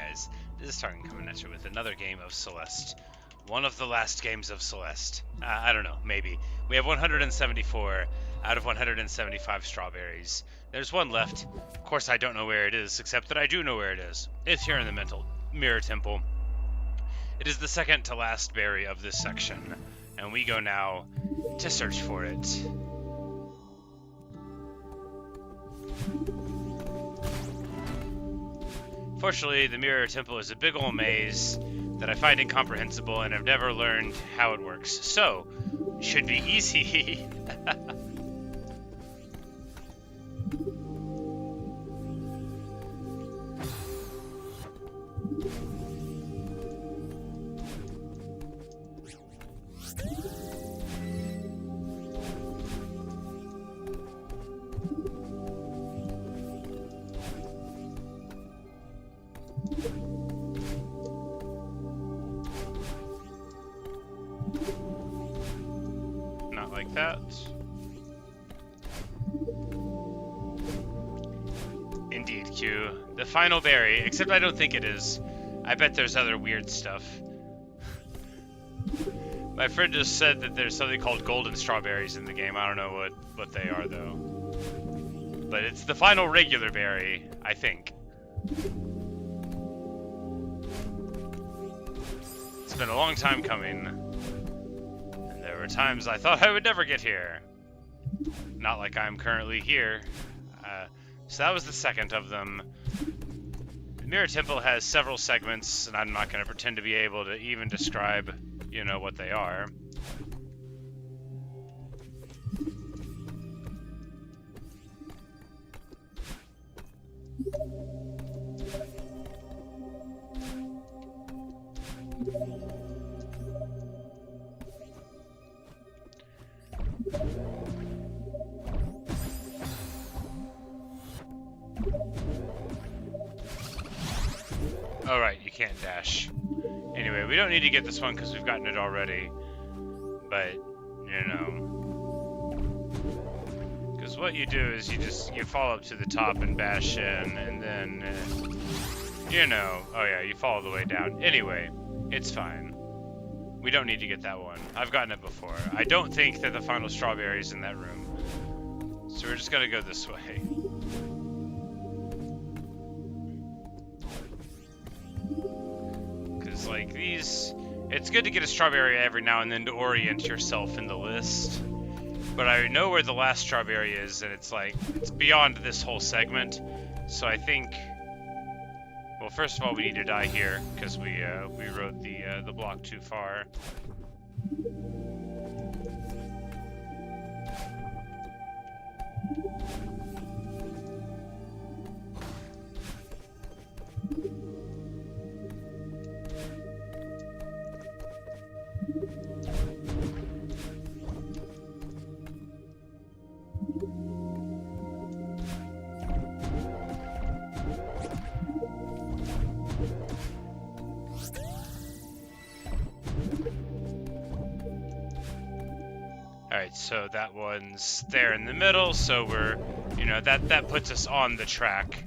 guys? This is Targan coming at you with another game of Celeste. One of the last games of Celeste. I don't know, maybe. We have 174 out of 175 strawberries. There's one left. Of course, I don't know where it is, except that I do know where it is. It's here in the mental Mirror Temple. It is the second to last berry of this section, and we go now to search for it. Fortunately, the Mirror Temple is a big ol' maze that I find incomprehensible and have never learned how it works. So, should be easy. Not like that. Indeed, Q. The final berry, except I don't think it is. I bet there's other weird stuff. My friend just said that there's something called golden strawberries in the game. I don't know what they are, though. But it's the final regular berry, I think. It's been a long time coming. And there were times I thought I would never get here. Not like I'm currently here. So that was the second of them. The Mirror Temple has several segments, and I'm not going to pretend to be able to even describe, you know, what they are. Alright, you can't dash. Anyway, we don't need to get this one because we've gotten it already. But, you know. Because what you do is you fall up to the top and bash in, and then, you know. Oh yeah, you fall all the way down. Anyway, it's fine. We don't need to get that one. I've gotten it before. I don't think that the final strawberry is in that room. So we're just gonna go this way. Like these, it's good to get a strawberry every now and then to orient yourself in the list, but I know where the last strawberry is, and it's like, it's beyond this whole segment, so I think, well, first of all, we need to die here, because we rode the block too far. Alright, so that one's there in the middle, so we're, you know, that puts us on the track.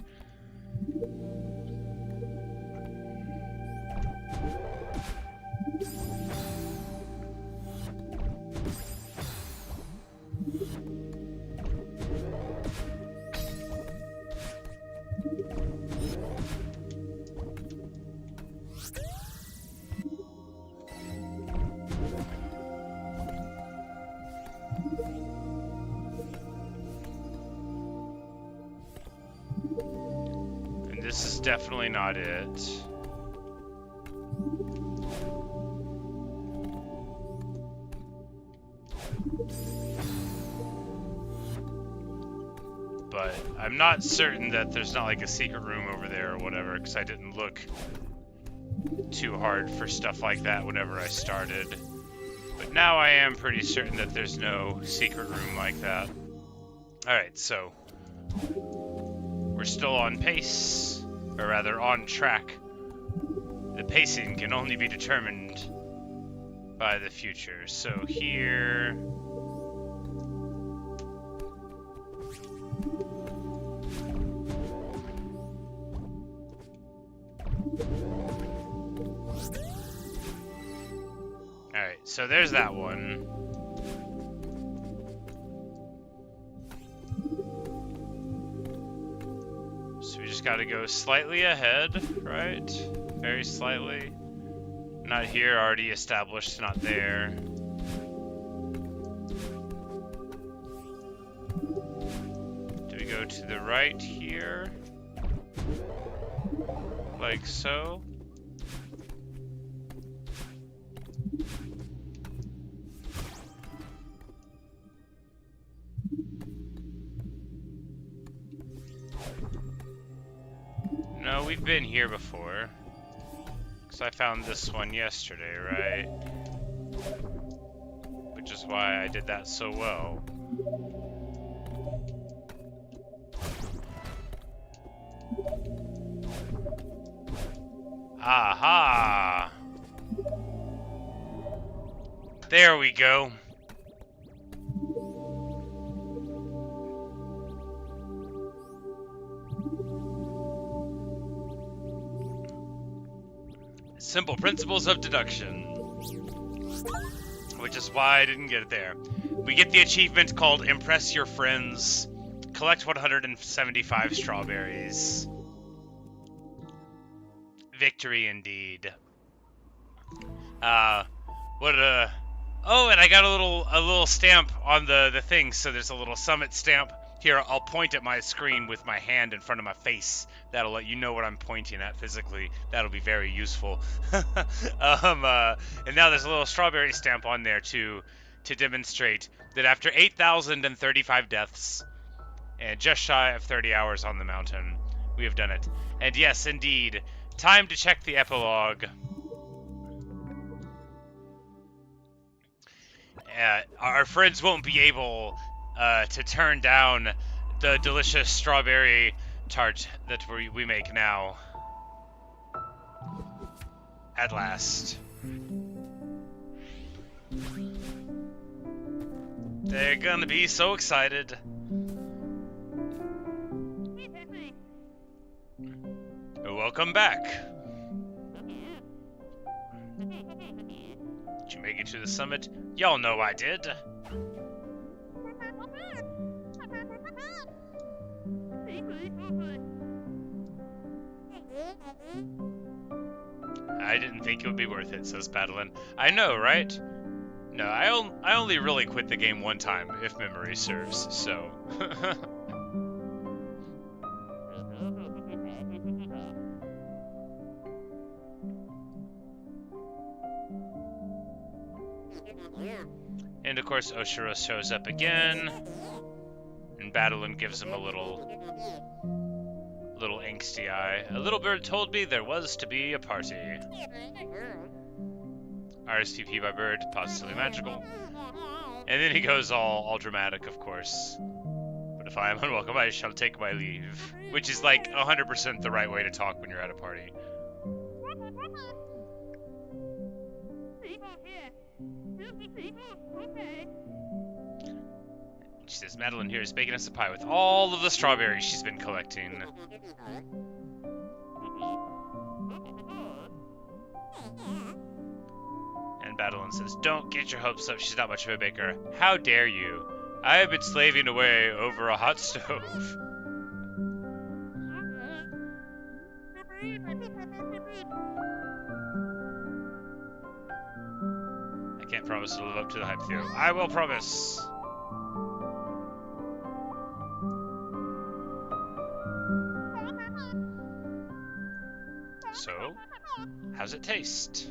This is definitely not it. But I'm not certain that there's not like a secret room over there or whatever, because I didn't look too hard for stuff like that whenever I started. But now I am pretty certain that there's no secret room like that. Alright, so we're still on pace, or rather on track. The pacing can only be determined by the future. So here... Alright, so there's that one. So we just gotta go slightly ahead, right? Very slightly. Not here, already established, not there. Do we go to the right here? Like so? No, we've been here before. Because I found this one yesterday, right? Which is why I did that so well. Aha! There we go. Simple principles of deduction. Which is why I didn't get it there. We get the achievement called Impress Your Friends. Collect 175 strawberries. Victory indeed. Oh, and I got a little stamp on the thing, so there's a little summit stamp. Here, I'll point at my screen with my hand in front of my face. That'll let you know what I'm pointing at physically. That'll be very useful. And now there's a little strawberry stamp on there to demonstrate that after 8,035 deaths and just shy of 30 hours on the mountain, we have done it. And yes, indeed, time to check the epilogue. Our friends won't be able to turn down the delicious strawberry tart that we make now. At last. They're gonna be so excited. Welcome back. Did you make it to the summit? Y'all know I did. I didn't think it would be worth it, says Battlein. I know, right? No, I only really quit the game one time, if memory serves, so... And of course, Oshiro shows up again, and Battlein gives him a little angsty eye. A little bird told me there was to be a party. RSVP by bird, positively magical. And then he goes all dramatic, of course. But if I am unwelcome, I shall take my leave. Which is like 100% the right way to talk when you're at a party. She says, Madeline here is baking us a pie with all of the strawberries she's been collecting. And Battlein says, don't get your hopes up, she's not much of a baker. How dare you? I have been slaving away over a hot stove. I can't promise to live up to the hype, Theo. I will promise. So, how's it taste?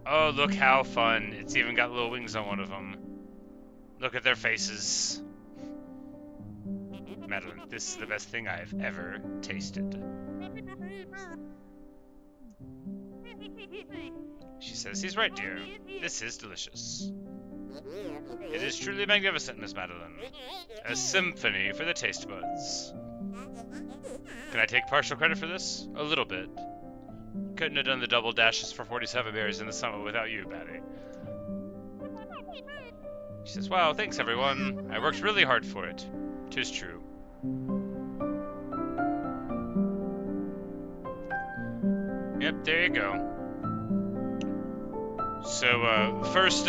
Oh, look how fun. It's even got little wings on one of them. Look at their faces. Madeline, this is the best thing I've ever tasted. She says, he's right, dear. This is delicious. It is truly magnificent, Miss Madeline. A symphony for the taste buds. Can I take partial credit for this? A little bit. Couldn't have done the double dashes for 47 berries in the summit without you, Batty. She says, wow, thanks everyone. I worked really hard for it. 'Tis true. Yep, there you go. So, first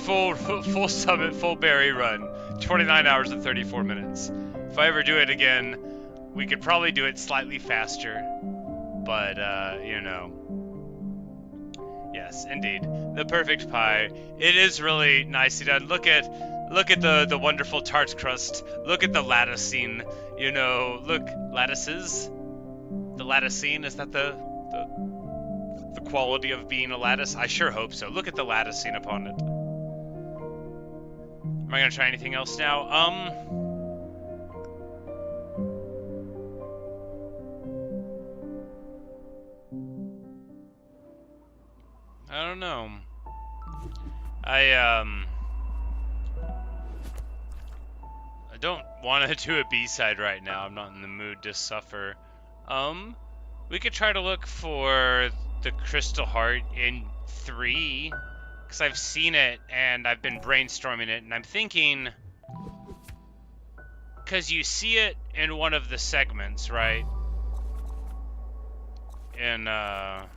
full summit, full berry run. 29 hours and 34 minutes. If I ever do it again, we could probably do it slightly faster. But, you know. Yes, indeed. The perfect pie. It is really nicely done. Look at the wonderful tart crust. Look at the latticing. You know, look, lattices? The latticing, is that the quality of being a lattice? I sure hope so. Look at the latticing upon it. Am I gonna try anything else now? I don't know. I don't want to do a B-side right now. I'm not in the mood to suffer. We could try to look for the Crystal Heart in 3, because I've seen it and I've been brainstorming it, and I'm thinking, because you see it in one of the segments, right? In let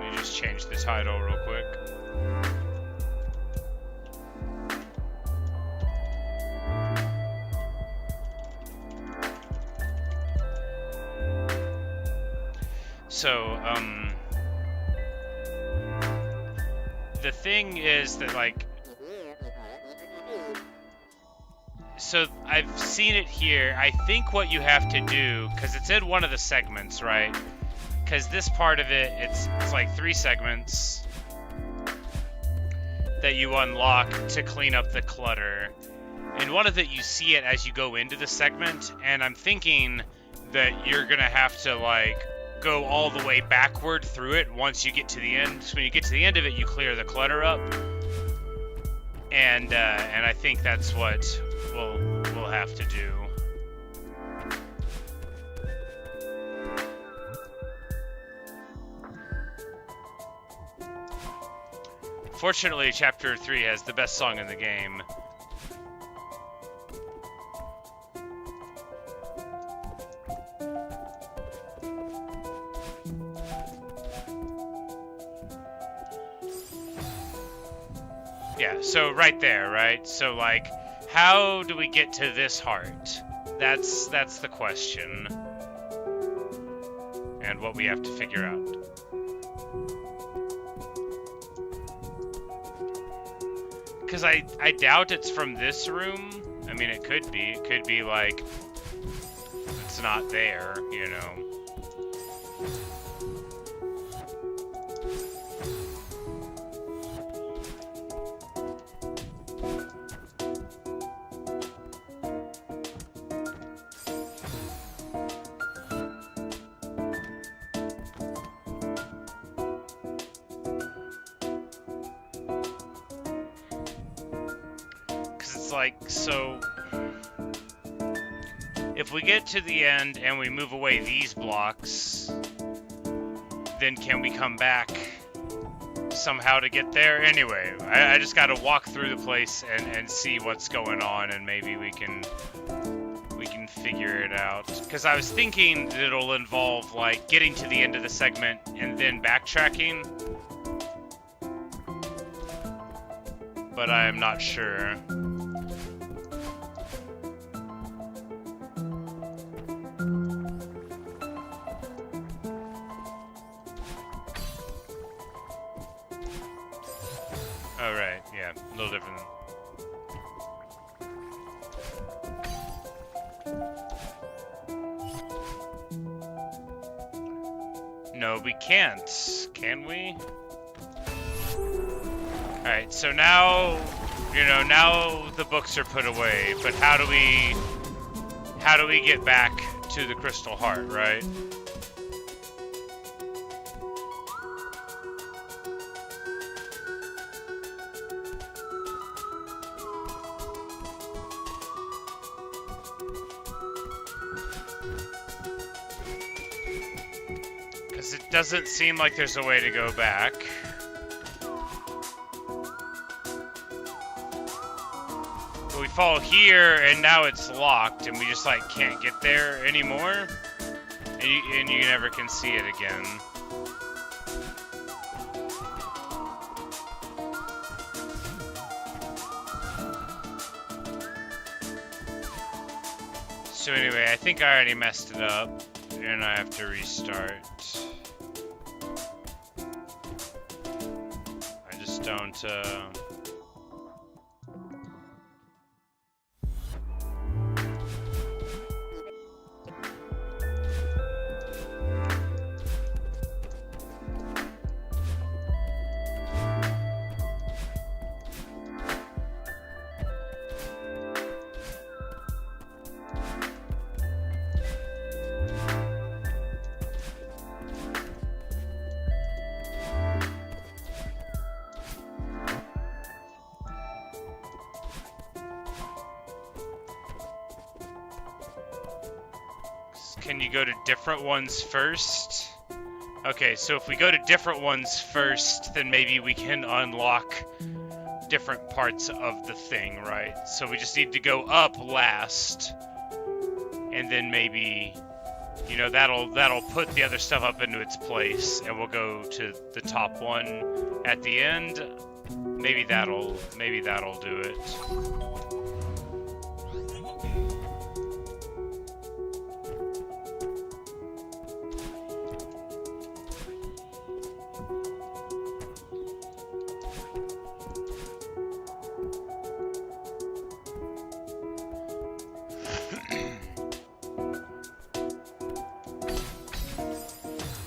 me just change the title real quick. So, the thing is that, like, so I've seen it here. I think what you have to do, because it's in one of the segments, right? Because this part of it, it's like 3 segments that you unlock to clean up the clutter. And one of it, you see it as you go into the segment, and I'm thinking that you're gonna have to, like, go all the way backward through it once you get to the end. So when you get to the end of it, you clear the clutter up, and I think that's what we'll have to do. Fortunately, Chapter 3 has the best song in the game. Yeah, so right there, right? So, like, how do we get to this heart? That's the question. And what we have to figure out. Because I doubt it's from this room. I mean, it could be. It could be, like, it's not there, you know. Like, so if we get to the end and we move away these blocks, then can we come back somehow to get there? Anyway, I just gotta walk through the place and see what's going on, and maybe we can figure it out. Because I was thinking that it'll involve, like, getting to the end of the segment and then backtracking, but I am not sure. Oh, right, yeah, a little different. No, we can't. Can we? Alright, so now, you know, now the books are put away, but how do we get back to the Crystal Heart, right? It doesn't seem like there's a way to go back. we fall here, and now it's locked, and we just, like, can't get there anymore. And you never can see it again. So anyway, I think I already messed it up, and I have to restart. I just don't, Can you go to different ones first? Okay, so if we go to different ones first, then maybe we can unlock different parts of the thing, right? So we just need to go up last, and then maybe, you know, that'll put the other stuff up into its place, and we'll go to the top one at the end. Maybe that'll do it.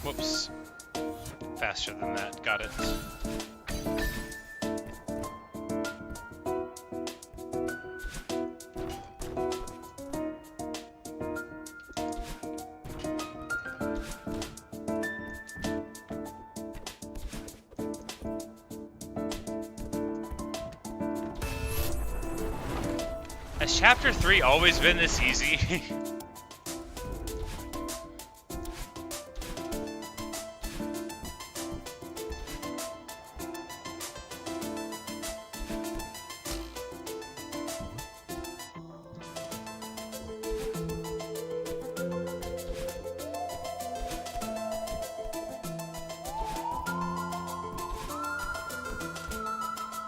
Whoops. Faster than that. Got it. Has Chapter 3 always been this easy?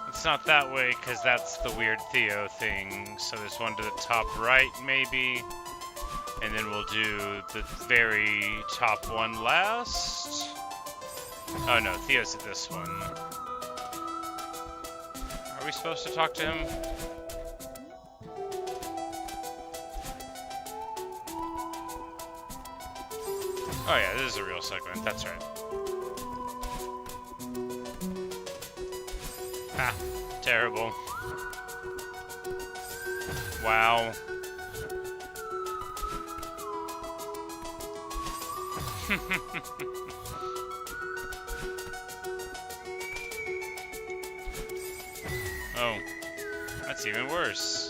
It's not that way, because that's the weird Theo thing. So there's one to the top right, maybe. And then we'll do the very top one last. Oh no, Theo's at this one. Are we supposed to talk to him? Oh yeah, this is a real segment, that's right. Ah, terrible. Wow. Oh, that's even worse.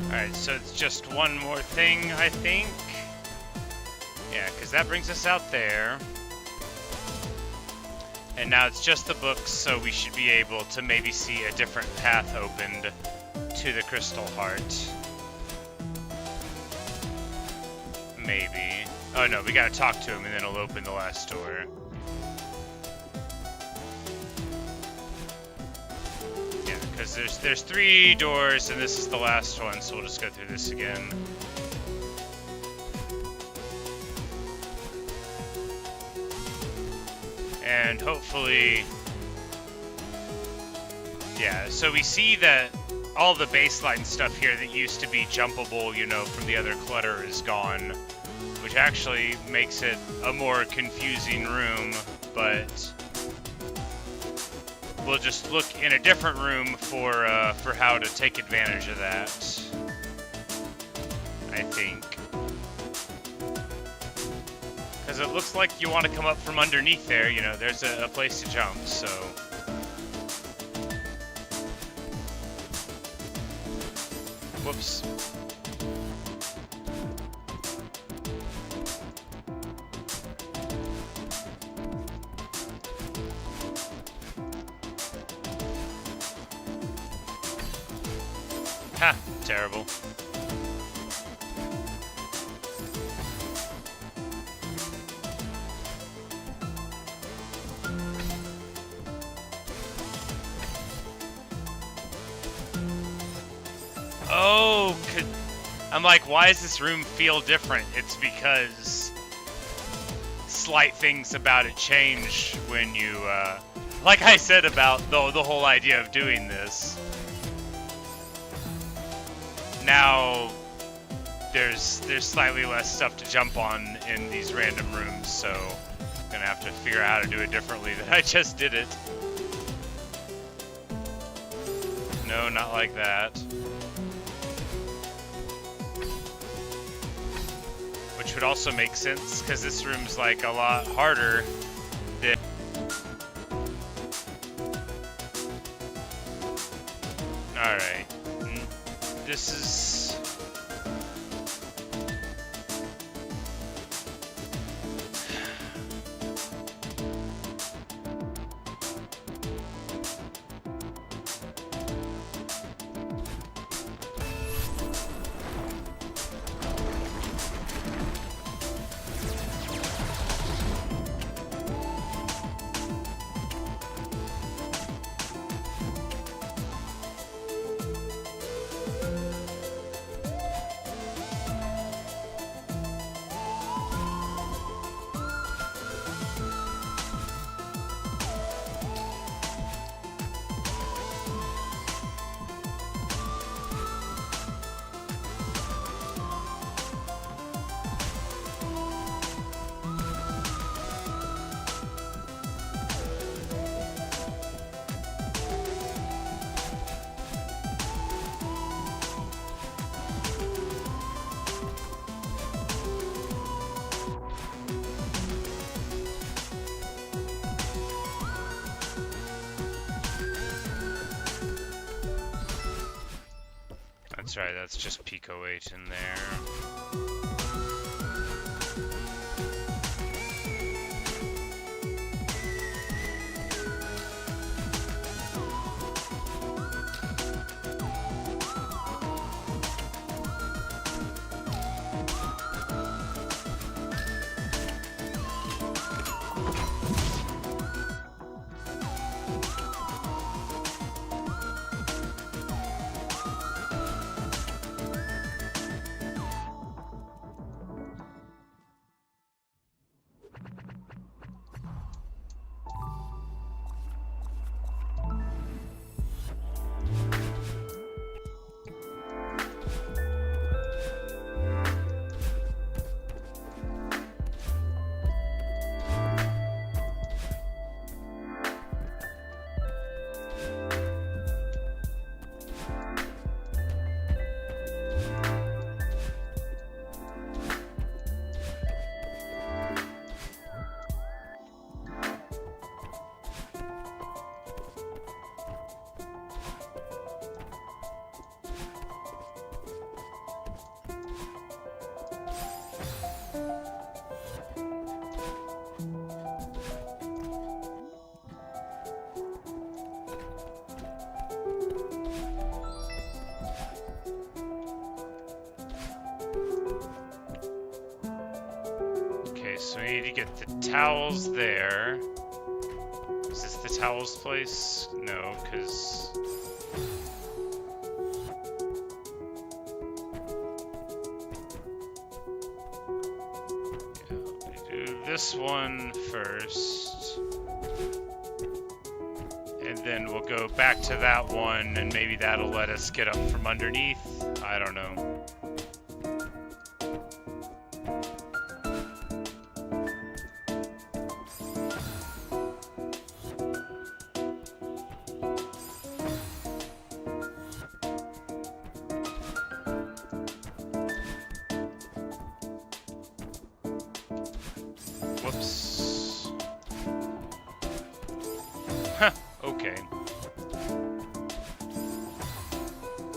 Alright, so it's just one more thing, I think. Yeah, because that brings us out there. And now it's just the books, so we should be able to maybe see a different path opened to the Crystal Heart. Maybe. Oh no, we gotta talk to him and then it'll open the last door. Because there's 3 doors, and this is the last one, so we'll just go through this again. And hopefully... Yeah, so we see that all the baseline stuff here that used to be jumpable, you know, from the other clutter is gone. Which actually makes it a more confusing room, but... We'll just look in a different room for how to take advantage of that, I think. Because it looks like you want to come up from underneath there, you know, there's a place to jump, so... Whoops. Ha! Terrible. Oh, I'm like, why does this room feel different? It's because slight things about it change when you, like I said about the whole idea of doing this. Now, there's slightly less stuff to jump on in these random rooms, so I'm gonna have to figure out how to do it differently than I just did it. No, not like that. Which would also make sense, because this room's like a lot harder than... Alright. This is... That's right, that's just Pico 8 in there. So we need to get the towels there. Is this the towels place? No, because... Yeah, we do this one first. And then we'll go back to that one, and maybe that'll let us get up from underneath. I don't know. Whoops. Huh, okay.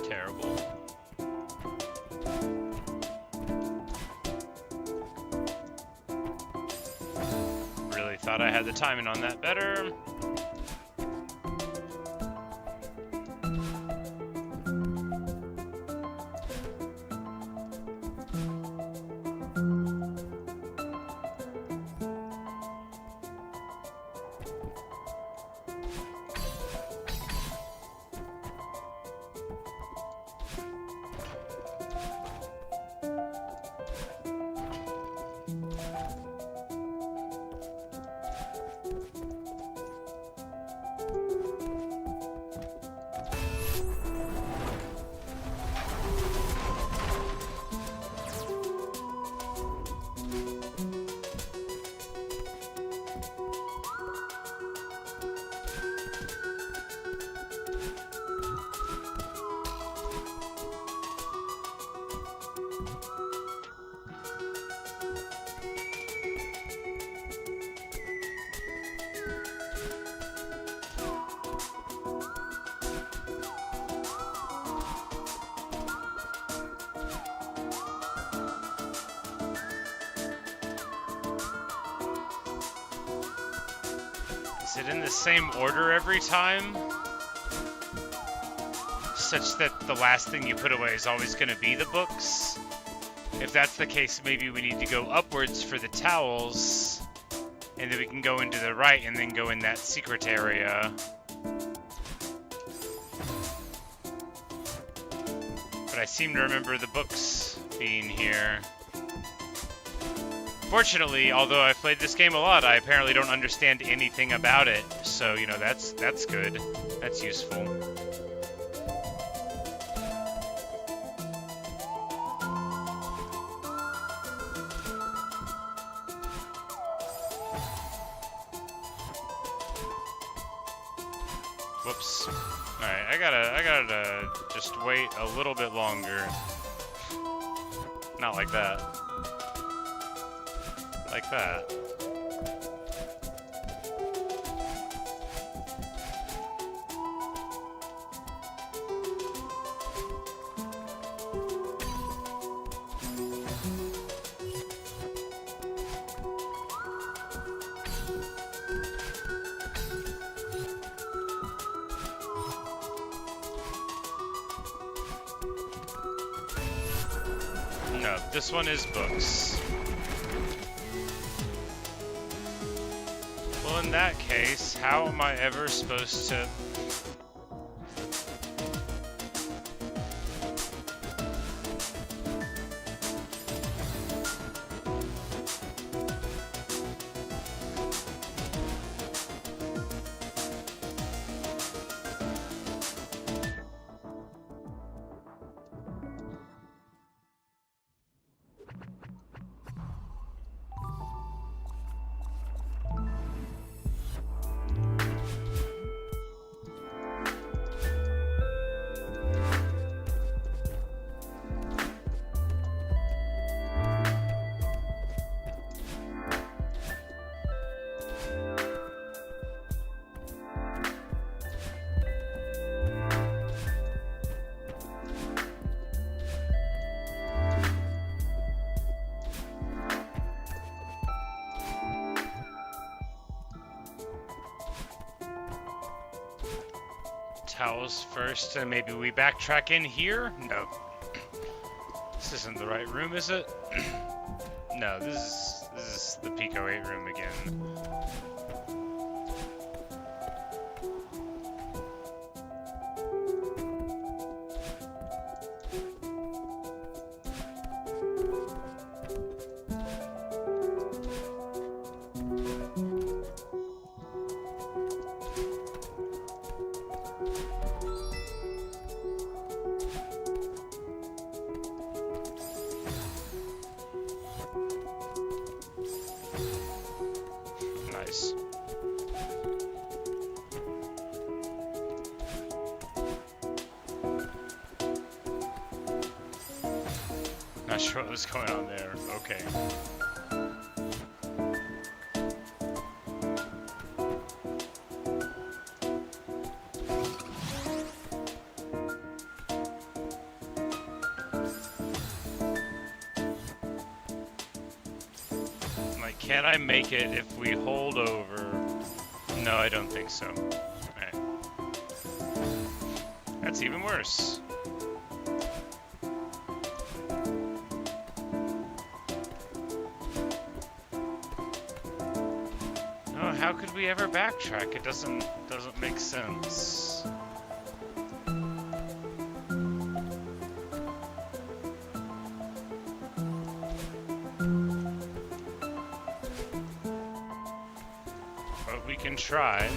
Terrible. Really thought I had the timing on that better. Is it in the same order every time? Such that the last thing you put away is always going to be the books? If that's the case, maybe we need to go upwards for the towels, and then we can go into the right and then go in that secret area. But I seem to remember the books being here. Fortunately, although I've played this game a lot, I apparently don't understand anything about it. So, you know, that's good. That's useful. Whoops. Alright, I gotta just wait a little bit longer. Not like that. Like that. No, this one is books. Well, in that case, how am I ever supposed to... Towels first, and maybe we backtrack in here? No. This isn't the right room, is it? No, this is the Pico 8 room again. Not sure what was going on there. Okay. Like, can I make it if we hold over? No, I don't think so. Alright. That's even worse. Oh, how could we ever backtrack? It doesn't make sense. But we can try.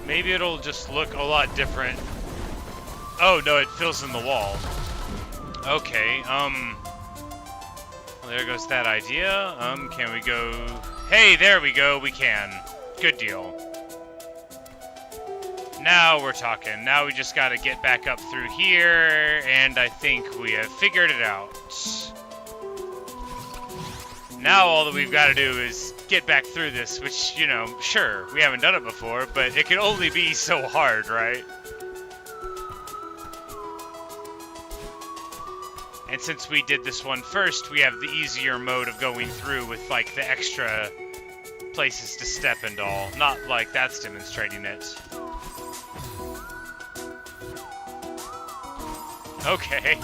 Maybe it'll just look a lot different. Oh, no, it fills in the wall. Okay, well, there goes that idea. Can we go... Hey, there we go, we can. Good deal. Now we're talking. Now we just gotta get back up through here, and I think we have figured it out. Now all that we've got to do is get back through this, which, you know, sure, we haven't done it before, but it can only be so hard, right? And since we did this one first, we have the easier mode of going through with, like, the extra places to step and all. Not like that's demonstrating it. Okay.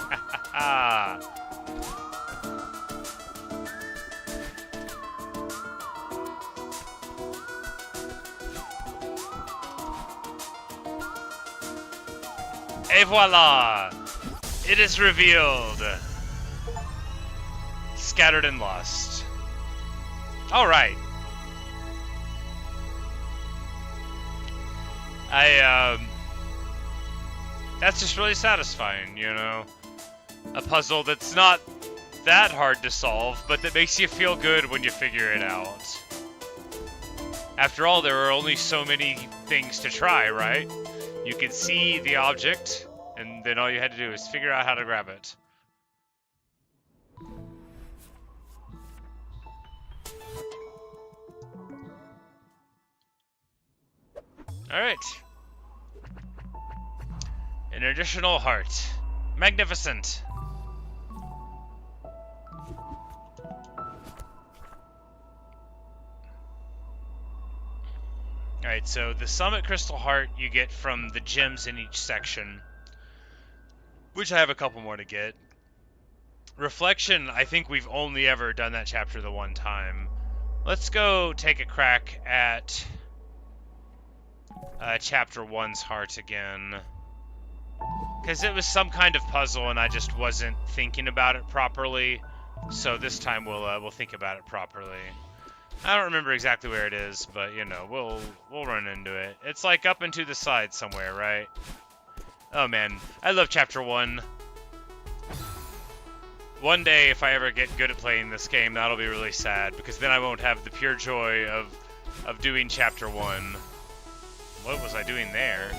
Et voila! It is revealed. Scattered and lost. Alright. That's just really satisfying, you know? A puzzle that's not that hard to solve, but that makes you feel good when you figure it out. After all, there are only so many things to try, right? You could see the object, and then all you had to do is figure out how to grab it. Alright. An additional heart. Magnificent. Alright, so the Summit Crystal Heart you get from the gems in each section, which I have a couple more to get. Reflection, I think we've only ever done that chapter the one time. Let's go take a crack at chapter 1's heart again. Because it was some kind of puzzle and I just wasn't thinking about it properly. So this time we'll think about it properly. I don't remember exactly where it is, but you know, we'll run into it. It's like up and to the side somewhere, right? Oh man, I love chapter 1. One day, if I ever get good at playing this game, that'll be really sad, because then I won't have the pure joy of doing chapter 1. What was I doing there?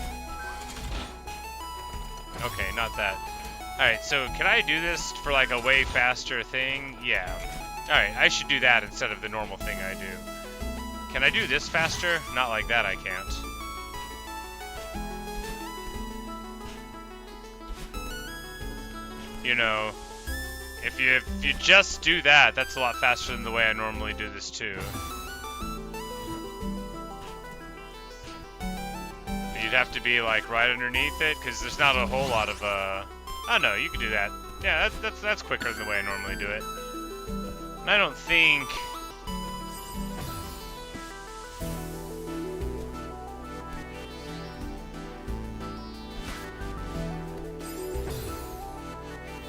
Okay, not that. Alright, so can I do this for like a way faster thing? Yeah. Alright, I should do that instead of the normal thing I do. Can I do this faster? Not like that, I can't. You know, if you just do that, that's a lot faster than the way I normally do this too. You'd have to be like right underneath it, because there's not a whole lot of oh no, you can do that. Yeah, that's quicker than the way I normally do it. And I don't think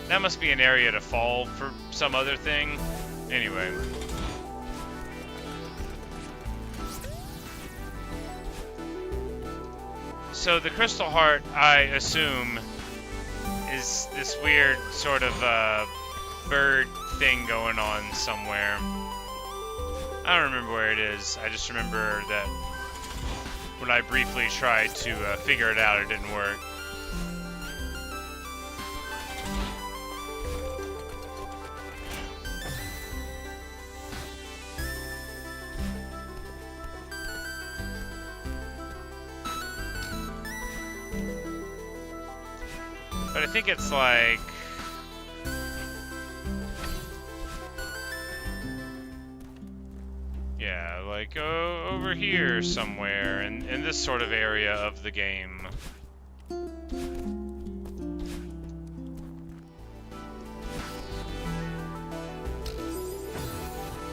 that must be an area to fall for some other thing. Anyway. So the Crystal Heart, I assume, is this weird sort of bird thing going on somewhere. I don't remember where it is. I just remember that when I briefly tried to figure it out, it didn't work. But I think it's like... yeah, like over here somewhere, in this sort of area of the game. Oh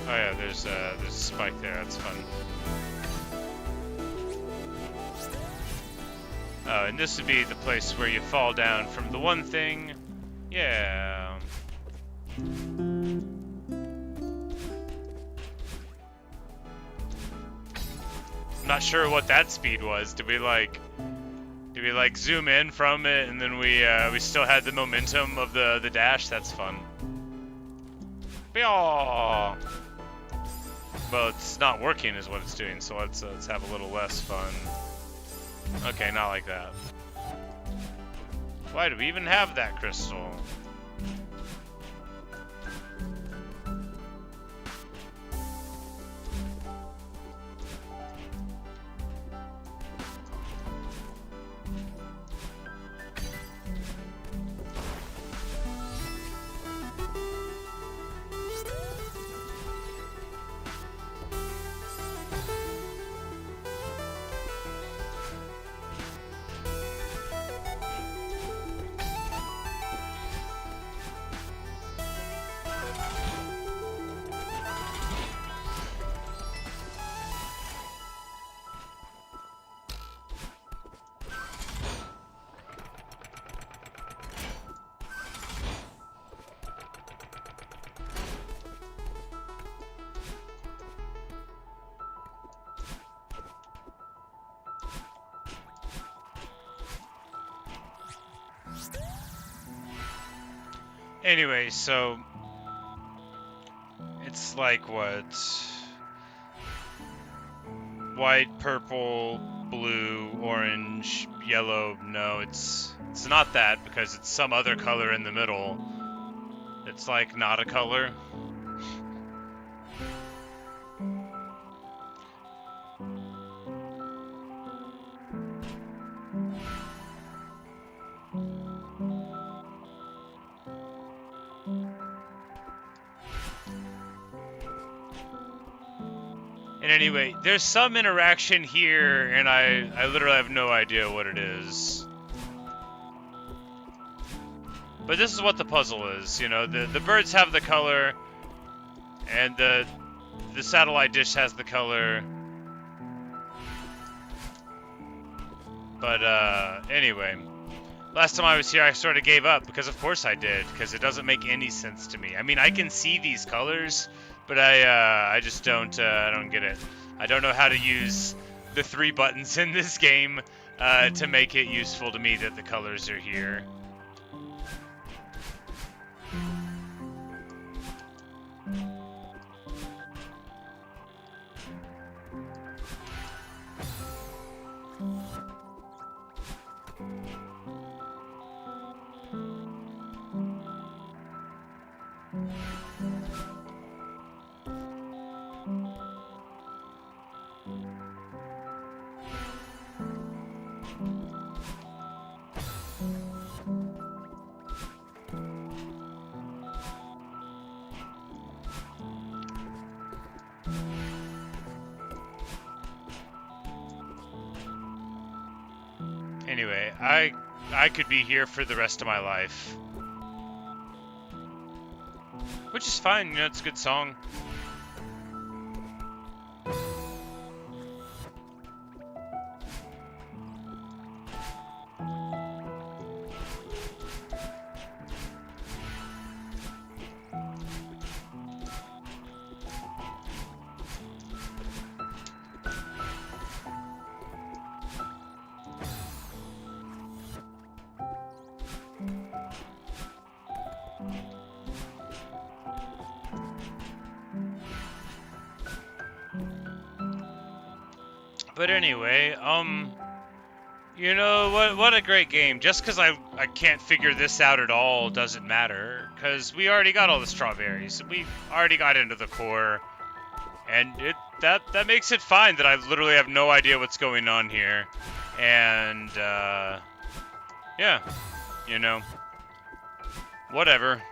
yeah, there's a spike there, that's fun. Oh, and this would be the place where you fall down from the one thing. Yeah. I'm not sure what that speed was. Did we like zoom in from it and then we still had the momentum of the dash? That's fun. Well, it's not working is what it's doing, so let's have a little less fun. Okay, not like that. Why do we even have that crystal? Anyway, so it's like what? White, purple, blue, orange, yellow. No, it's not that because it's some other color in the middle. It's like not a color. And anyway, there's some interaction here, and I literally have no idea what it is. But this is what the puzzle is, you know, the birds have the color, and the satellite dish has the color. But anyway, last time I was here I sort of gave up, because of course I did, because it doesn't make any sense to me. I mean, I can see these colors, but I just don't get it. I don't know how to use the 3 buttons in this game to make it useful to me that the colors are here. Anyway, I could be here for the rest of my life. Which is fine, you know, it's a good song. But anyway, you know, what a great game. Just because I can't figure this out at all doesn't matter, because we already got all the strawberries. We already got into the core, and that makes it fine that I literally have no idea what's going on here. And, yeah. you know, whatever.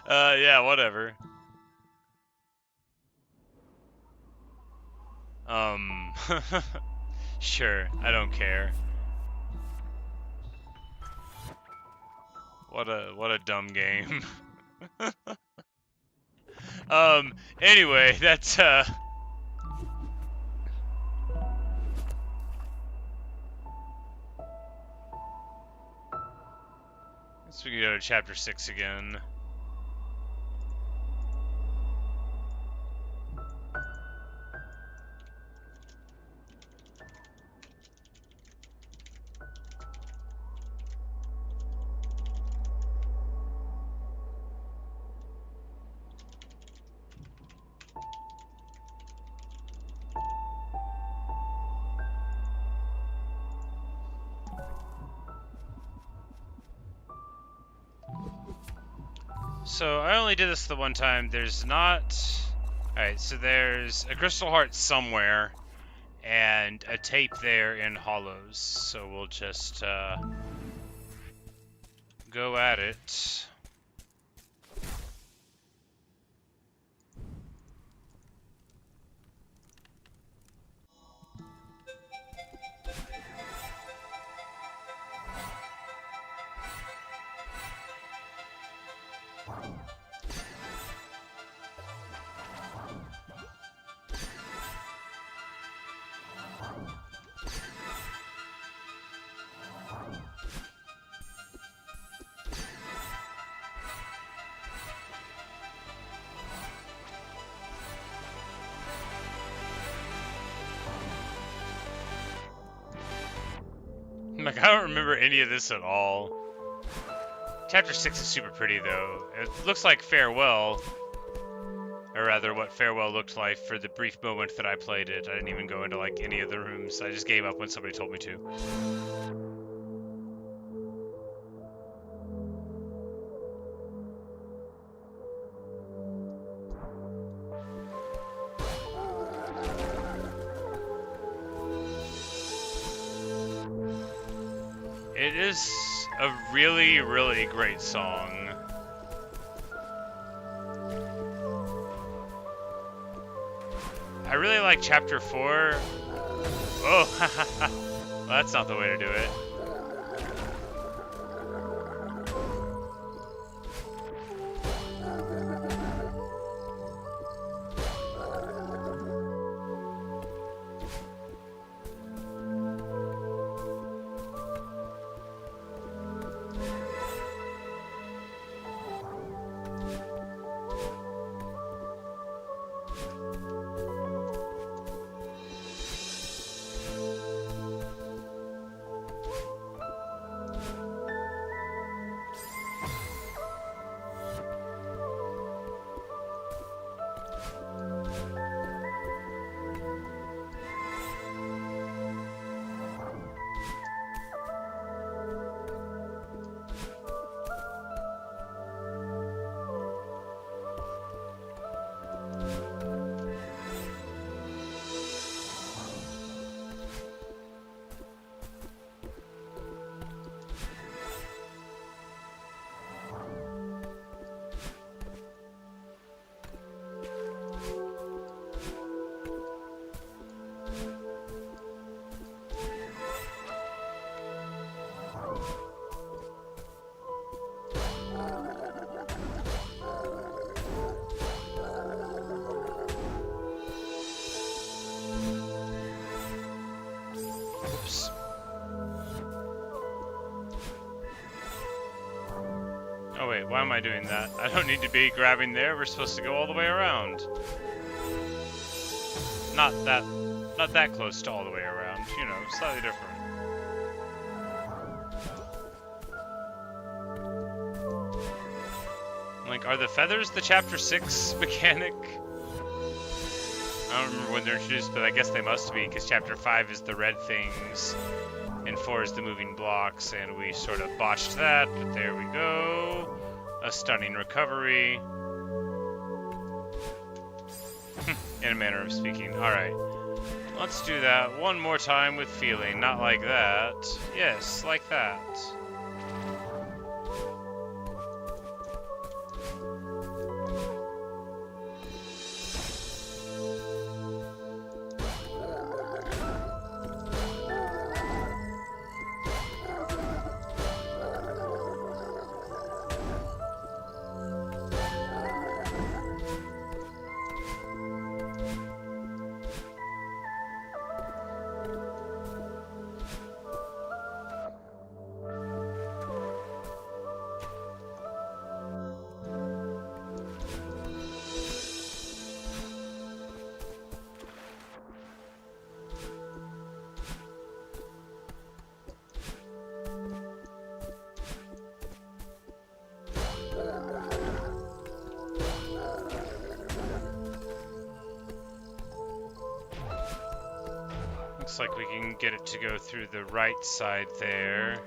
Yeah, whatever. Sure, I don't care. What a dumb game. Anyway, that's so we can go to chapter 6 again. So I only did this the one time. There's not... Alright, so there's a crystal heart somewhere, and a tape there in Hollows. So we'll just go at it. Like, I don't remember any of this at all. Chapter 6 is super pretty, though. It looks like Farewell. Or rather, what Farewell looked like for the brief moment that I played it. I didn't even go into, like, any of the rooms. I just gave up when somebody told me to. It is a really, really great song. I really like Chapter 4. Oh, well, that's not the way to do it. Oh wait, why am I doing that? I don't need to be grabbing there, we're supposed to go all the way around. Not that close to all the way around, you know, slightly different. Like, are the feathers the Chapter 6 mechanic? I don't remember when they're introduced, but I guess they must be, because Chapter 5 is the red things, and 4 is the moving blocks, and we sort of botched that, but there we go. A stunning recovery. In a manner of speaking. Alright. Let's do that one more time with feeling. Not like that. Yes, like that. Looks like we can get it to go through the right side there.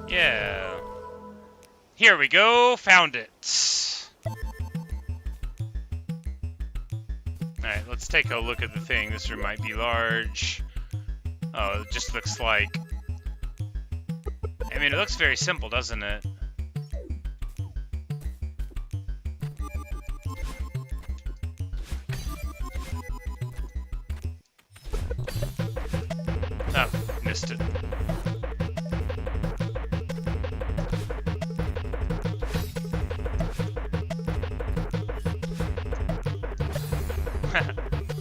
Yeah. Here we go, found it. Alright, let's take a look at the thing. This room might be large. Oh, it just looks like... I mean, it looks very simple, doesn't it? Oh, missed it.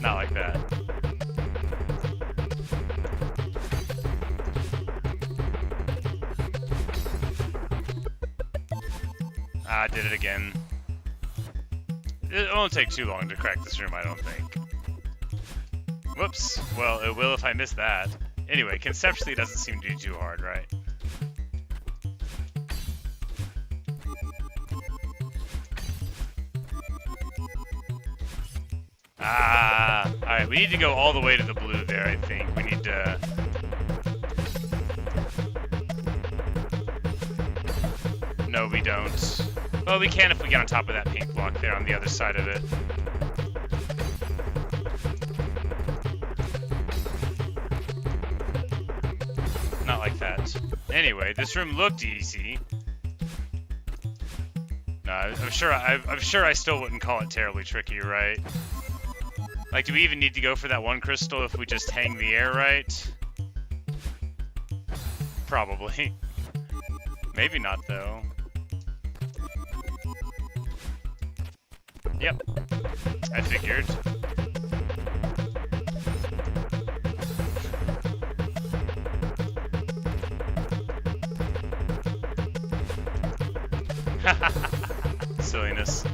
Not like that. I did it again. It won't take too long to crack this room, I don't think. Whoops. Well, it will if I miss that. Anyway, conceptually it doesn't seem to be too hard, right? Ah! Alright, we need to go all the way to the blue there, I think. We need to... No, we don't. Well, we can if we get on top of that pink block there on the other side of it. Not like that. Anyway, this room looked easy. No, I'm sure I still wouldn't call it terribly tricky, right? Like, do we even need to go for that one crystal if we just hang the air right? Probably. Maybe not, though. Yep. I figured. Silliness.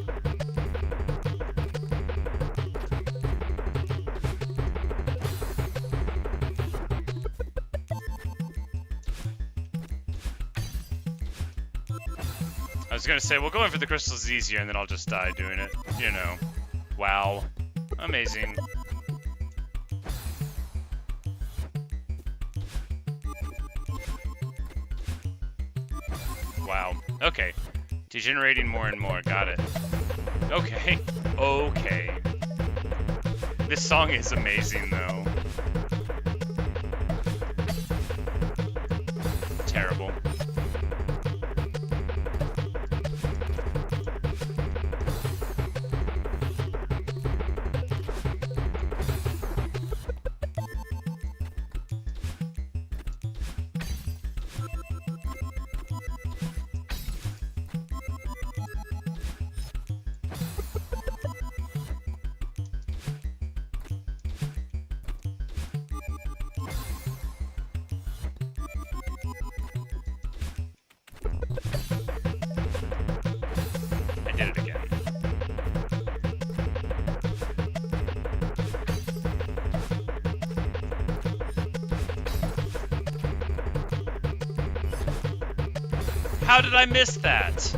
I was gonna say, well, going for the crystals is easier, and then I'll just die doing it. You know. Wow. Amazing. Wow. Okay. Degenerating more and more. Got it. Okay. Okay. This song is amazing, though. Terrible. Did it again. How did I miss that?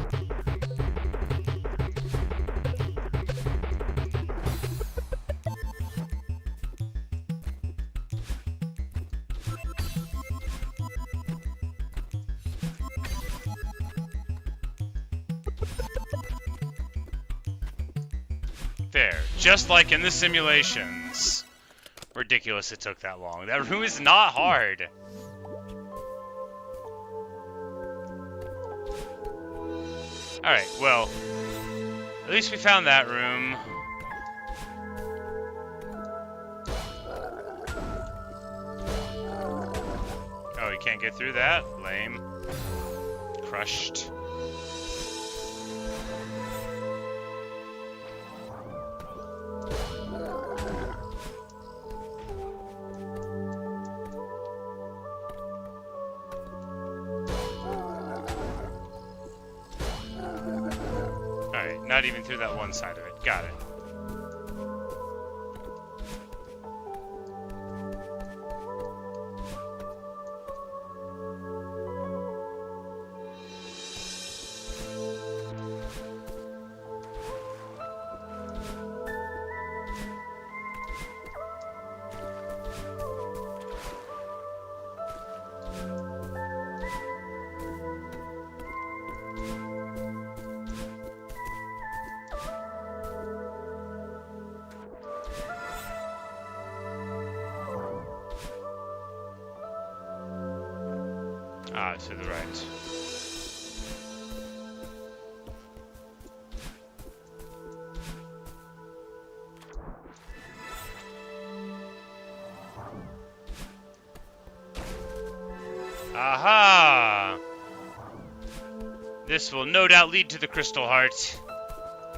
There. Just like in the simulations. Ridiculous it took that long. That room is not hard. Alright, well, at least we found that room. Oh, you can't get through that? Lame. Crushed. Alright, not even through that one side of it. Got it. Ah, to the right. Aha! This will no doubt lead to the Crystal Heart.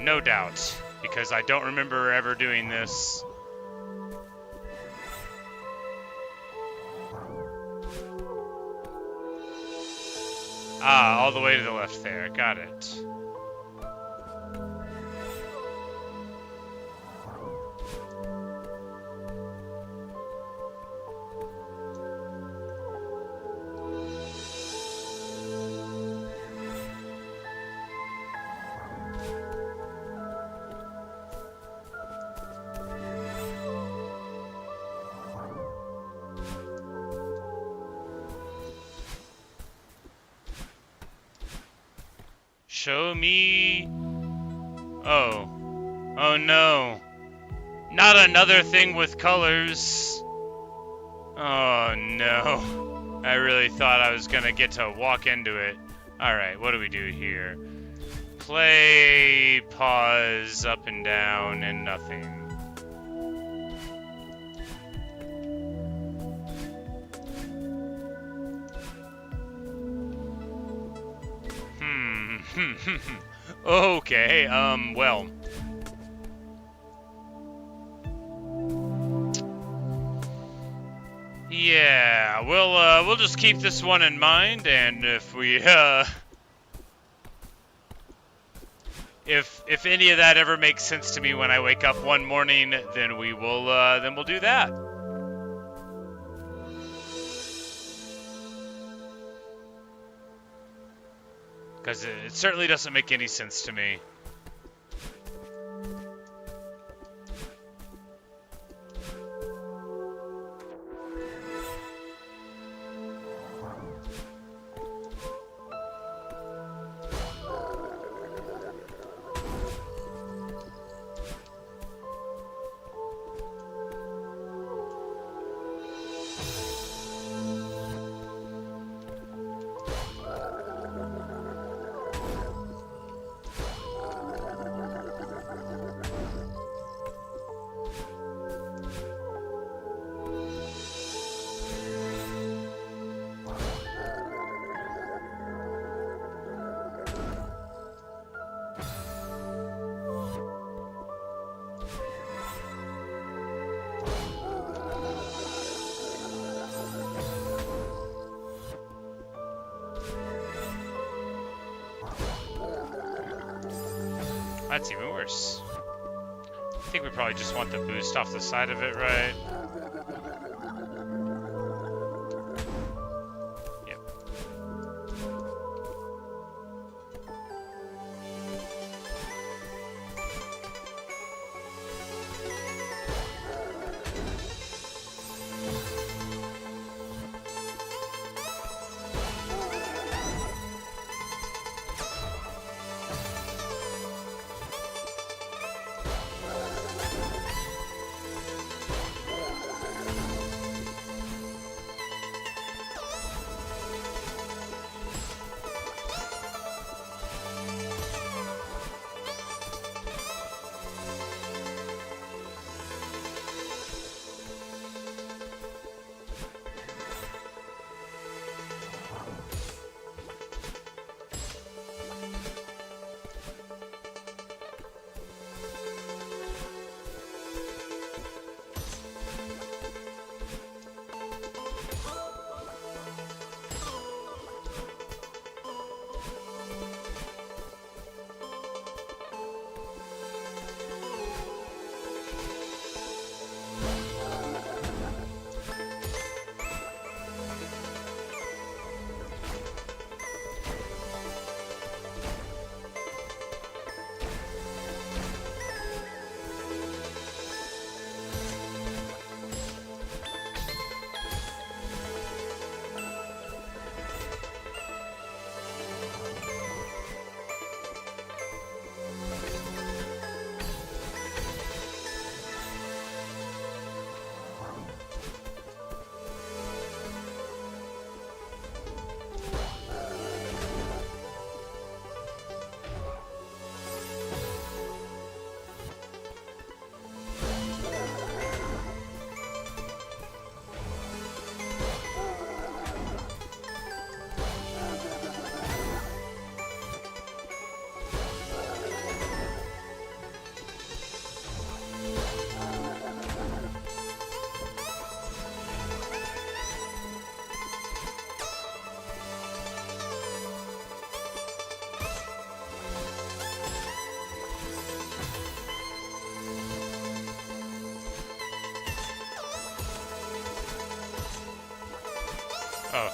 No doubt. Because I don't remember ever doing this. Ah, all the way to the left there. Got it. Show me... Oh. Oh no. Not another thing with colors. Oh no. I really thought I was gonna get to walk into it. Alright, what do we do here? Play, pause, up and down, and nothing. Okay, well. Yeah, we'll just keep this one in mind, and if we, if any of that ever makes sense to me when I wake up one morning, then we'll do that. Because it certainly doesn't make any sense to me. That's even worse. I think we probably just want the boost off the side of it, right? Yep.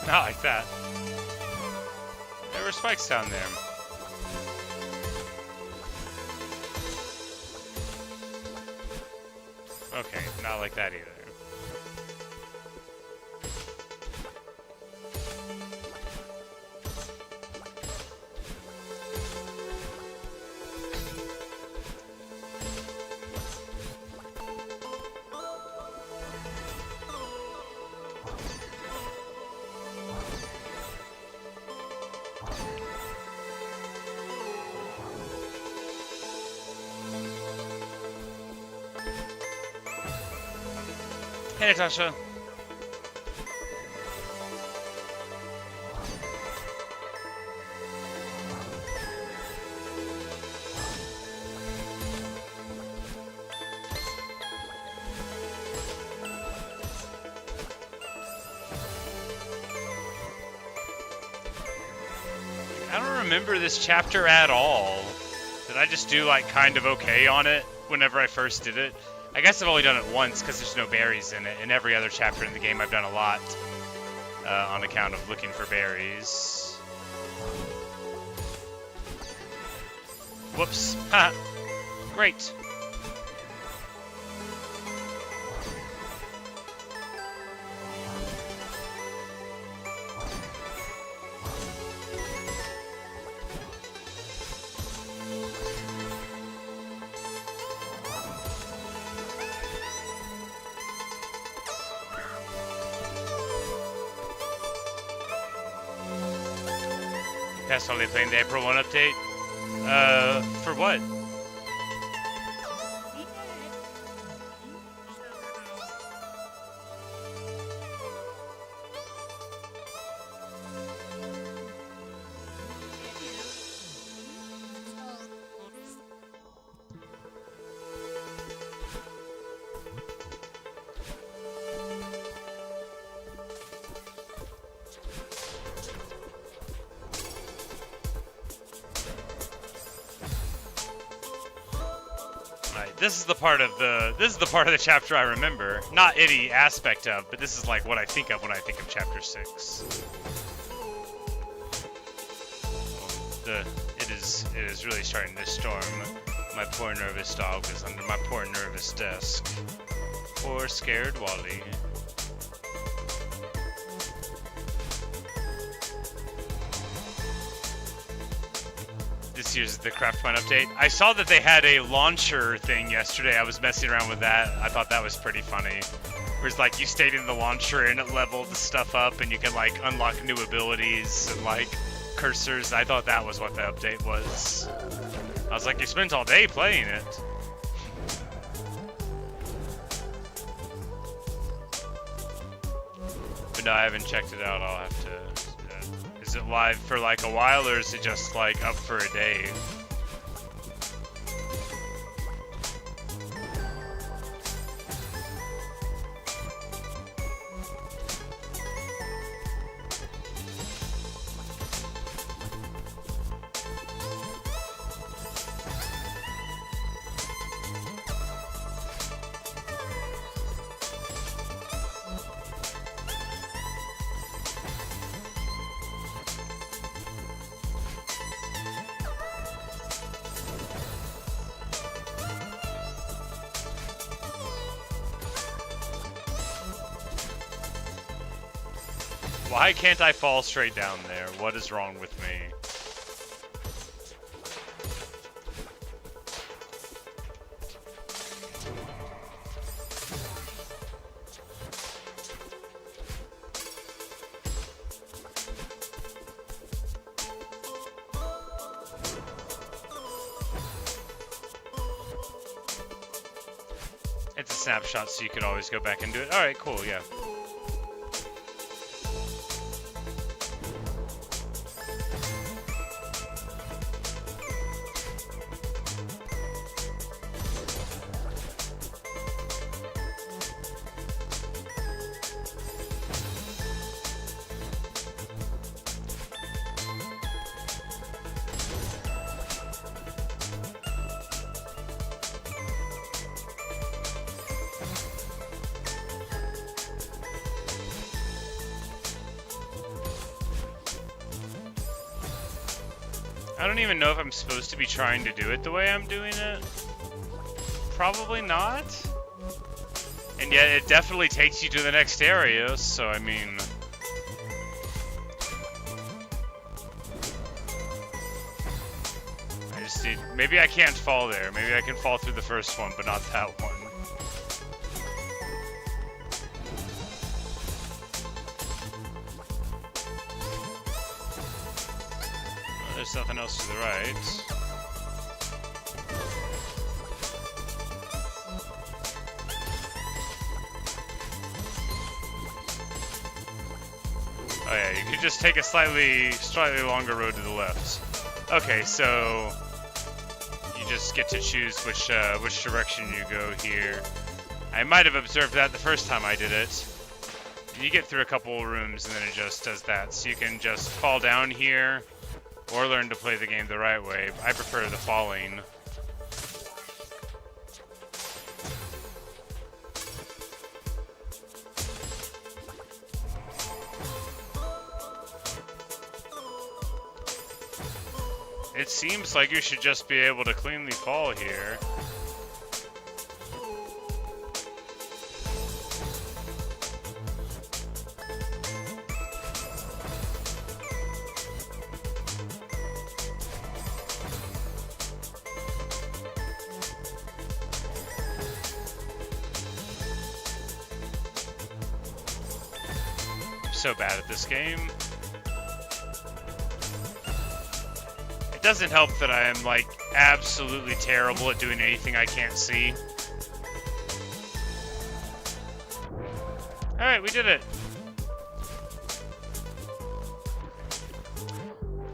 not like that. There were spikes down there. Okay, not like that either. Hey, Natasha. I don't remember this chapter at all. Did I just do like kind of okay on it whenever I first did it? I guess I've only done it once because there's no berries in it. In every other chapter in the game, I've done a lot on account of looking for berries. Whoops. Ha! Great. Past only playing the April 1 update? For what? This is the part of the chapter I remember. Not any aspect of, but this is like what I think of when I think of chapter 6. It is really starting to storm. My poor nervous dog is under my poor nervous desk. Poor scared Wally. This year's the Craft Point update. I saw that they had a launcher thing yesterday. I was messing around with that. I thought that was pretty funny. Where it's like you stayed in the launcher and it leveled the stuff up and you can like unlock new abilities and like cursors. I thought that was what the update was. I was like, you spent all day playing it. But no, I haven't checked it out. I'll have to. Is it live for like a while or is it just like up for a day? Why can't I fall straight down there? What is wrong with me? It's a snapshot, so you could always go back and do it. Alright, cool, yeah. I don't even know if I'm supposed to be trying to do it the way I'm doing it. Probably not. And yet it definitely takes you to the next area, so I mean... I just need... Maybe I can't fall there. Maybe I can fall through the first one, but not that one. Well, there's nothing else to the right. Oh yeah, you could just take a slightly longer road to the left. Okay, so you just get to choose which direction you go here. I might have observed that the first time I did it. And you get through a couple rooms and then it just does that. So you can just fall down here or learn to play the game the right way. I prefer the falling. It seems like you should just be able to cleanly fall here. I'm so bad at this game. It doesn't help that I am, like, absolutely terrible at doing anything I can't see. Alright, we did it.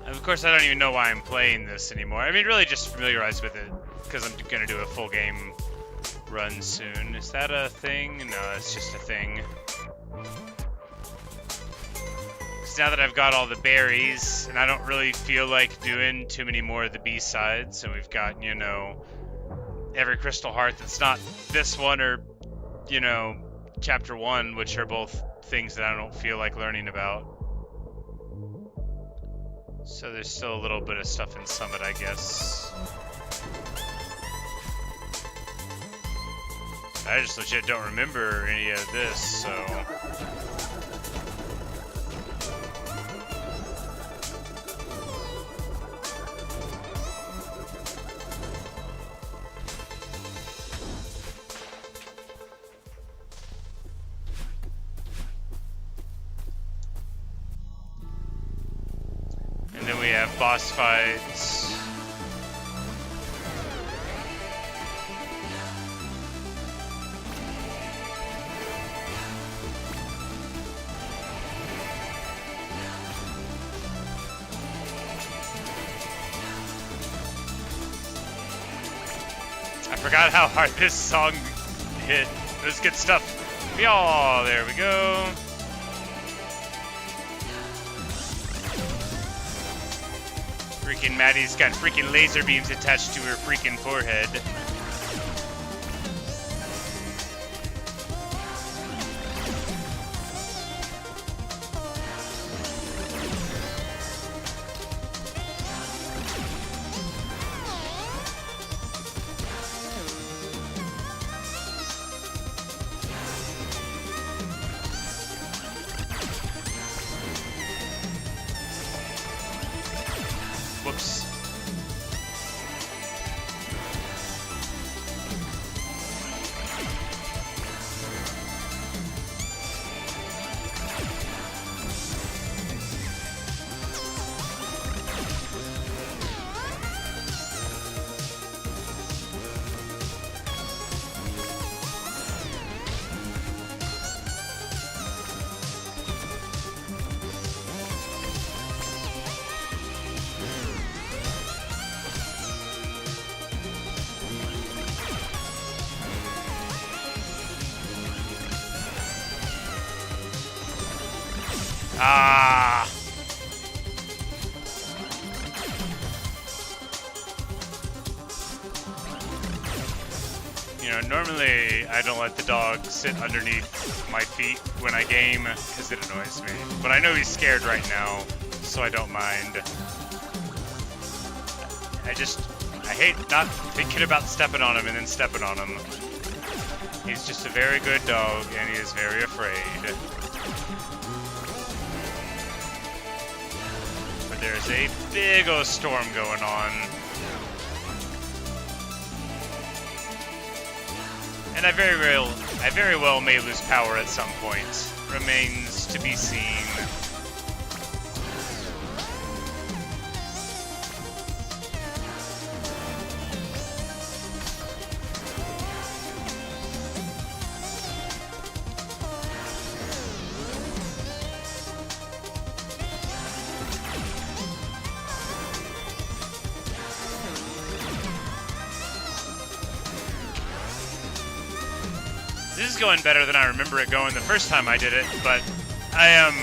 And of course, I don't even know why I'm playing this anymore. I mean, really just familiarize with it, because I'm gonna do a full game run soon. Is that a thing? No, it's just a thing. Now that I've got all the berries, and I don't really feel like doing too many more of the B-sides, and we've got, you know, every Crystal Heart that's not this one or, you know, Chapter 1, which are both things that I don't feel like learning about. So there's still a little bit of stuff in Summit, I guess. I just legit don't remember any of this, so... And then we have boss fights. I forgot how hard this song hit. It was good stuff. Oh, there we go. Freaking Maddie's got freaking laser beams attached to her freaking forehead. Whoops. Ah. You know, normally I don't let the dog sit underneath my feet when I game because it annoys me. But I know he's scared right now, so I don't mind. I hate not thinking about stepping on him and then stepping on him. He's just a very good dog, and he is very afraid. But there's a big old storm going on. And I very well may lose power at some point. Remains to be seen. This is going better than I remember it going the first time I did it, but I am,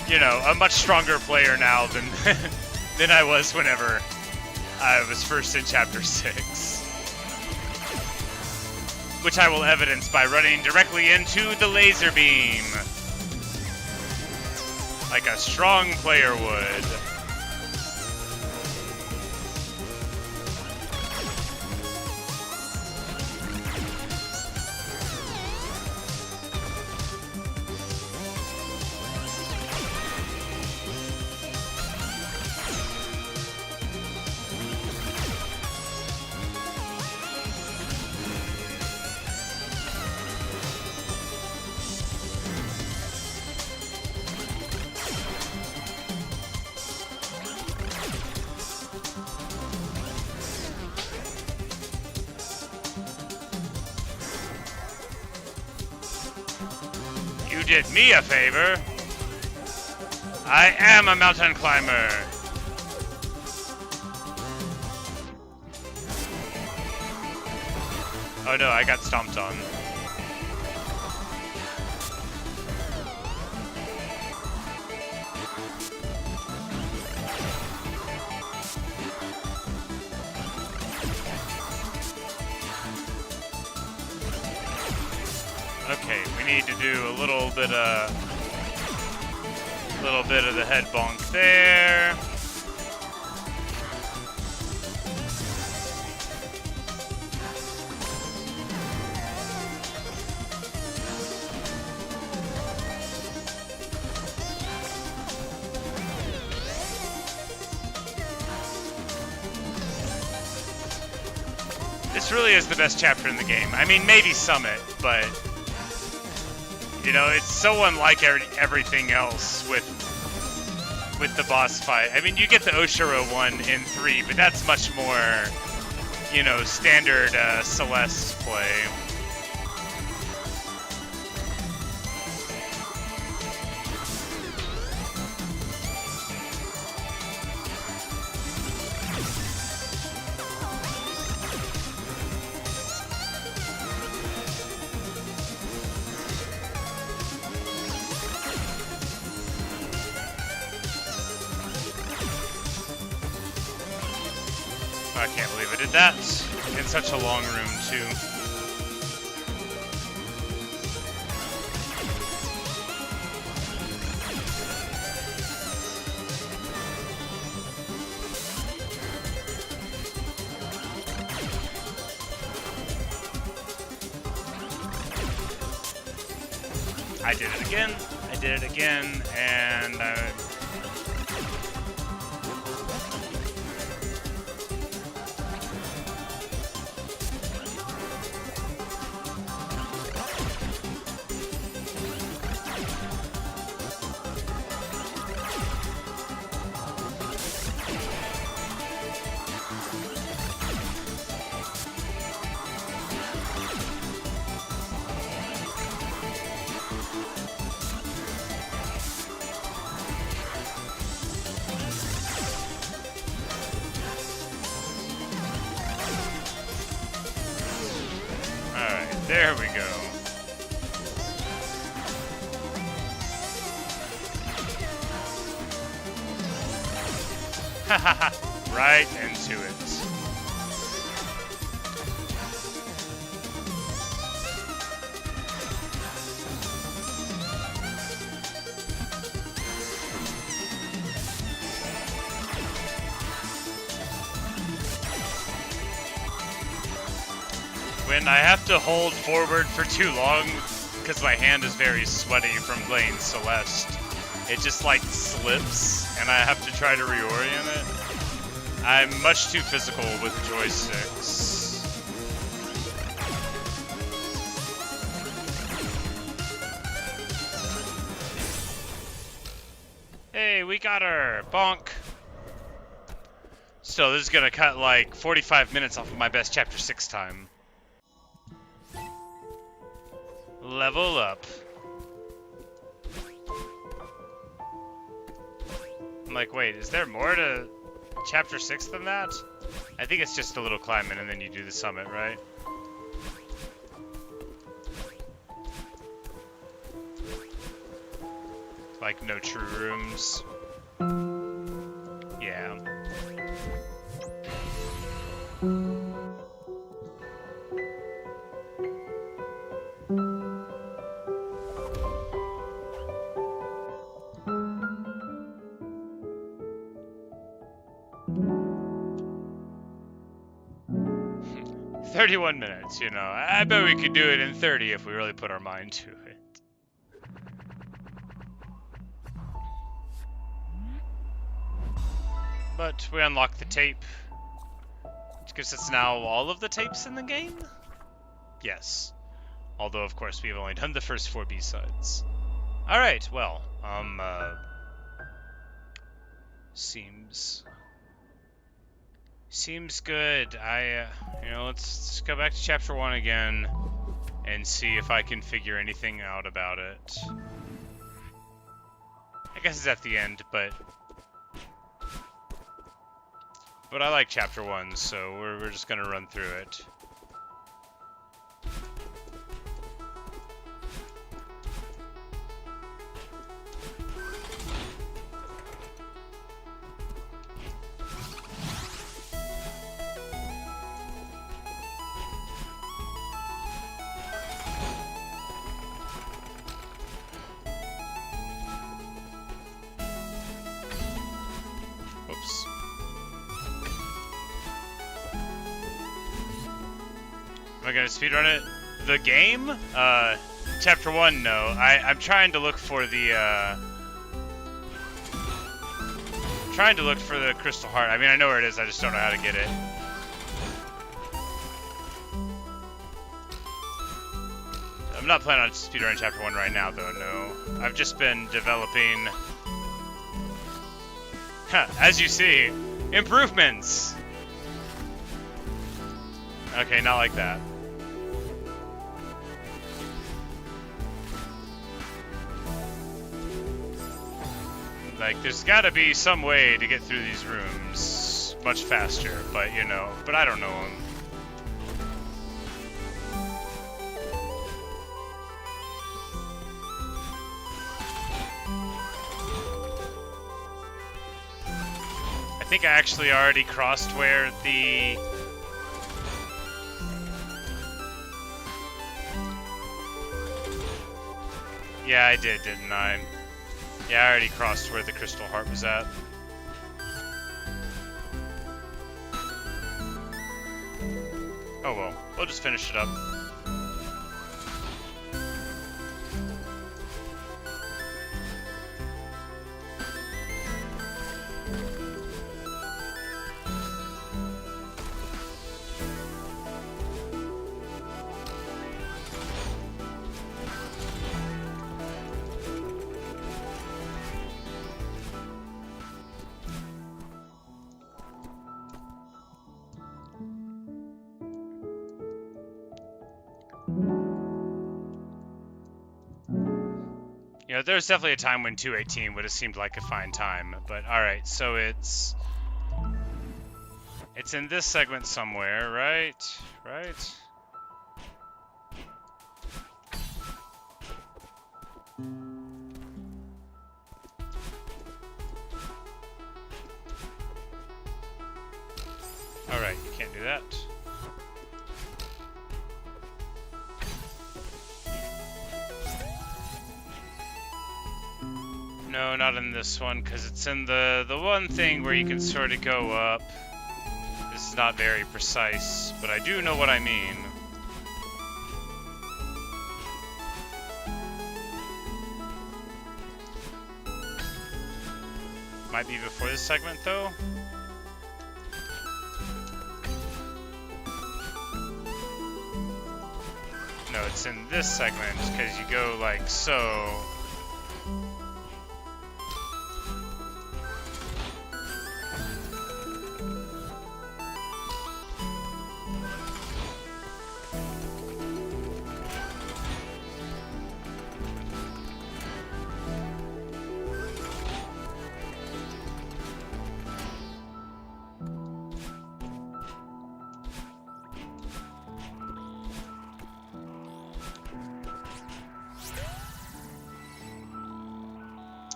you know, a much stronger player now than than I was whenever I was first in Chapter 6. Which I will evidence by running directly into the laser beam. Like a strong player would. You did me a favor. I am a mountain climber. Oh no, I got stomped on. Okay, we need to do a little bit of the head bonk there. This really is the best chapter in the game. I mean, maybe Summit, but you know, it's so unlike everything else with the boss fight. I mean, you get the Oshiro one in 3, but that's much more, you know, standard Celeste play. I can't believe I did that in such a long room, too. I did it again, and there we go. Hahaha, right into it. When I have to hold forward for too long, because my hand is very sweaty from playing Celeste, it just like slips, and I have to try to reorient it. I'm much too physical with joysticks. Hey, we got her! Bonk! So this is gonna cut like 45 minutes off of my best Chapter 6 time. Level up. I'm like, wait, is there more to Chapter 6 than that? I think it's just a little climbing and then you do the summit, right? Like, no true rooms. Yeah. "31 minutes, you know. I bet we could do it in 30 if we really put our mind to it. But we unlocked the tape. Which gives us now all of the tapes in the game? Yes. Although, of course, we've only done the first 4 B-sides. Alright, well, Seems good. You know, let's go back to Chapter 1 again and see if I can figure anything out about it. I guess it's at the end, but I like Chapter 1, so we're just gonna run through it. Oops. Am I gonna speedrun it? The game? Chapter 1, no. I'm trying to look for the, Crystal Heart. I mean, I know where it is, I just don't know how to get it. I'm not planning on speedrunning Chapter 1 right now, though, no. I've just been developing... as you see, improvements! Okay, not like that. Like, there's gotta be some way to get through these rooms much faster, but, you know, but I don't know them. I think I actually already crossed where the... Yeah, I did, didn't I? Yeah, I already crossed where the Crystal Heart was at. Oh well, we'll just finish it up. You know, there was definitely a time when 2:18 would have seemed like a fine time, but alright, so it's in this segment somewhere, right? Right? Alright, you can't do that. No, not in this one, because it's in the one thing where you can sort of go up. This is not very precise, but I do know what I mean. might be before this segment, though. No, it's in this segment, because you go like so.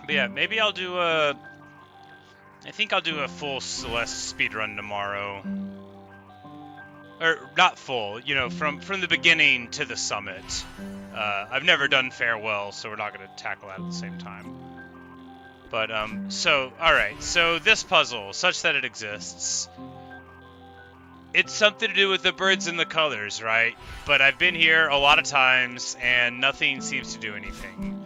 But yeah, maybe I'll do a... I think I'll do a full Celeste speedrun tomorrow. Or, not full, you know, from the beginning to the summit. I've never done Farewell, so we're not going to tackle that at the same time. But, so, alright, so this puzzle, such that it exists, it's something to do with the birds and the colors, right? But I've been here a lot of times, and nothing seems to do anything.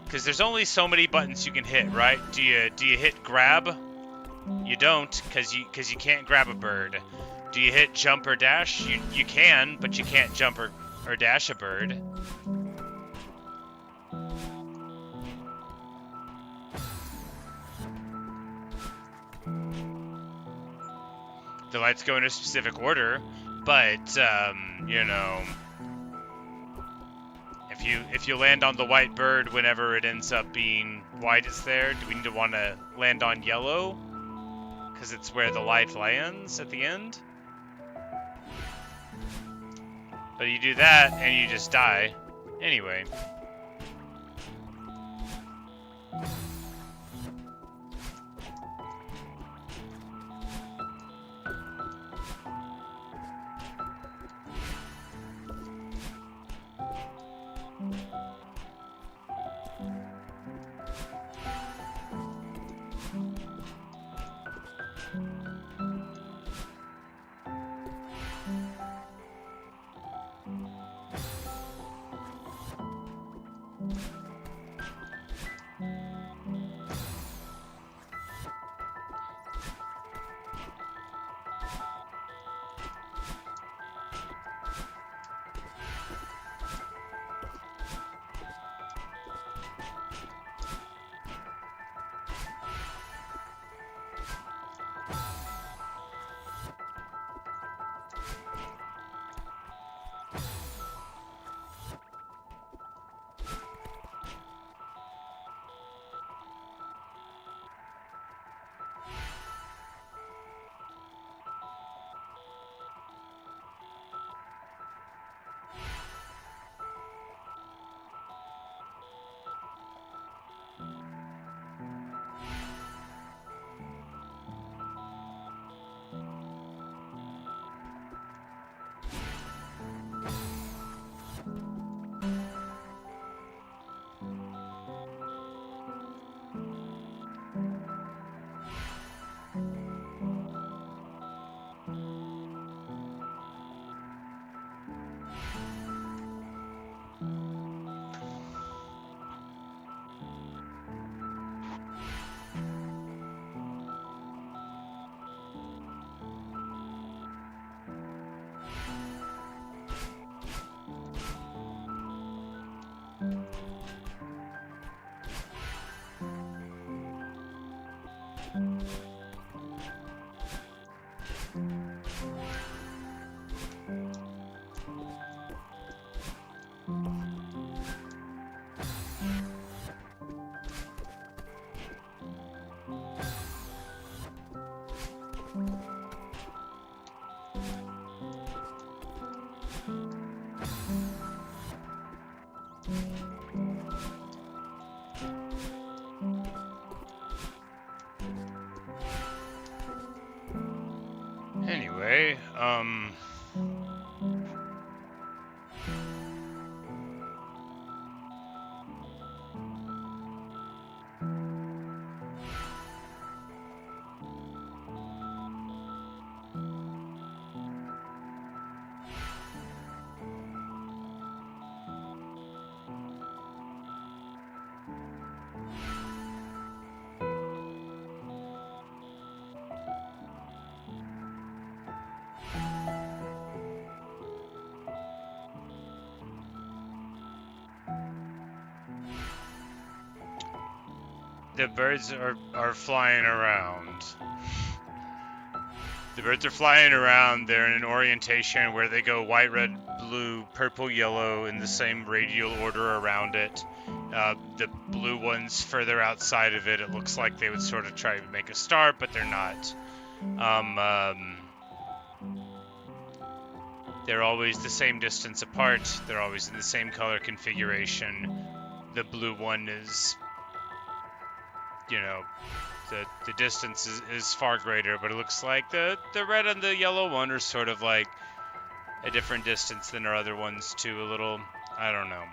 Because there's only so many buttons you can hit, right? Do you hit grab? You don't, because you can't grab a bird. Do you hit jump or dash? You can, but you can't jump or dash a bird. The lights go in a specific order, but you know, if you land on the white bird whenever it ends up being white is there, do we need to want to land on yellow? Because it's where the light lands at the end. But you do that and you just die. Anyway. Anyway, the birds are flying around. The birds are flying around. They're in an orientation where they go white, red, blue, purple, yellow in the same radial order around it. The blue ones further outside of it, it looks like they would sort of try to make a star, but they're not. They're always the same distance apart. They're always in the same color configuration. The blue one is, you know, the distance is far greater, but it looks like the red and the yellow one are sort of like a different distance than our other ones too, a little. I don't know.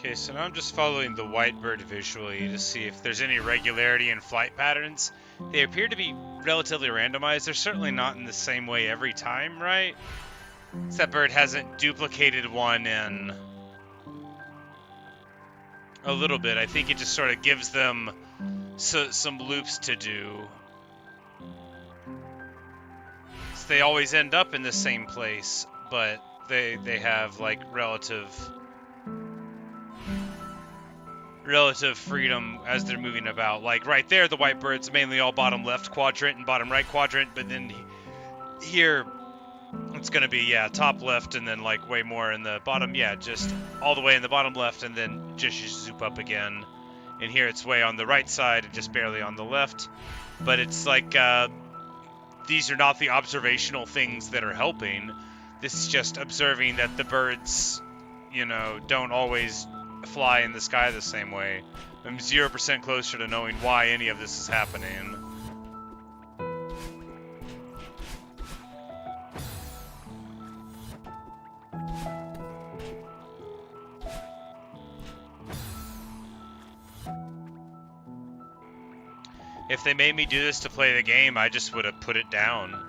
Okay, so now I'm just following the white bird visually to see if there's any regularity in flight patterns. They appear to be relatively randomized. They're certainly not in the same way every time, right? That bird hasn't duplicated one in a little bit. I think it just sort of gives them some loops to do. So they always end up in the same place, but they have like relative freedom as they're moving about. Like right there, the white bird's mainly all bottom left quadrant and bottom right quadrant, but then here it's gonna be, yeah, top left and then like way more in the bottom, yeah, just all the way in the bottom left and then just zoop up again. And here it's way on the right side and just barely on the left. But it's like, these are not the observational things that are helping. This is just observing that the birds, you know, don't always fly in the sky the same way. I'm 0% closer to knowing why any of this is happening. If they made me do this to play the game, I just would have put it down.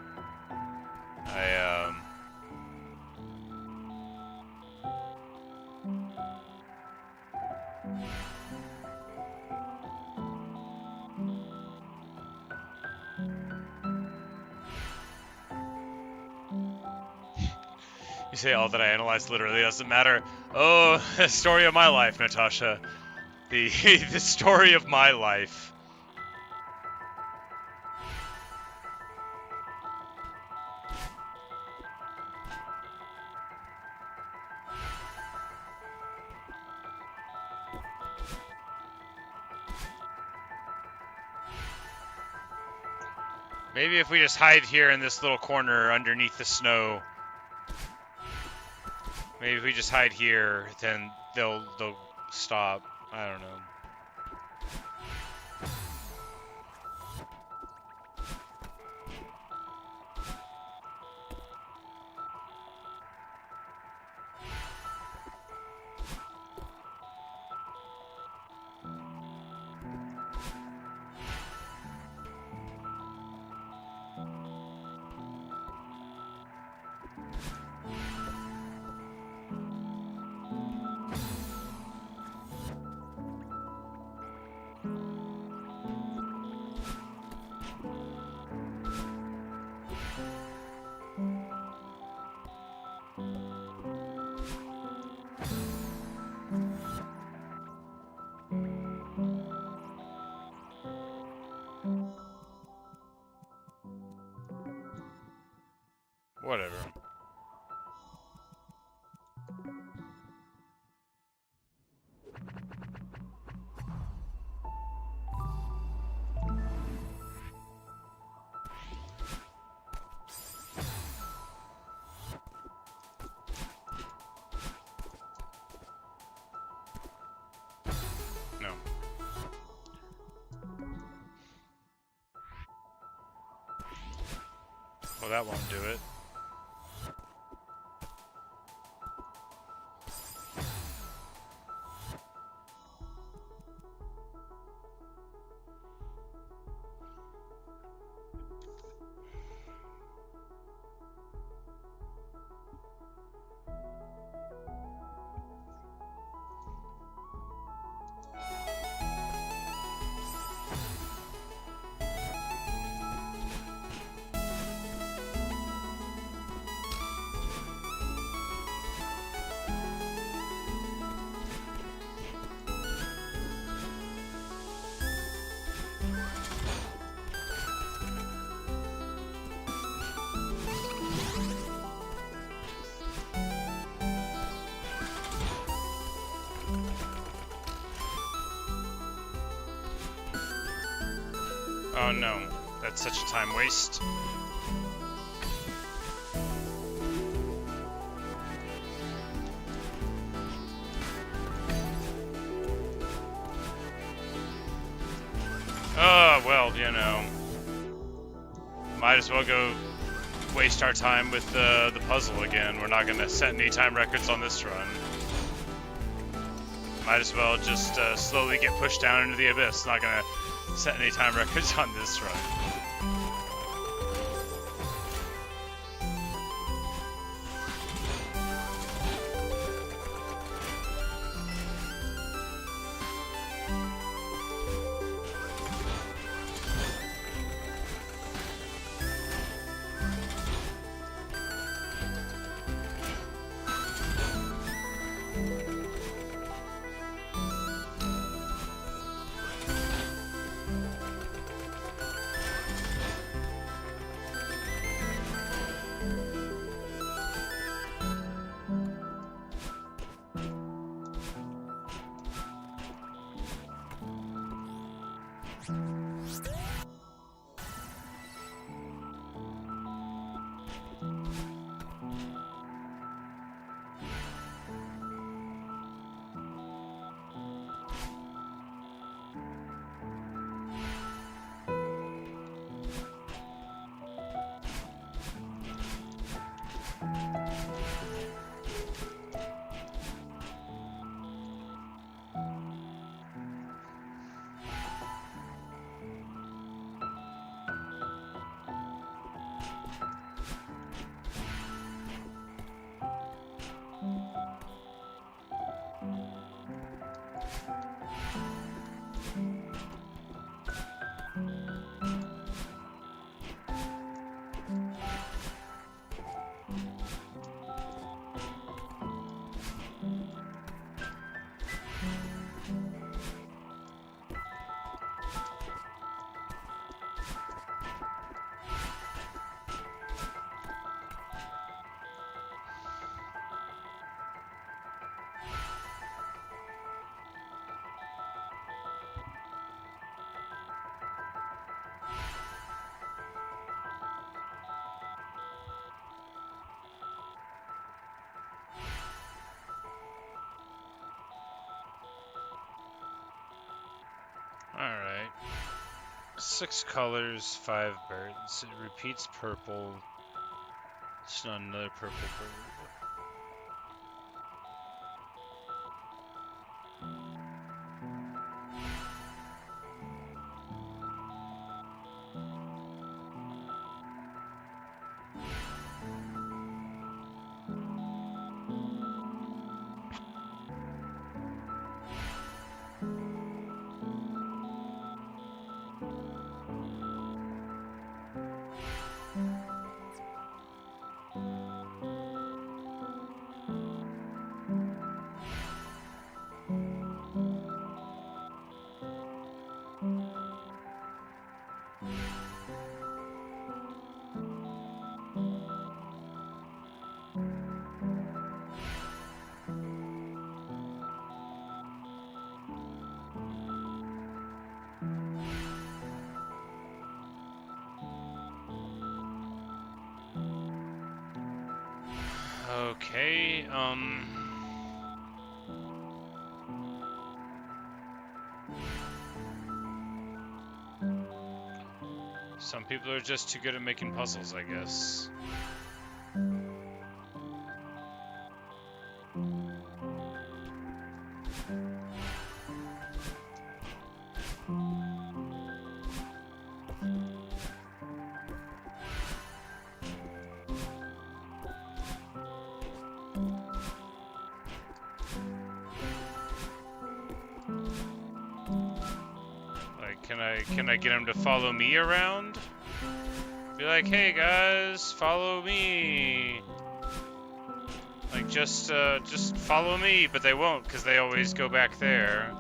You say all that I analyzed literally doesn't matter. Oh, the story of my life, Natasha. The story of my life. Maybe if we just hide here in this little corner underneath the snow. Maybe if we just hide here, then they'll stop. I don't know. Whatever. No. Well, that won't do it. Oh no, that's such a time waste. Oh, well, you know. Might as well go waste our time with the puzzle again. We're not going to set any time records on this run. Might as well just slowly get pushed down into the abyss. Not gonna set any time records on this run. Alright. 6 colors, 5 birds. It repeats purple. It's not another purple bird. Okay, some people are just too good at making puzzles, I guess. Can I get him to follow me around? Be like, hey guys, follow me. Like just follow me, but they won't because they always go back there.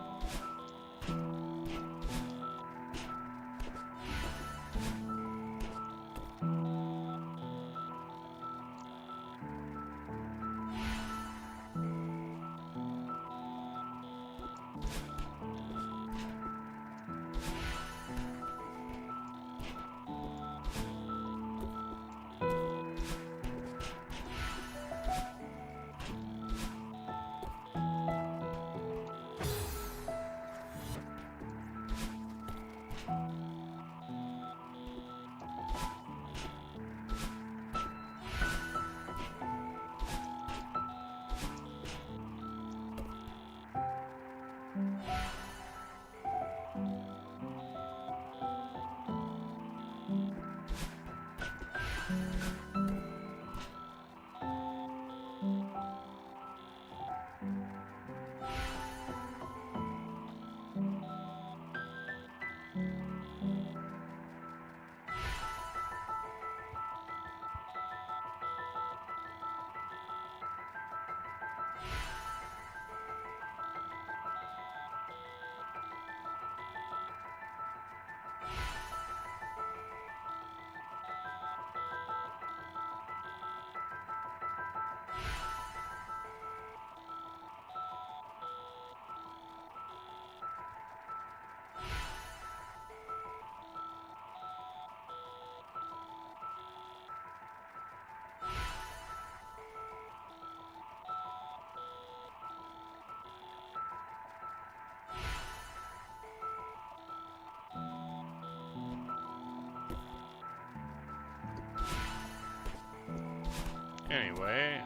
Anyway,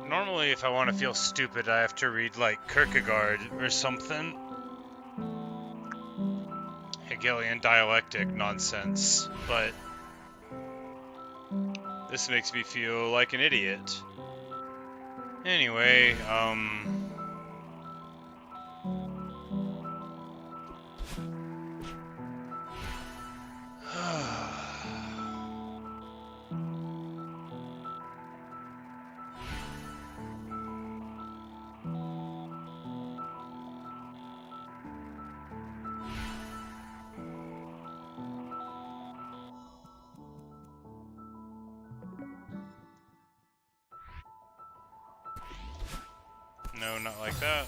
normally if I want to feel stupid, I have to read, like, Kierkegaard or something. Hegelian dialectic nonsense, but this makes me feel like an idiot. Anyway, no, not like that.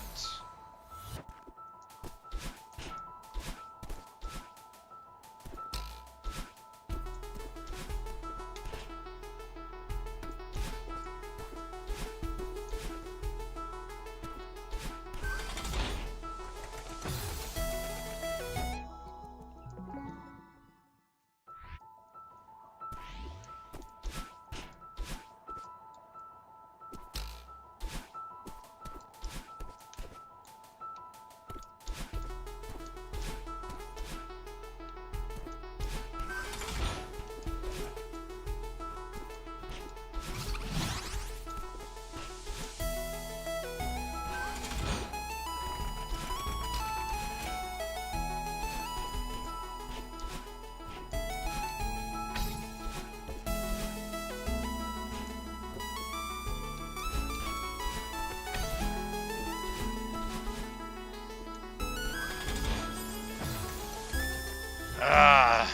Ah.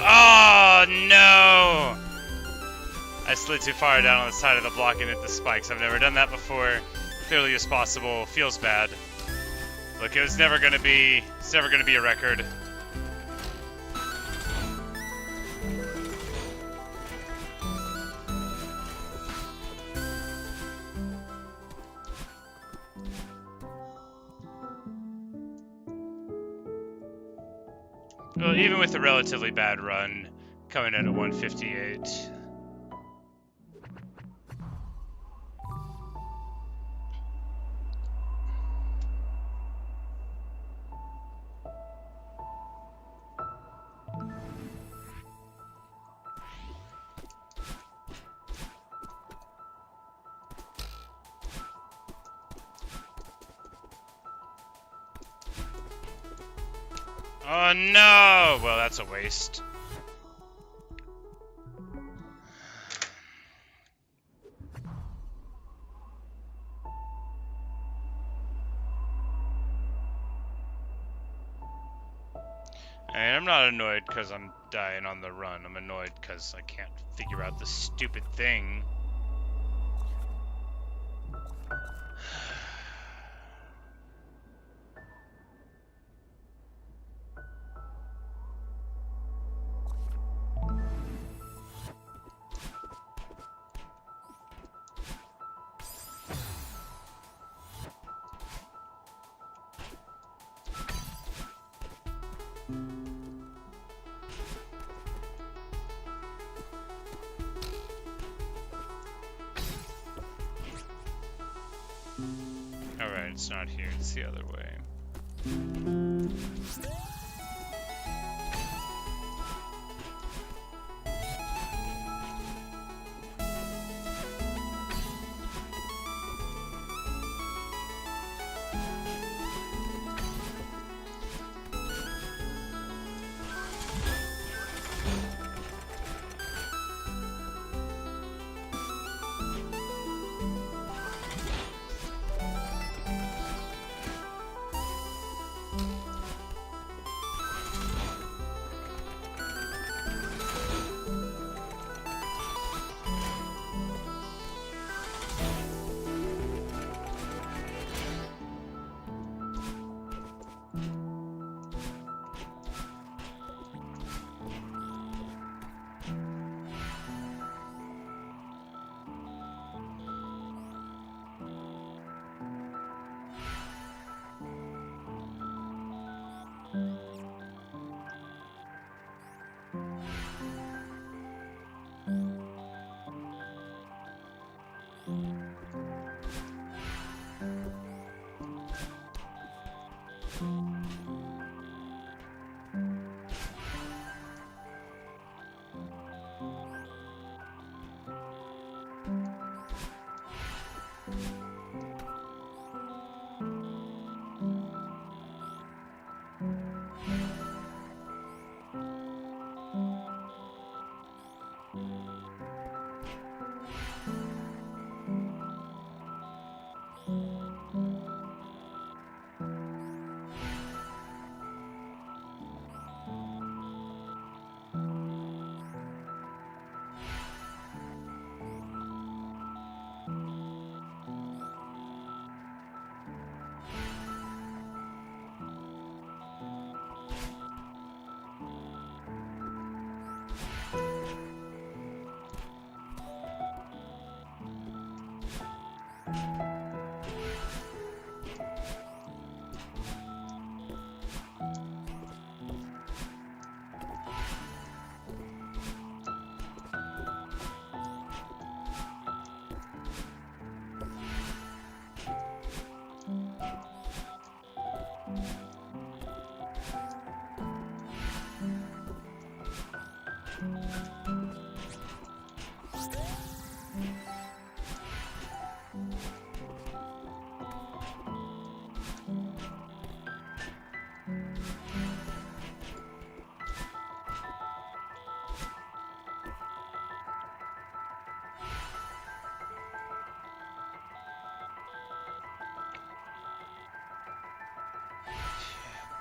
Oh no! I slid too far down on the side of the block and hit the spikes. I've never done that before. Clearly is possible. Feels bad. Look, it's never gonna be a record. Well, even with a relatively bad run, coming in at 158. Oh no! Well, that's a waste. And I'm not annoyed because I'm dying on the run. I'm annoyed because I can't figure out this stupid thing. Alright, it's not here, it's the other way.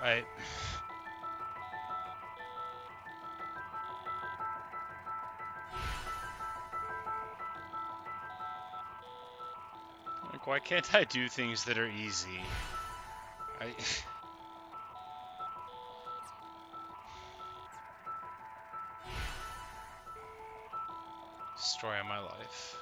Right. Like, why can't I do things that are easy? Story of my life.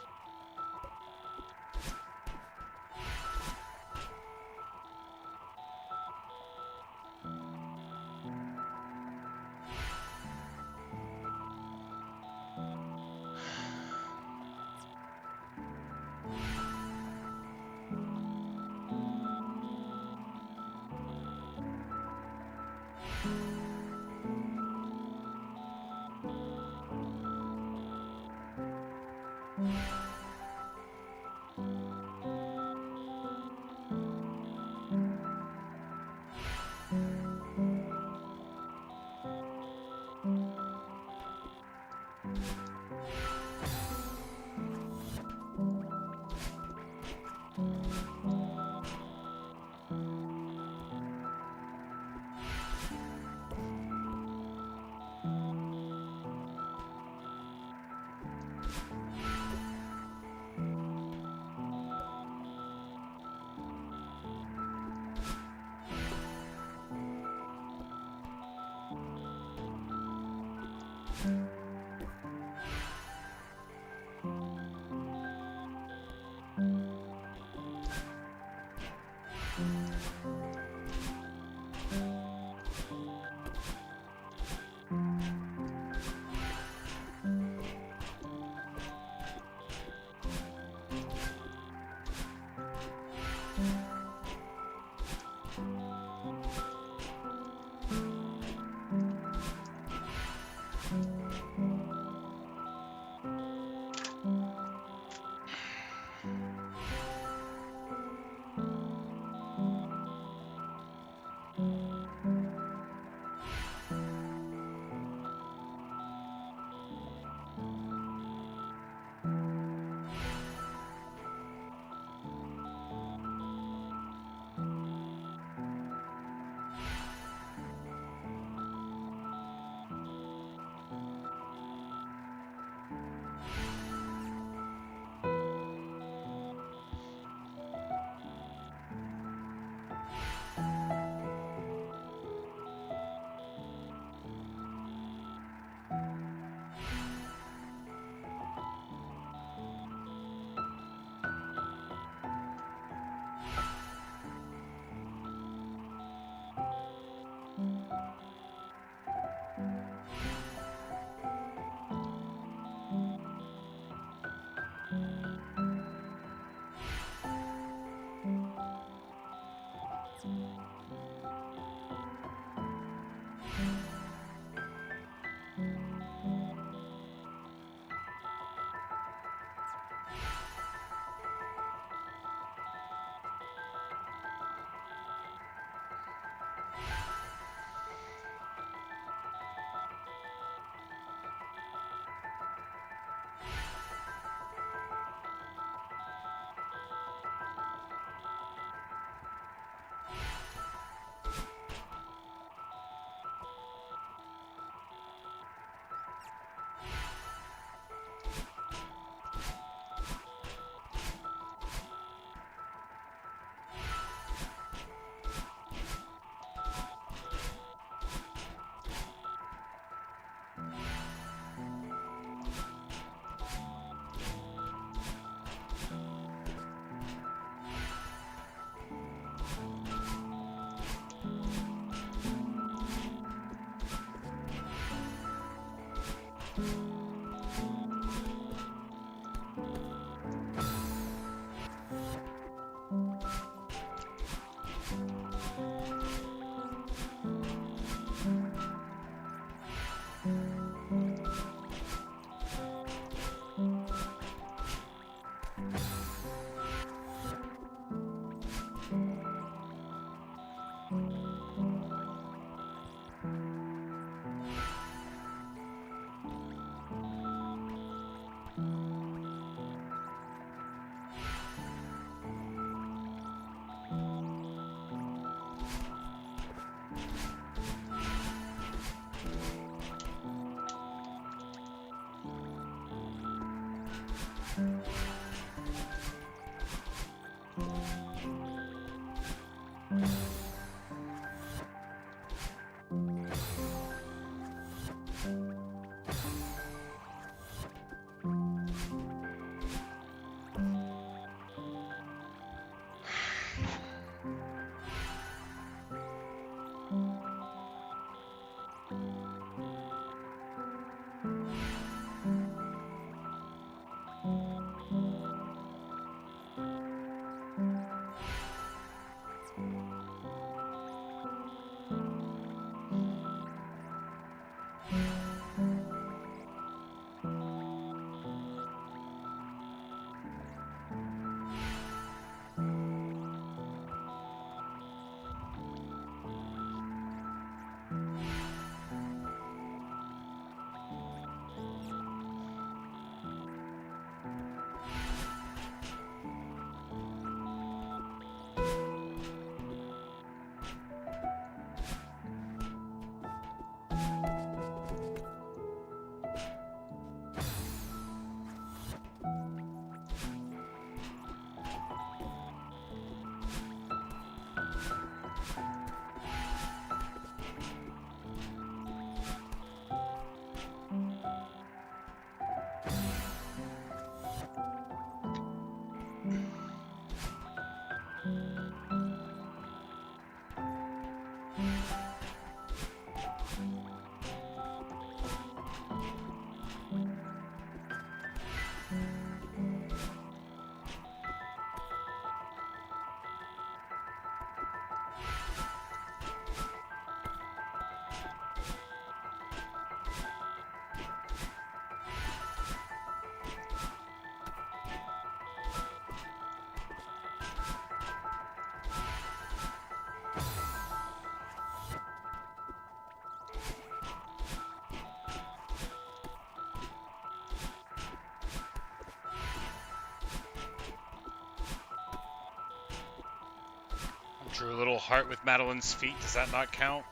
Drew a little heart with Madeline's feet. Does that not count?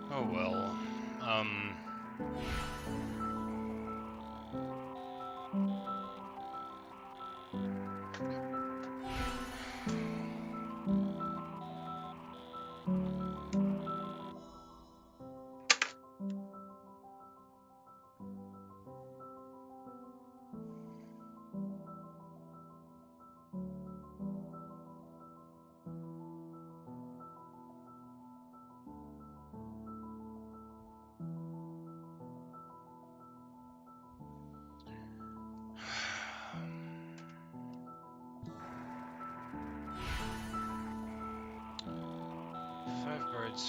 Oh well.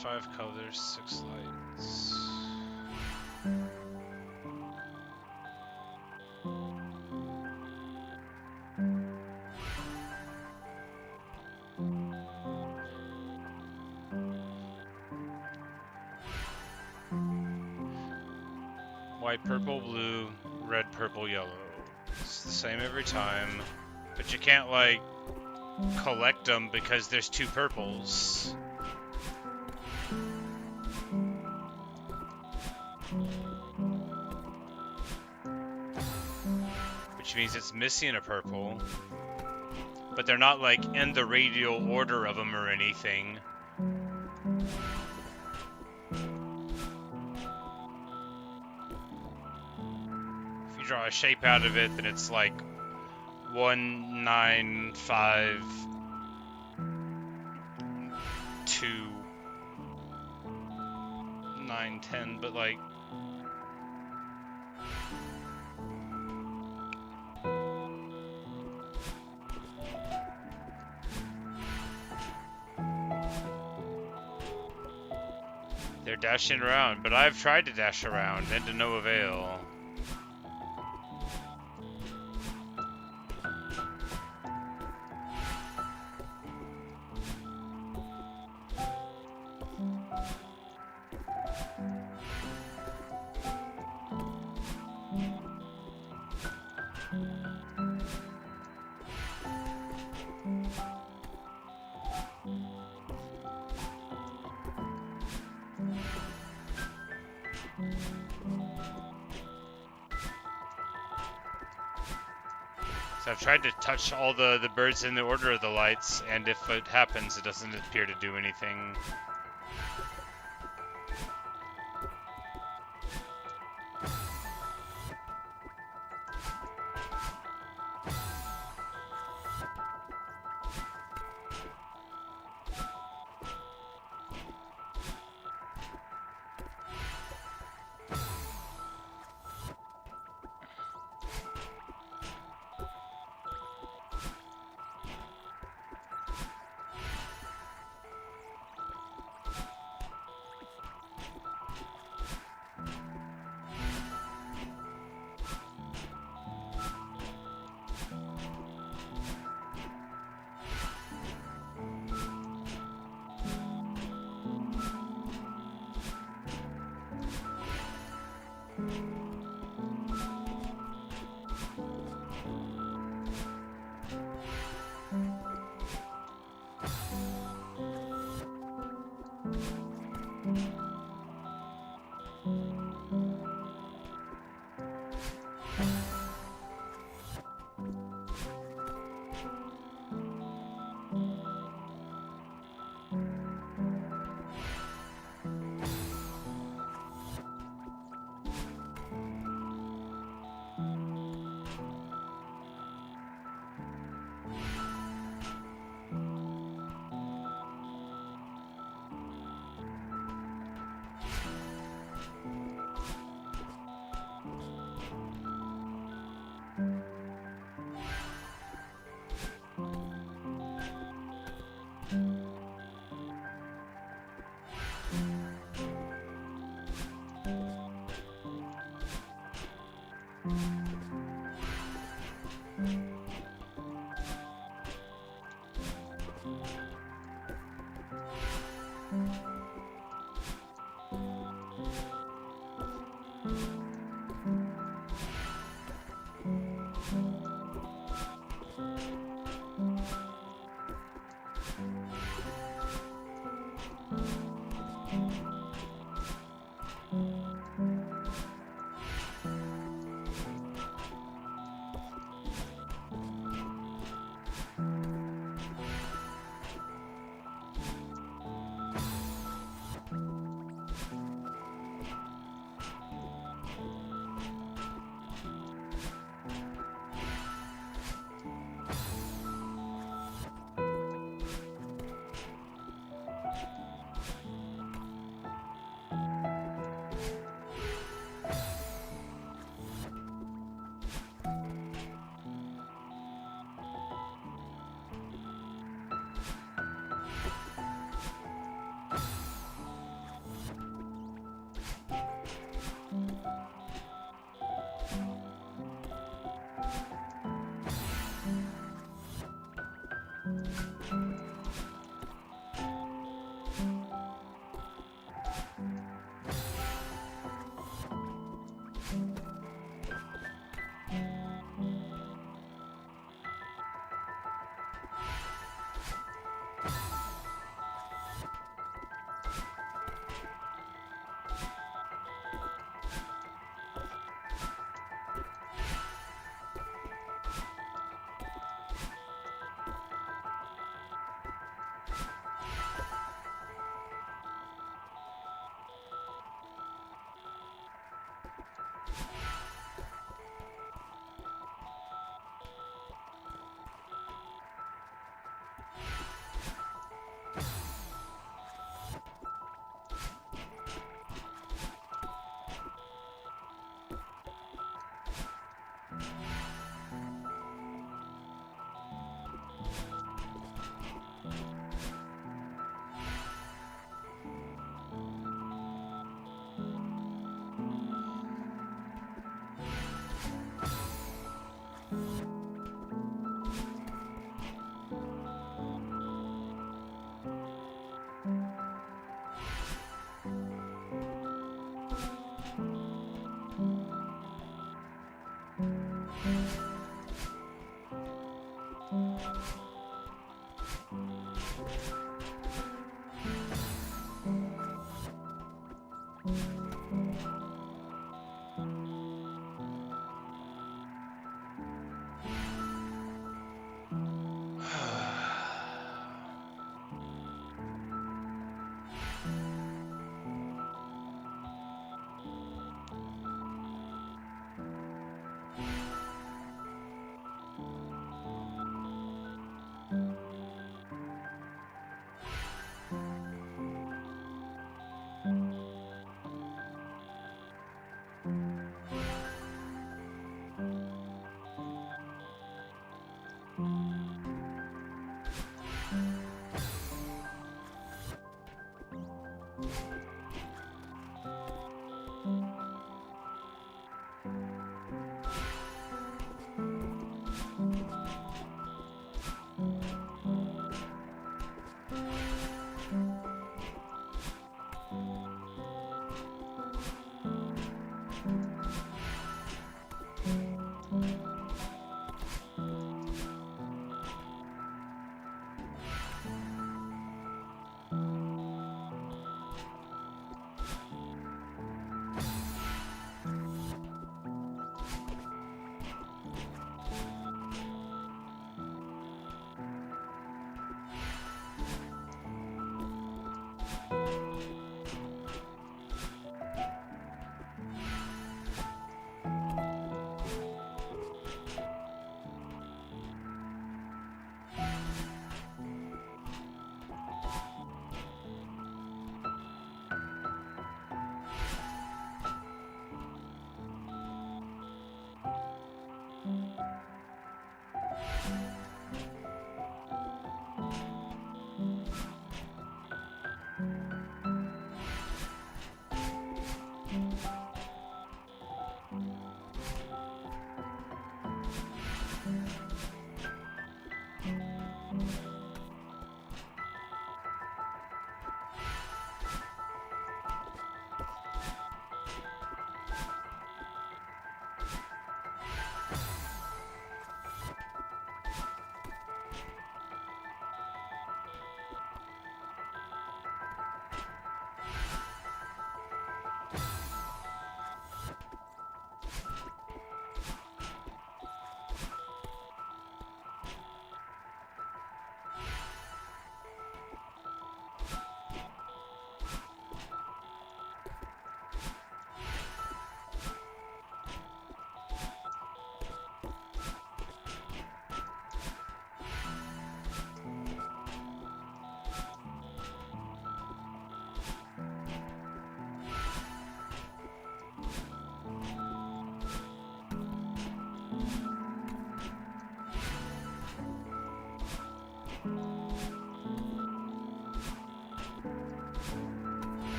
5 colors, 6 lights. White, purple, blue, red, purple, yellow. It's the same every time, but you can't, like, collect them because there's 2 purples. Which means it's missing a purple. But they're not, like, in the radial order of them or anything. If you draw a shape out of it, then it's like 1, 9, 5, 2, 9, 10, but like... They're dashing around, but I've tried to dash around, and to no avail. So I've tried to touch all the birds in the order of the lights, and if it happens, it doesn't appear to do anything.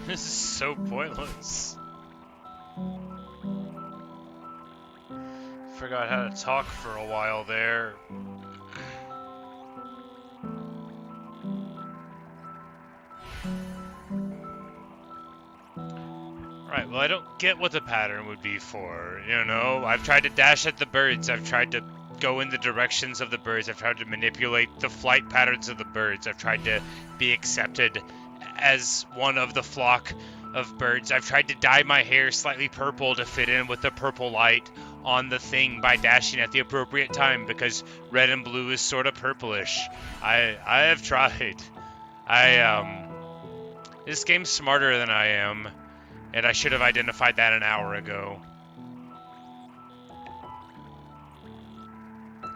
This is so pointless. Forgot how to talk for a while there. Alright, well I don't get what the pattern would be for, you know? I've tried to dash at the birds, I've tried to go in the directions of the birds, I've tried to manipulate the flight patterns of the birds, I've tried to be accepted as one of the flock of birds, I've tried to dye my hair slightly purple to fit in with the purple light on the thing by dashing at the appropriate time, because red and blue is sort of purplish. I have tried. This game's smarter than I am. And I should have identified that an hour ago.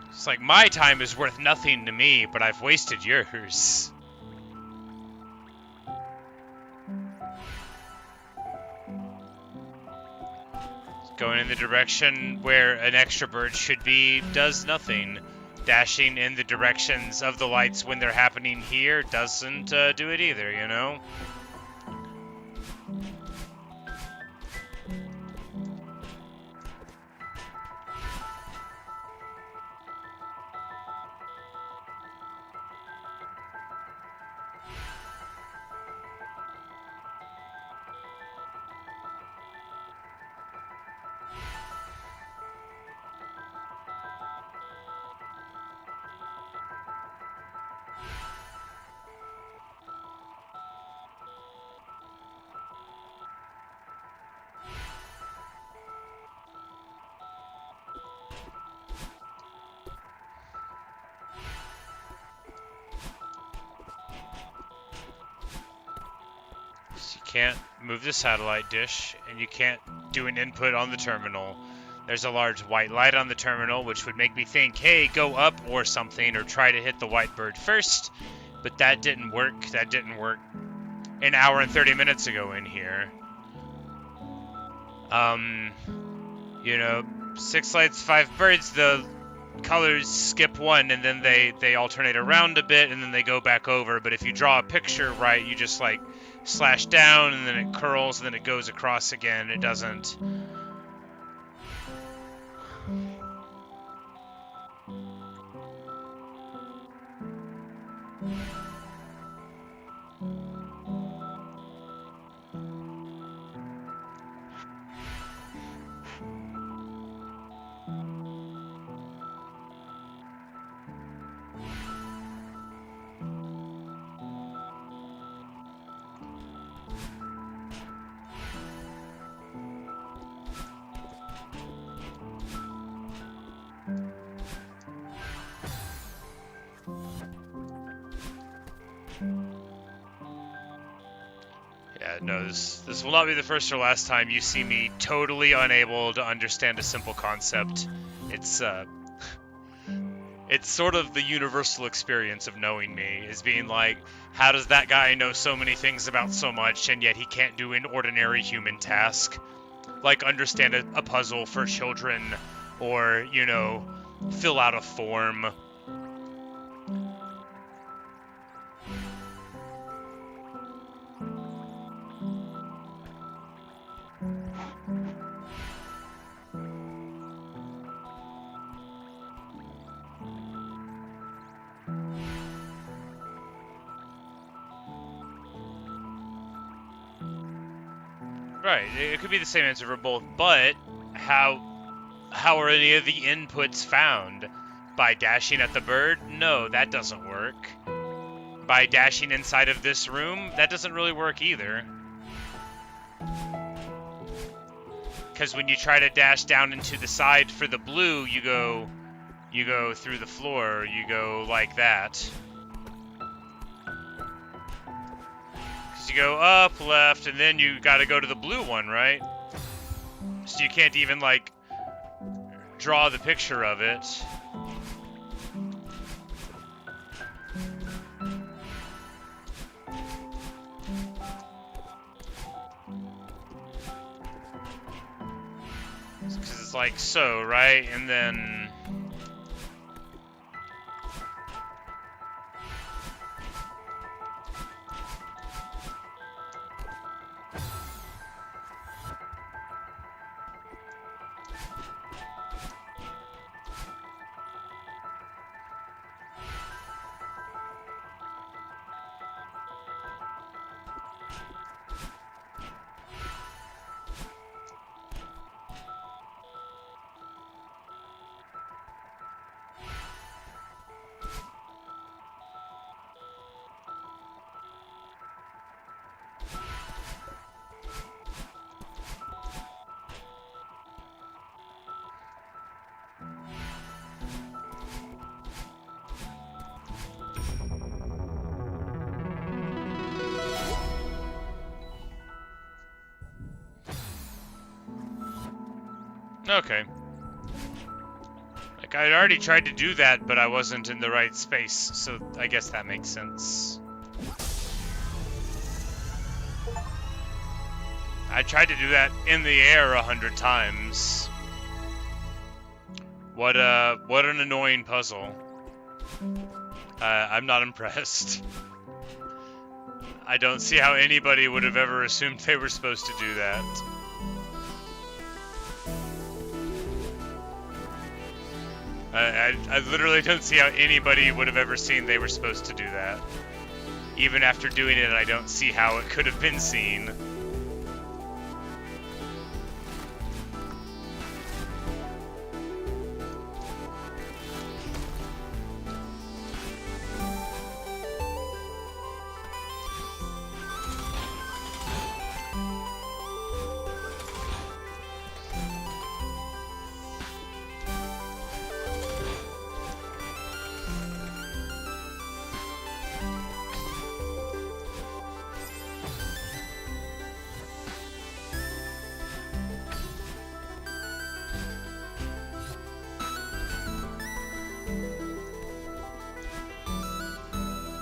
It's like, my time is worth nothing to me, but I've wasted yours. Going in the direction where an extra bird should be does nothing. Dashing in the directions of the lights when they're happening here doesn't do it either, you know? Can't move the satellite dish, and you can't do an input on the terminal. There's a large white light on the terminal, which would make me think, hey, go up or something, or try to hit the white bird first, but that didn't work. That didn't work an hour and 30 minutes ago in here. You know, 6 lights, 5 birds, the colors skip one, and then they alternate around a bit, and then they go back over, but if you draw a picture right, you just, like, slash down, and then it curls, and then it goes across again. It doesn't... No, this will not be the first or last time you see me totally unable to understand a simple concept. It's sort of the universal experience of knowing me, is being like, how does that guy know so many things about so much, and yet he can't do an ordinary human task? Like understand a puzzle for children, or, you know, fill out a form. Right, it could be the same answer for both, but how are any of the inputs found? By dashing at the bird? No, that doesn't work. By dashing inside of this room? That doesn't really work either. Because when you try to dash down into the side for the blue, you go through the floor, you go like that. You go up, left, and then you gotta go to the blue one, right? So you can't even, like, draw the picture of it. Because it's like so, right? And then... Okay. Like, I'd already tried to do that, but I wasn't in the right space, so I guess that makes sense. I tried to do that in the air 100 times. What an annoying puzzle. I'm not impressed. I don't see how anybody would have ever assumed they were supposed to do that. I literally don't see how anybody would have ever seen they were supposed to do that. Even after doing it, I don't see how it could have been seen.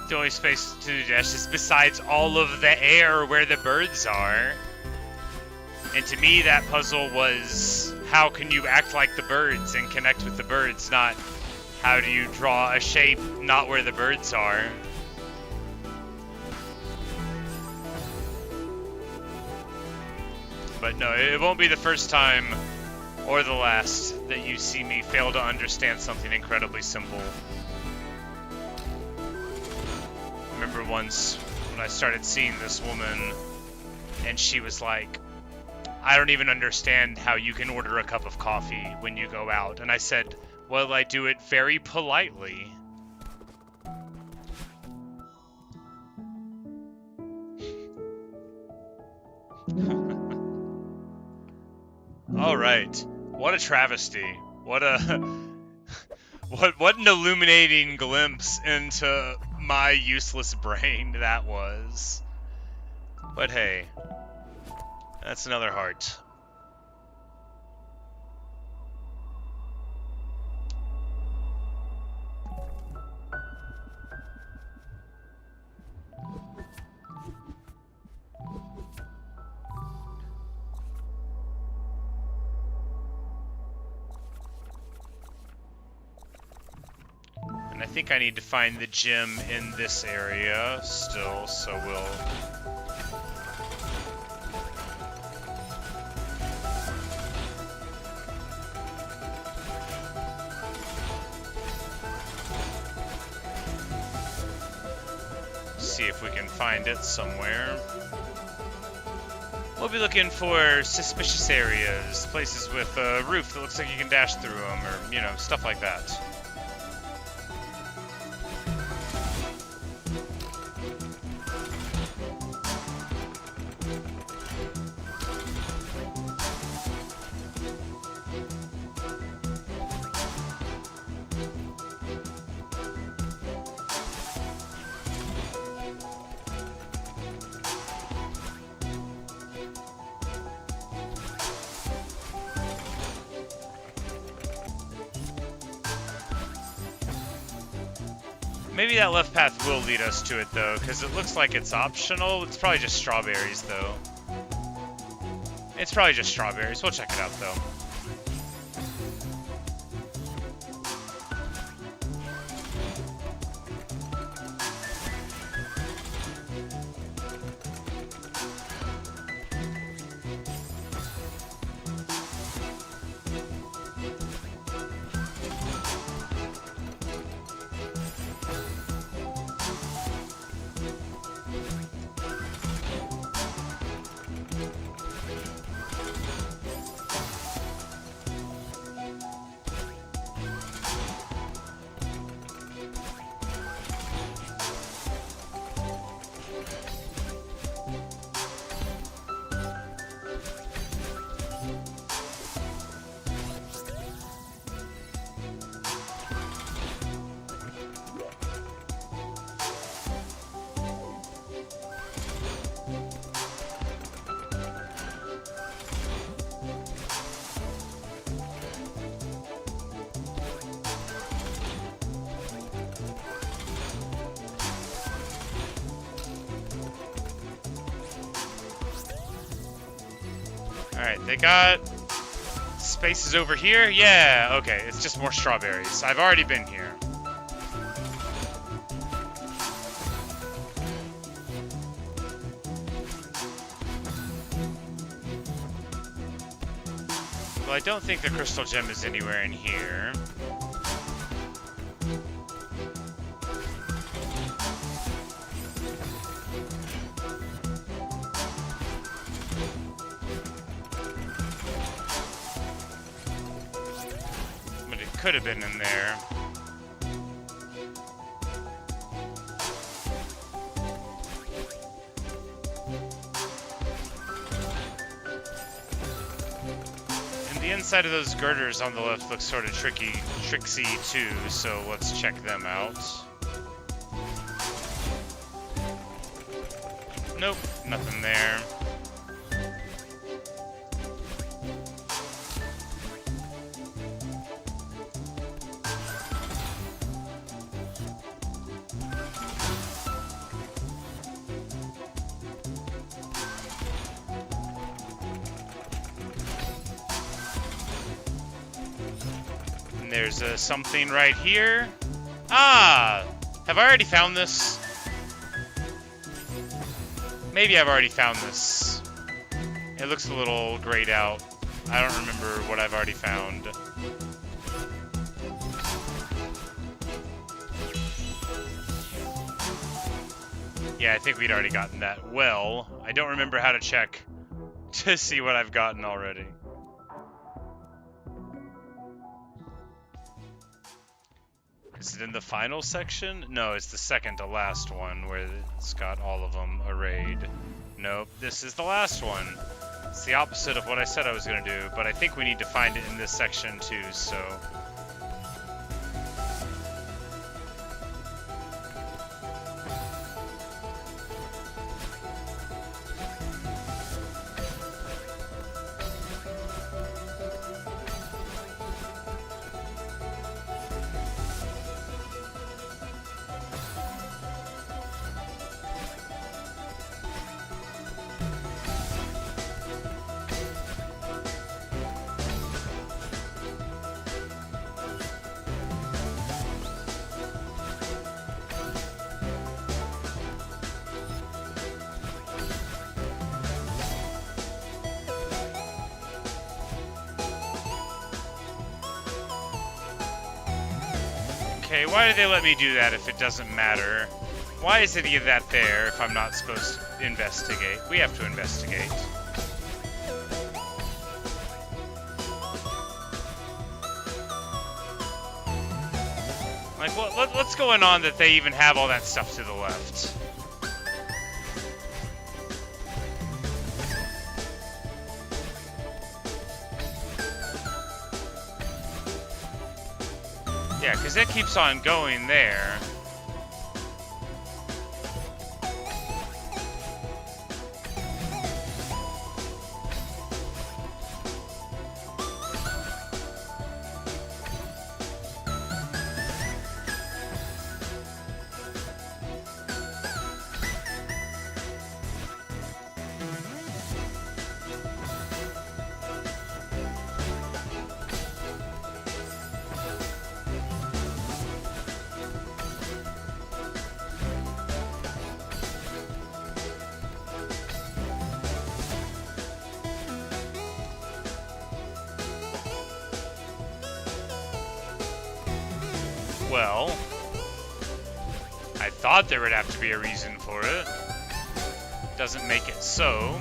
The only space to dash is besides all of the air where the birds are. And to me, that puzzle was, how can you act like the birds and connect with the birds, not how do you draw a shape not where the birds are. But no, it won't be the first time or the last that you see me fail to understand something incredibly simple. I remember once when I started seeing this woman and she was like, I don't even understand how you can order a cup of coffee when you go out. And I said, well, I do it very politely. All right. What a travesty. What an illuminating glimpse into my useless brain that was. But hey, that's another heart. And I think I need to find the gem in this area still, so we'll... see if we can find it somewhere. We'll be looking for suspicious areas, places with a roof that looks like you can dash through them, or, you know, stuff like that. Maybe that left path will lead us to it, though, because it looks like it's optional. It's probably just strawberries, though. It's probably just strawberries. We'll check it out, though. Alright, they got spaces over here? Yeah, okay, it's just more strawberries. I've already been here. Well, I don't think the crystal gem is anywhere in here. But it could have been in there. The inside of those girders on the left looks sort of tricksy too, so let's check them out. Nope, nothing there. There's something right here. Ah! Have I already found this? Maybe I've already found this. It looks a little grayed out. I don't remember what I've already found. Yeah, I think we'd already gotten that. Well, I don't remember how to check to see what I've gotten already. Is it in the final section? No, it's the second to last one where it's got all of them arrayed. Nope, this is the last one. It's the opposite of what I said I was going to do, but I think we need to find it in this section too, so... Okay, why do they let me do that if it doesn't matter? Why is any of that there if I'm not supposed to investigate? We have to investigate. Like, what's going on that they even have all that stuff to the left? Yeah, because that keeps on going there. Well, I thought there would have to be a reason for it. Doesn't make it so.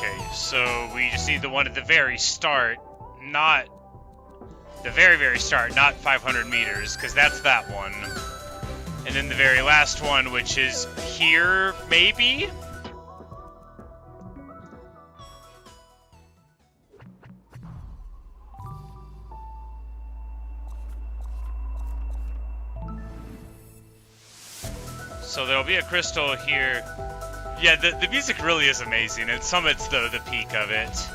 Okay, so we just need the one at the very start, not the very, very start, not 500 meters, because that's that one. And then the very last one, which is here, maybe? So there'll be a crystal here. Yeah, the music really is amazing, and Summit's the peak of it.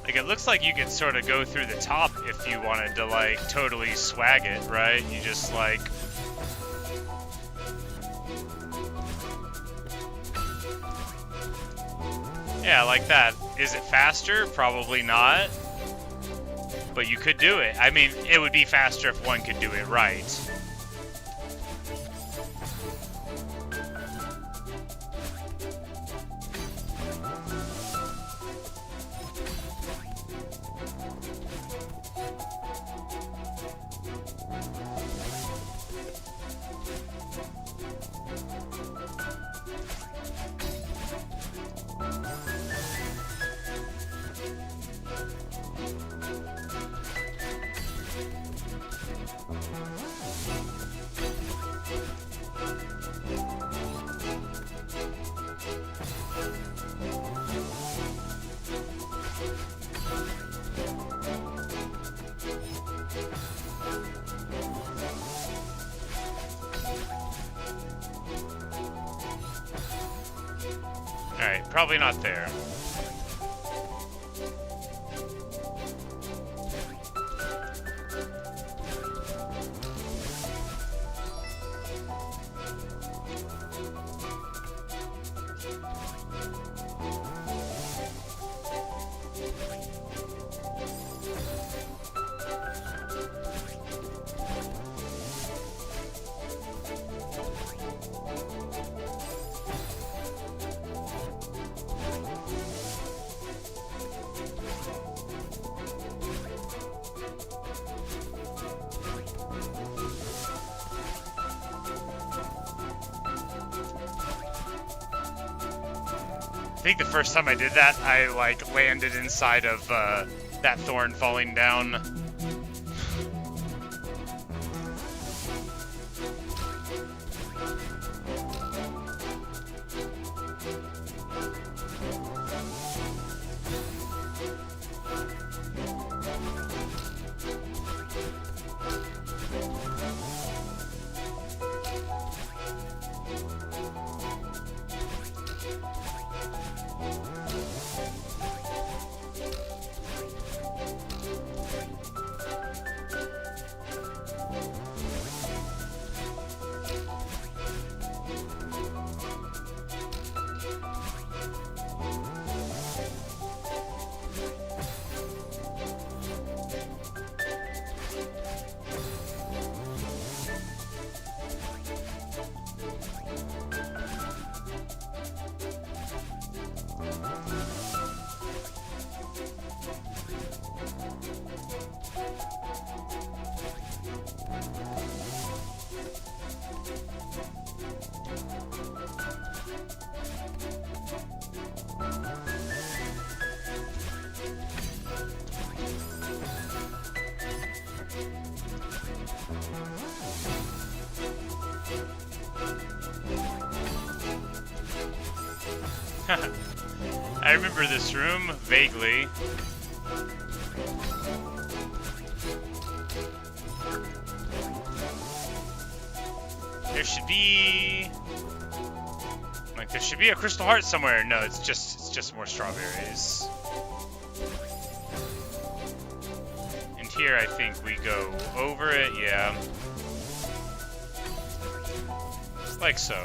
Like, it looks like you could sort of go through the top if you wanted to, like, totally swag it, right? You just, like... Yeah, like that. Is it faster? Probably not. But you could do it. I mean, it would be faster if one could do it right. Alright, probably not there. I think the first time I did that, I like landed inside of that thorn falling down. I remember this room vaguely. There should be... Like, there should be a crystal heart somewhere. No, it's just more strawberries. And here, I think we go over it, yeah. Like so.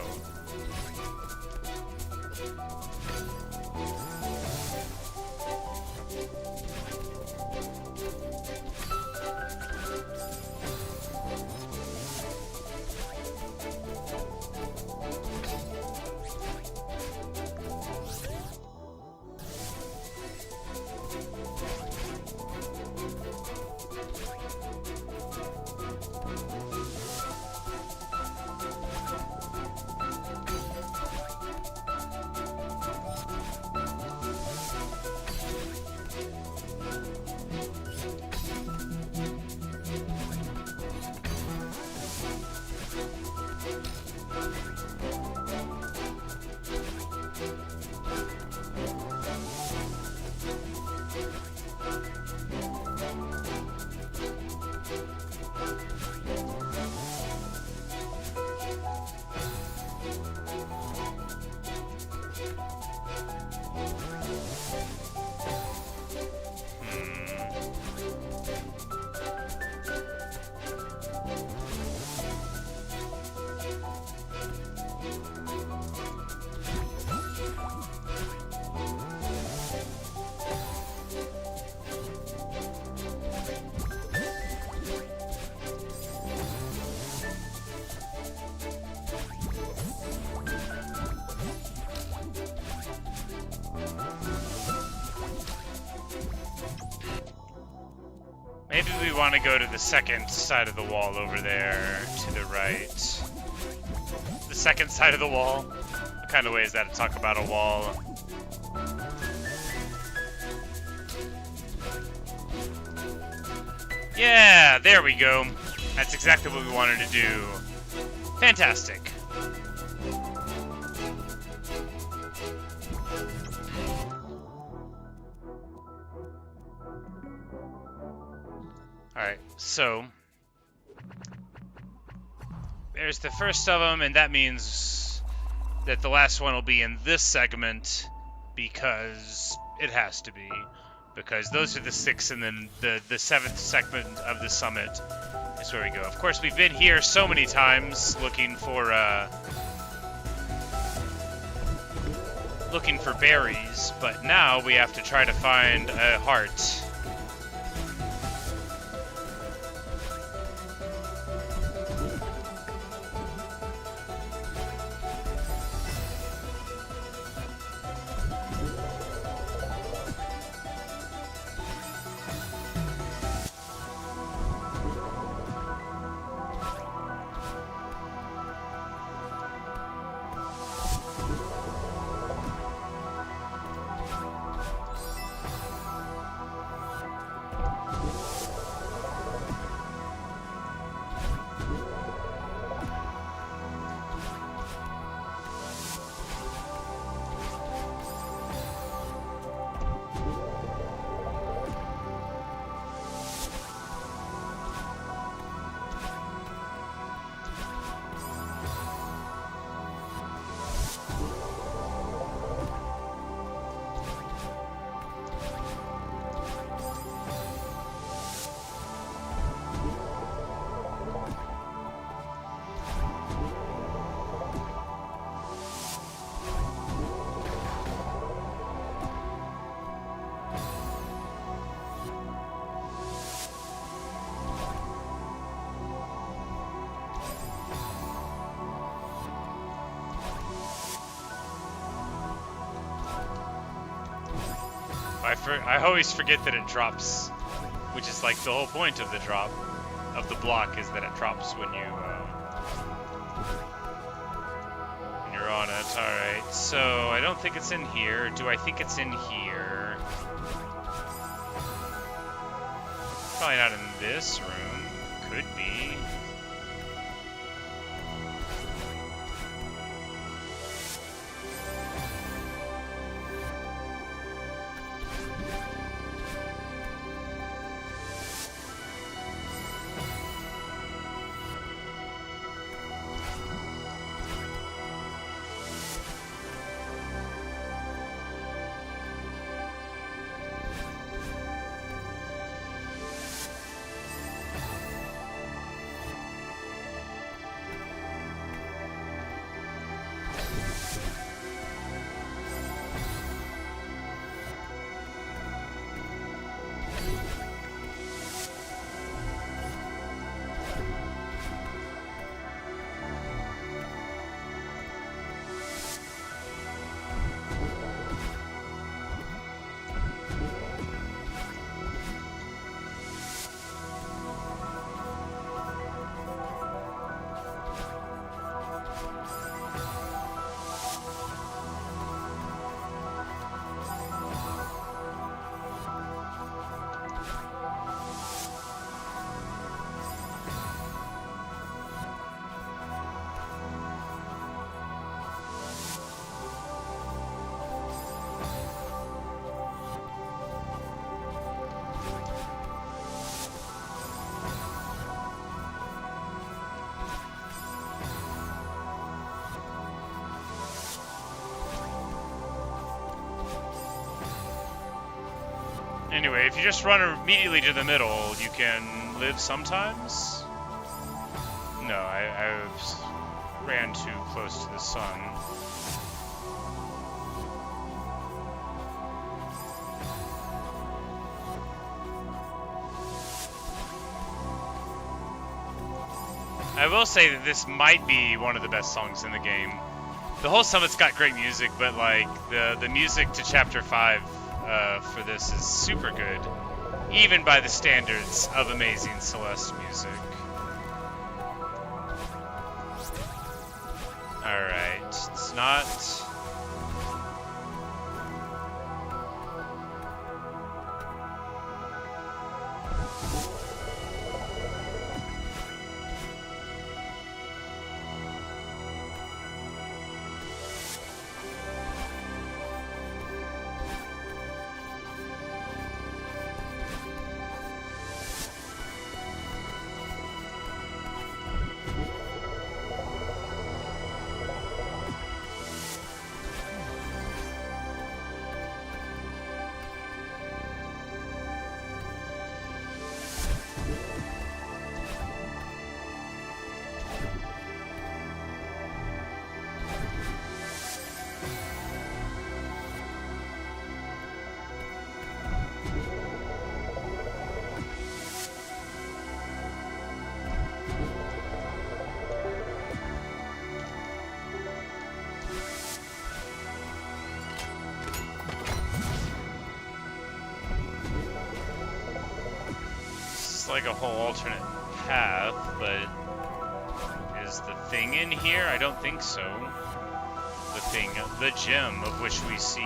Maybe we want to go to the second side of the wall over there, to the right. The second side of the wall? What kind of way is that to talk about a wall? Yeah, there we go. That's exactly what we wanted to do. Fantastic. Alright, so there's the first of them, and that means that the last one will be in this segment because it has to be. Because those are the 6, and then the 7th segment of the summit is where we go. Of course, we've been here so many times looking for berries, but now we have to try to find a heart. I always forget that it drops, which is like the whole point of the drop of the block is that it drops when you're on it. All right, so I don't think it's in here. Do I think it's in here? Probably not in this room. Could be. Anyway, if you just run immediately to the middle, you can live sometimes? No, I ran too close to the sun. I will say that this might be one of the best songs in the game. The whole summit's got great music, but like the music to Chapter 5 for this is super good, even by the standards of amazing Celeste music. Alright, it's not... like a whole alternate path, but is the thing in here? I don't think so. The thing, the gem of which we seek.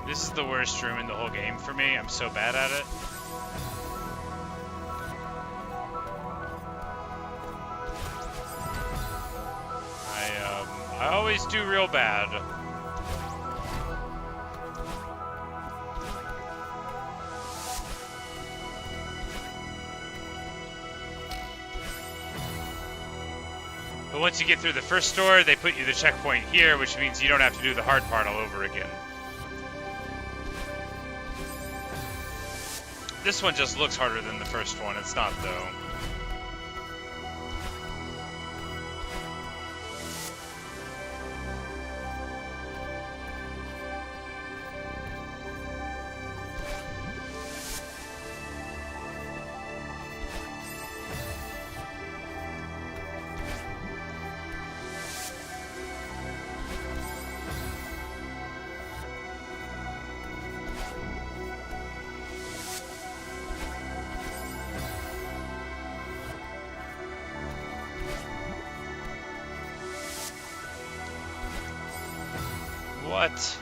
This is the worst room in the whole game for me. I'm so bad at it. I always do real bad. But once you get through the first door, they put you the checkpoint here, which means you don't have to do the hard part all over again. This one just looks harder than the first one. It's not, though. What?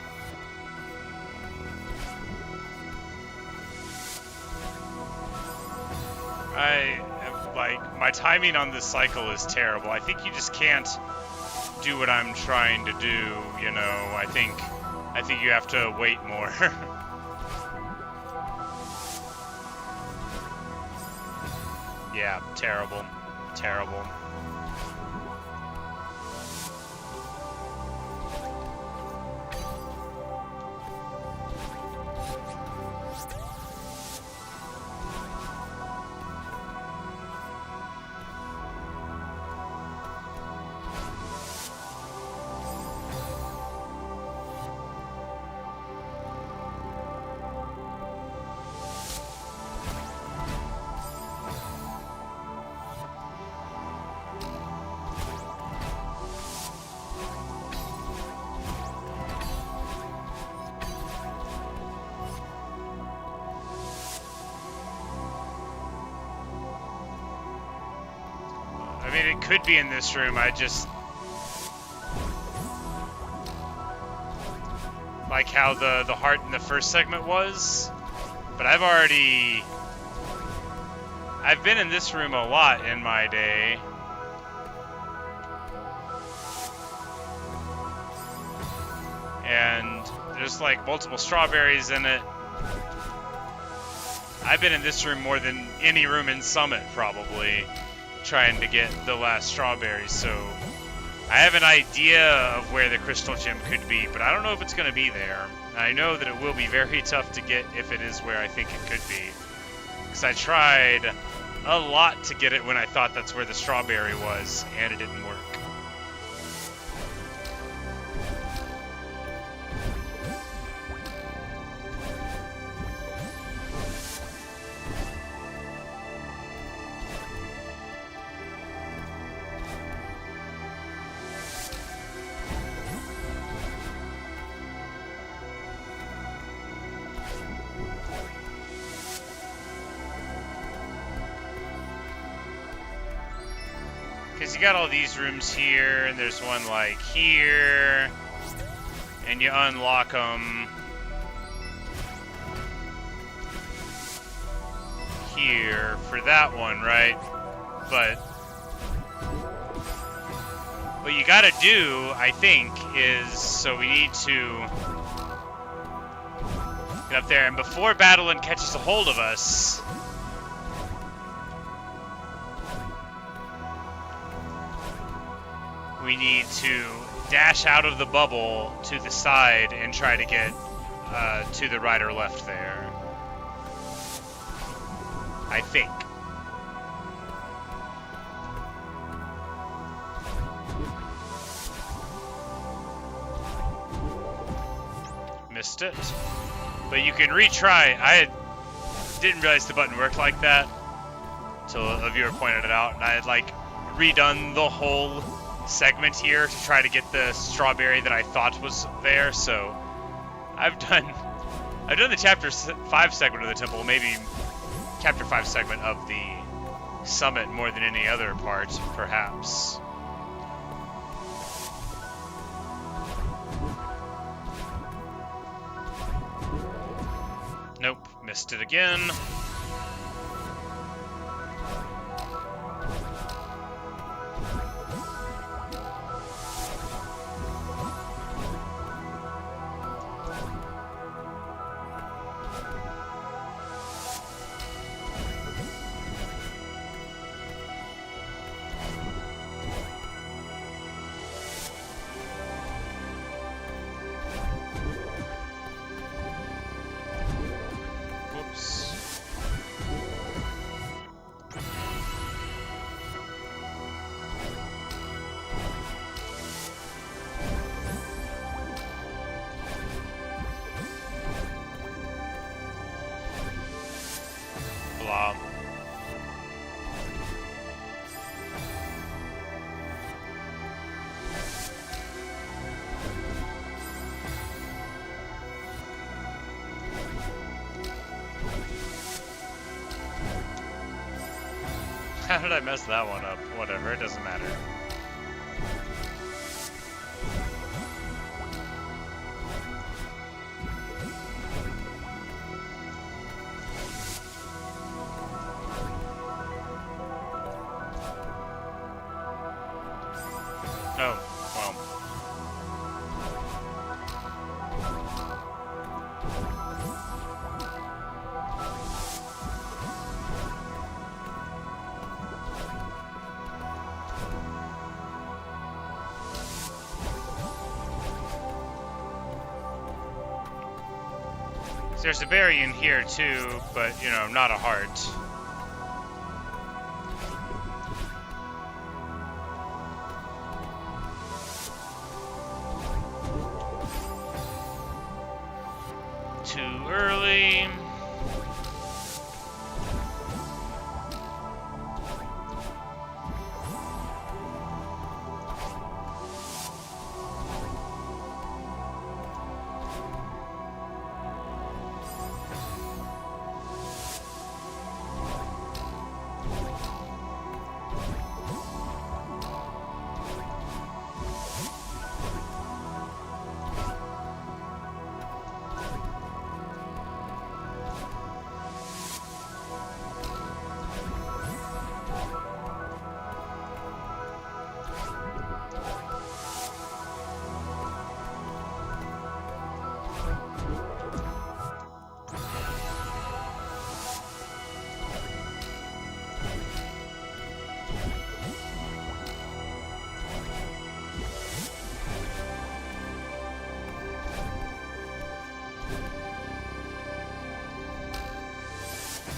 My timing on this cycle is terrible. I think you just can't do what I'm trying to do, you know. I think you have to wait more. Yeah, terrible. Terrible. I mean, it could be in this room. I just like how the heart in the first segment was. But I've been in this room a lot in my day. And there's like multiple strawberries in it. I've been in this room more than any room in Summit, probably, trying to get the last strawberry. So I have an idea of where the crystal gem could be, but I don't know if it's going to be there. I know that it will be very tough to get if it is where I think it could be. Because I tried a lot to get it when I thought that's where the strawberry was, and it didn't work. Because you got all these rooms here, and there's one like here, and you unlock them here for that one, right? But what you gotta do, I think, is, so we need to get up there, and before Battleland catches a hold of us, we need to dash out of the bubble to the side and try to get to the right or left there. I think. Missed it. But you can retry. Didn't realize the button worked like that until a viewer pointed it out, and I had like redone the whole segment here to try to get the strawberry that I thought was there. So I've done the chapter 5 segment of the temple, maybe chapter 5 segment of the summit more than any other part, perhaps. Nope, missed it again. Blah. How did I mess that one up? Whatever, it doesn't matter. Oh, well. There's a berry in here too, but, you know, not a heart. Too early.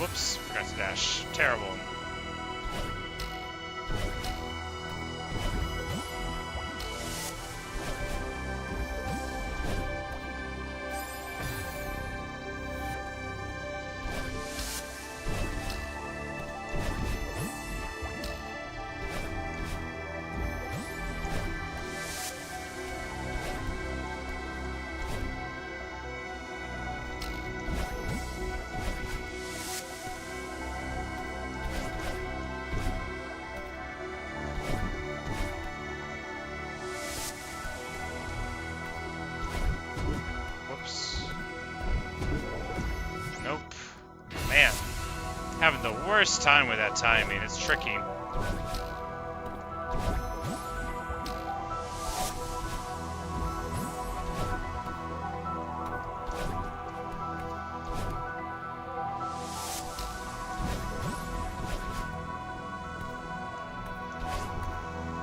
Whoops, forgot to dash. Terrible. Having the worst time with that timing. It's tricky.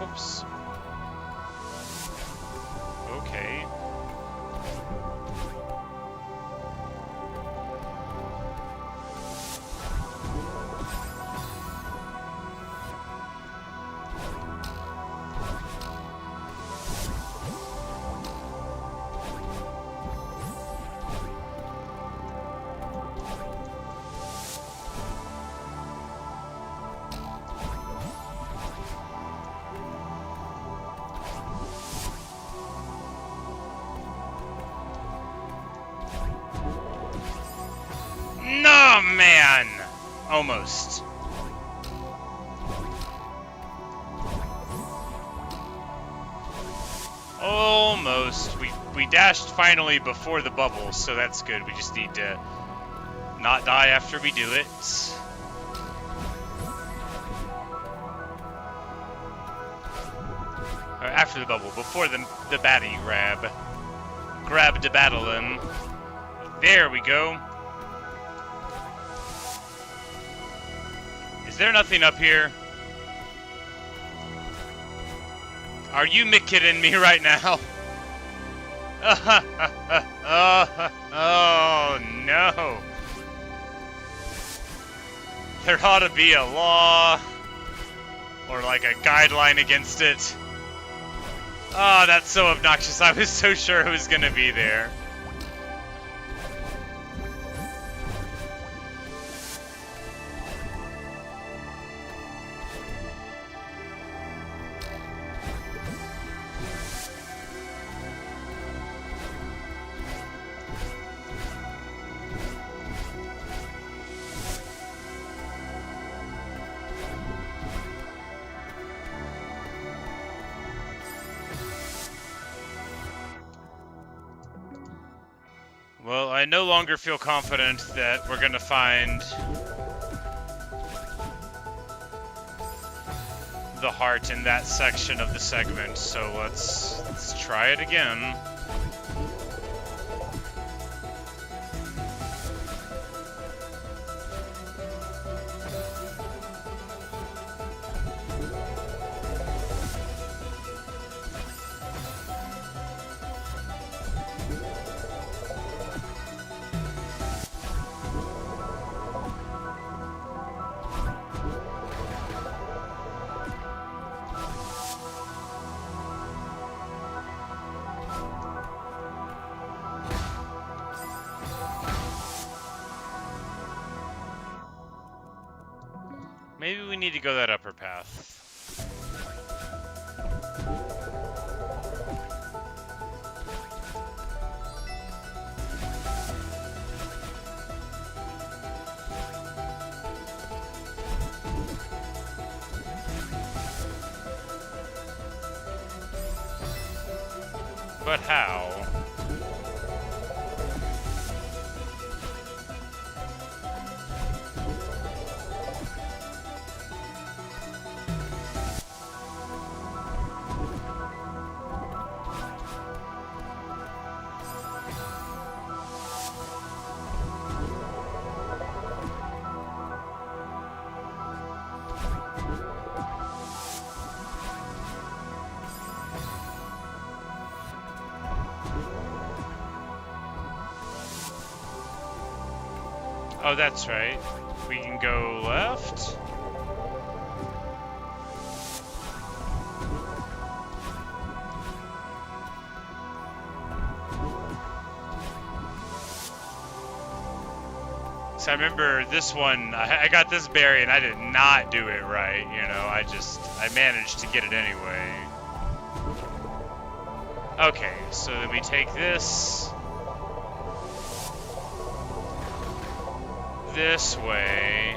Oops. Okay. No, man! Almost. Almost. We dashed finally before the bubble, so that's good. We just need to not die after we do it. Or after the bubble, before the baddie grab. Grab to battle him. There we go. Is there nothing up here? Are you kidding me right now? Oh no. There ought to be a law or like a guideline against it. Oh, that's so obnoxious. I was so sure it was gonna be there. Well, I no longer feel confident that we're gonna find the heart in that section of the segment, so let's try it again. Maybe we need to go that upper path. But how? Oh, that's right. We can go left. So I remember this one, I got this berry and I did not do it right, you know, I managed to get it anyway. Okay, so then we take this way.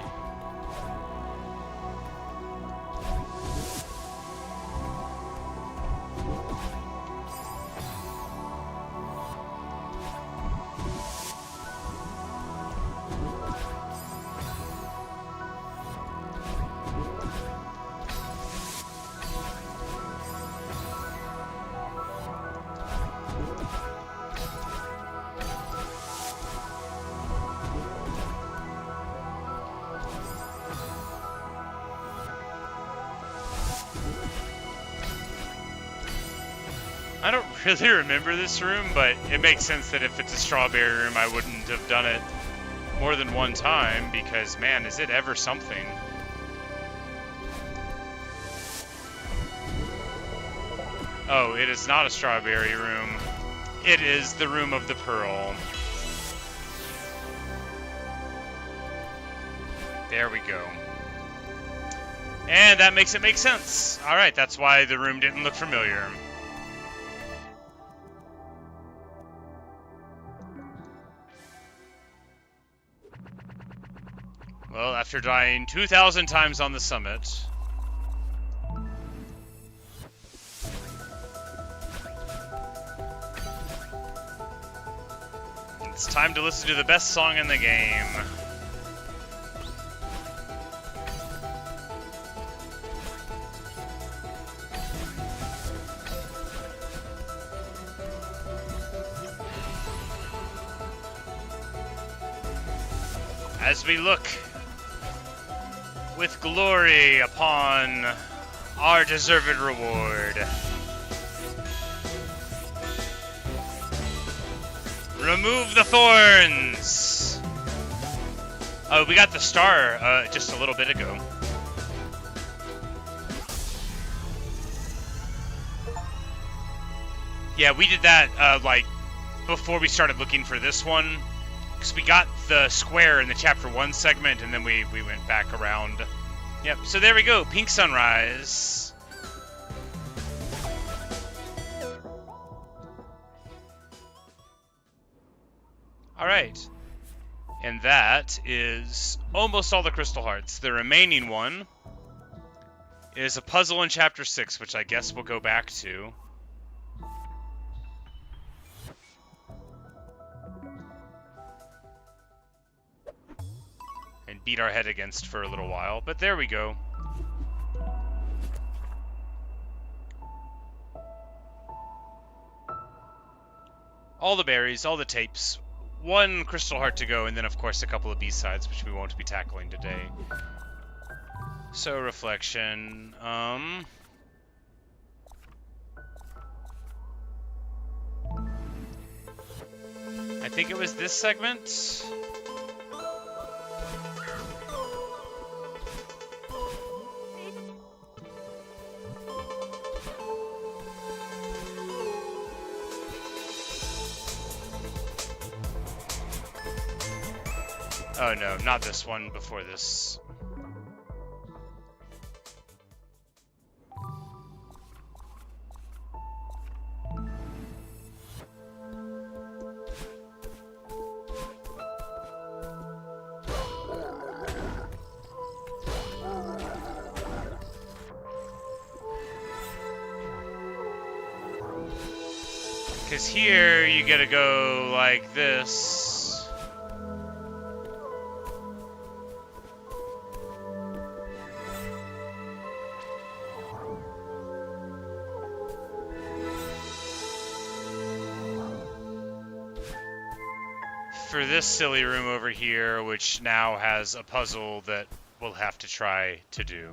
I don't really remember this room, but it makes sense that if it's a strawberry room, I wouldn't have done it more than one time, because, man, is it ever something. Oh, it is not a strawberry room. It is the room of the pearl. There we go. And that makes it make sense. Alright, that's why the room didn't look familiar. Well, after dying 2,000 times on the summit, it's time to listen to the best song in the game. As we look with glory upon our deserved reward. Remove the thorns! Oh, we got the star just a little bit ago. Yeah, we did that like before we started looking for this one. Because we got the square in the Chapter 1 segment, and then we went back around. Yep, so there we go, Pink Sunrise. Alright. And that is almost all the Crystal Hearts. The remaining one is a puzzle in Chapter 6, which I guess we'll go back to. And beat our head against for a little while, but there we go. All the berries, all the tapes, one Crystal Heart to go, and then of course a couple of B-sides, which we won't be tackling today. So, reflection, I think it was this segment. Oh no, not this one, before this. Because here you gotta go like this. For this silly room over here, which now has a puzzle that we'll have to try to do.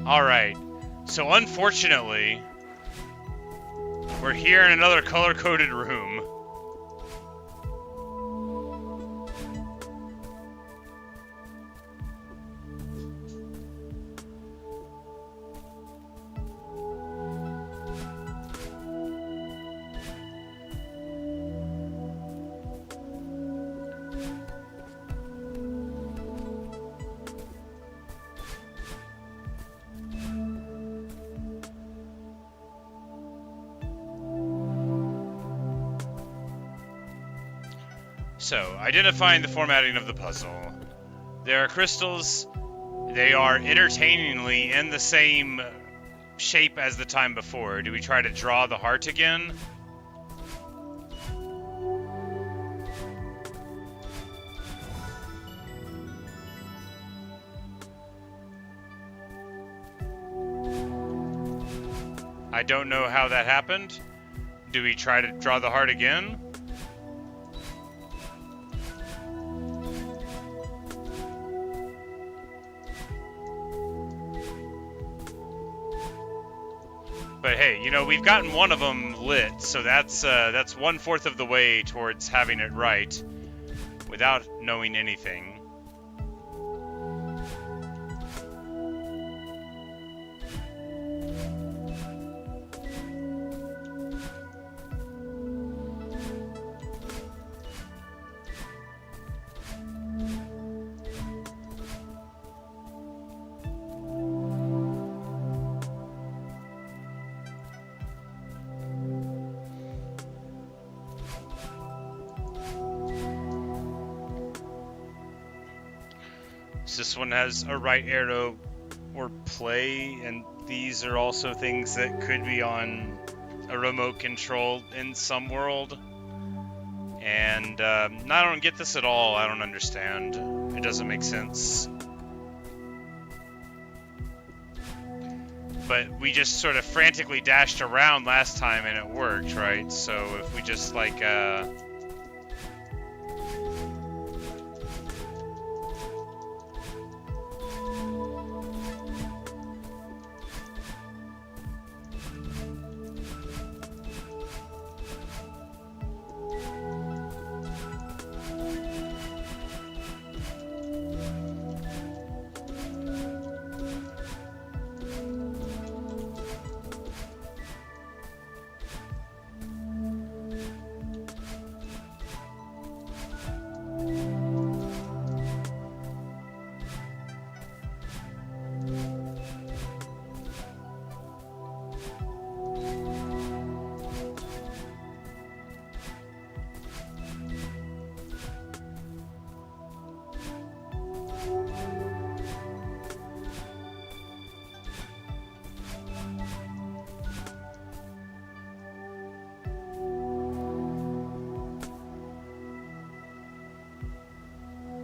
Alright, so unfortunately, we're here in another color-coded room. So, identifying the formatting of the puzzle. There are crystals. They are entertainingly in the same shape as the time before. Do we try to draw the heart again? I don't know how that happened. Do we try to draw the heart again? But hey, you know, we've gotten one of them lit, so that's 1/4 of the way towards having it right without knowing anything. This one has a right arrow or play, and these are also things that could be on a remote control in some world. And I don't get this at all. I don't understand. It doesn't make sense. But we just sort of frantically dashed around last time and it worked, right? So if we just like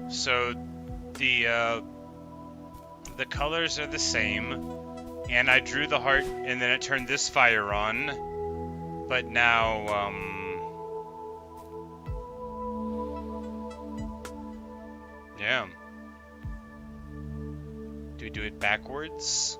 so the colors are the same, and I drew the heart, and then it turned this fire on. But now, yeah. Do we do it backwards?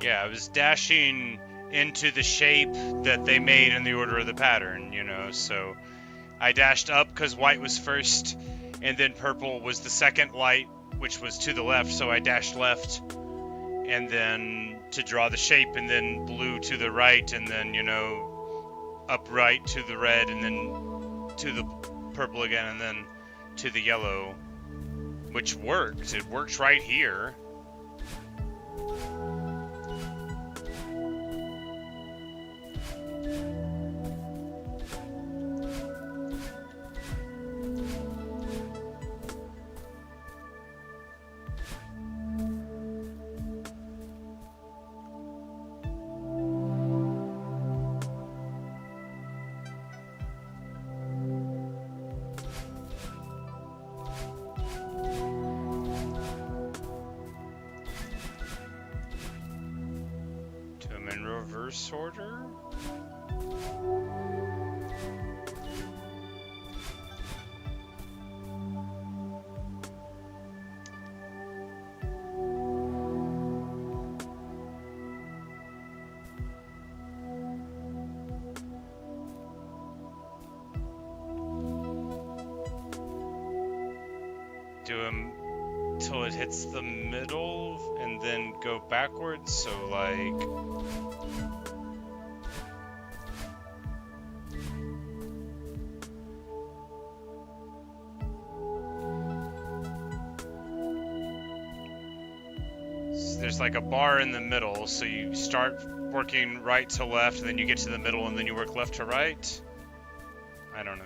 Yeah, I was dashing into the shape that they made in the order of the pattern, you know, so I dashed up because white was first, and then purple was the second light, which was to the left, so I dashed left, and then to draw the shape, and then blue to the right, and then, you know, upright to the red, and then to the purple again, and then to the yellow, which worked. It works right here. Reverse order? do them till it hits the middle and then go backwards, so like... So there's like a bar in the middle, so you start working right to left, and then you get to the middle, and then you work left to right? I don't know.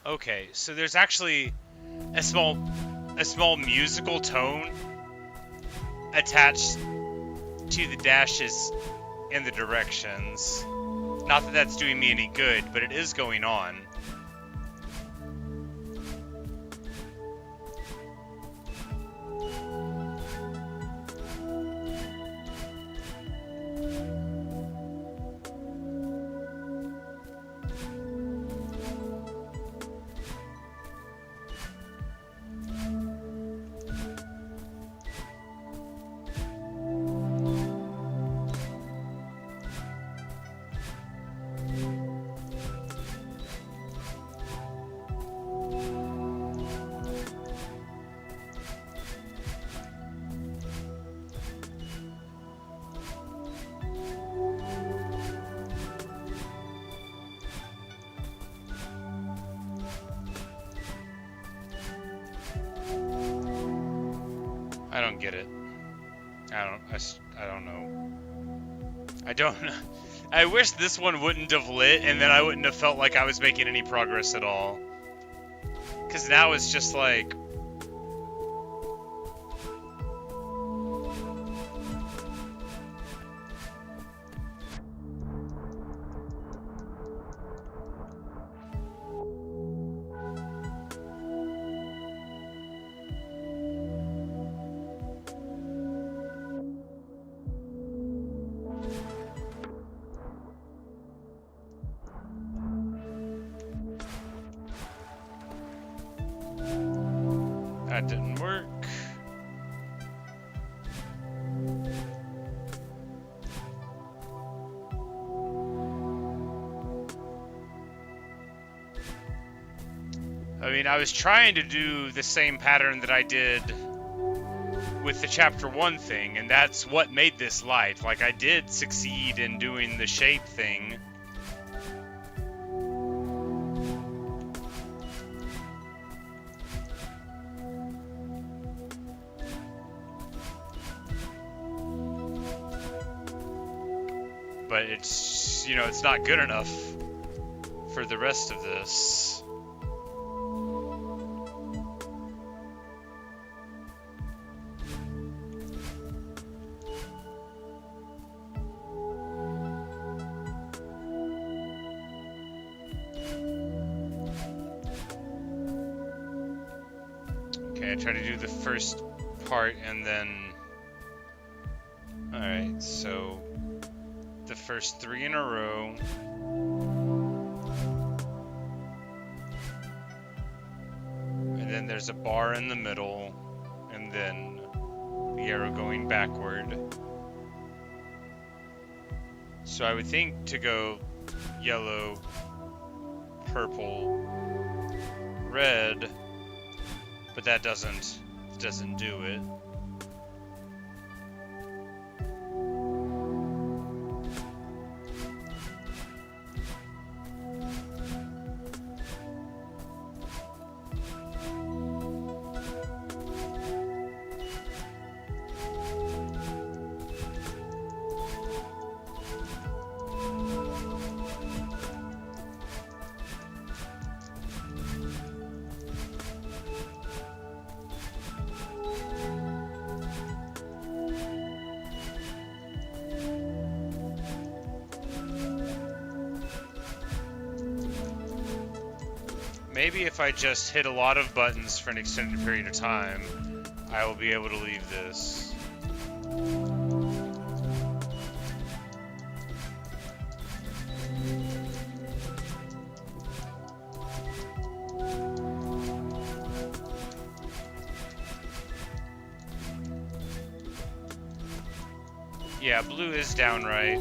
Okay, so there's actually a small musical tone attached to the dashes and the directions. Not that that's doing me any good, but it is going on. I don't get it. I don't know. I don't know. I wish this one wouldn't have lit, and then I wouldn't have felt like I was making any progress at all. Because now it's just like... That didn't work. I mean, I was trying to do the same pattern that I did with the chapter 1 thing, and that's what made this light. Like, I did succeed in doing the shape thing. But it's, you know, it's not good enough for the rest of this. Okay, I try to do the first part and then... Alright, so... the first 3 in a row. And then there's a bar in the middle. And then the arrow going backward. So I would think to go yellow, purple, red, but that doesn't do it. Maybe if I just hit a lot of buttons for an extended period of time, I will be able to leave this. Yeah, blue is downright.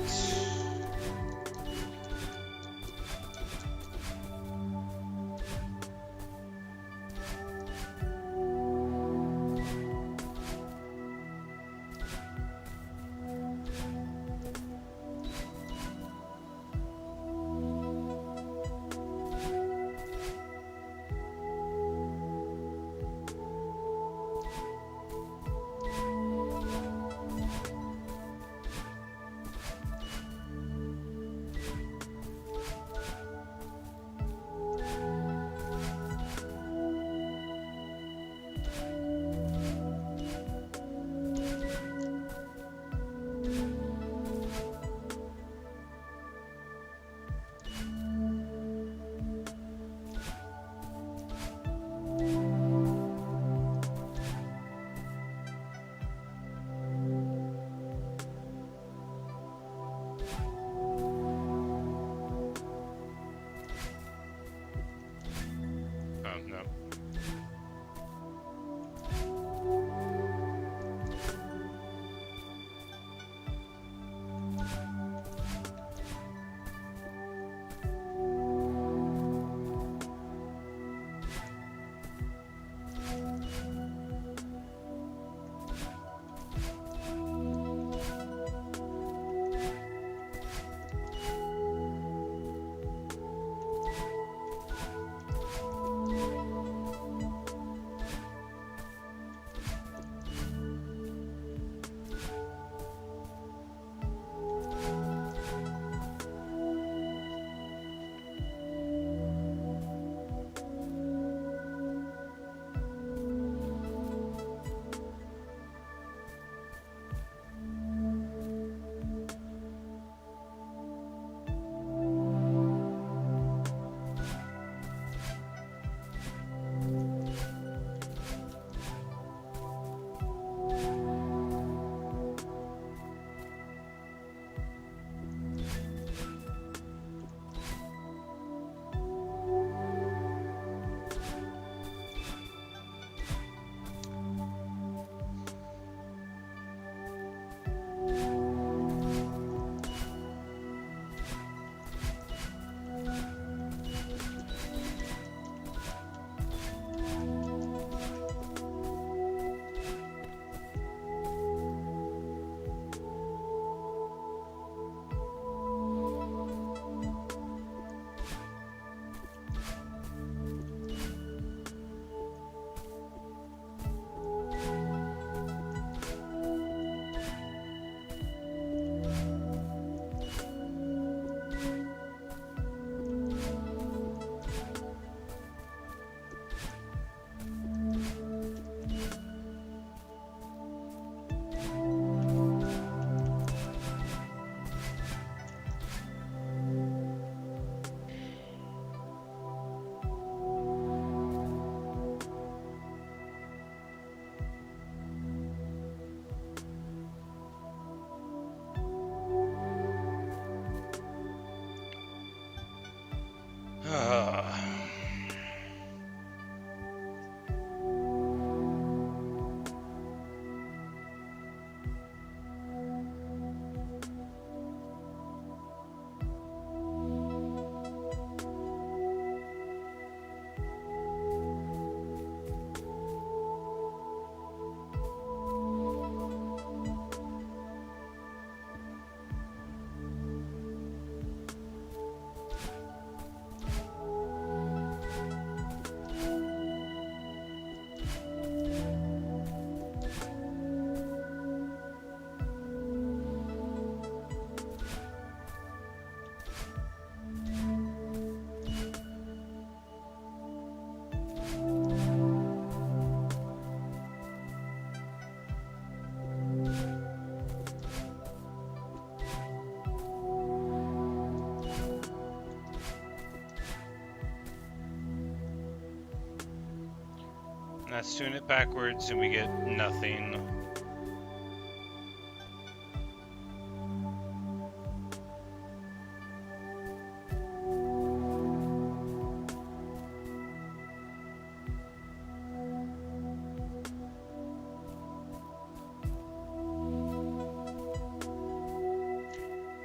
That's doing it backwards and we get nothing.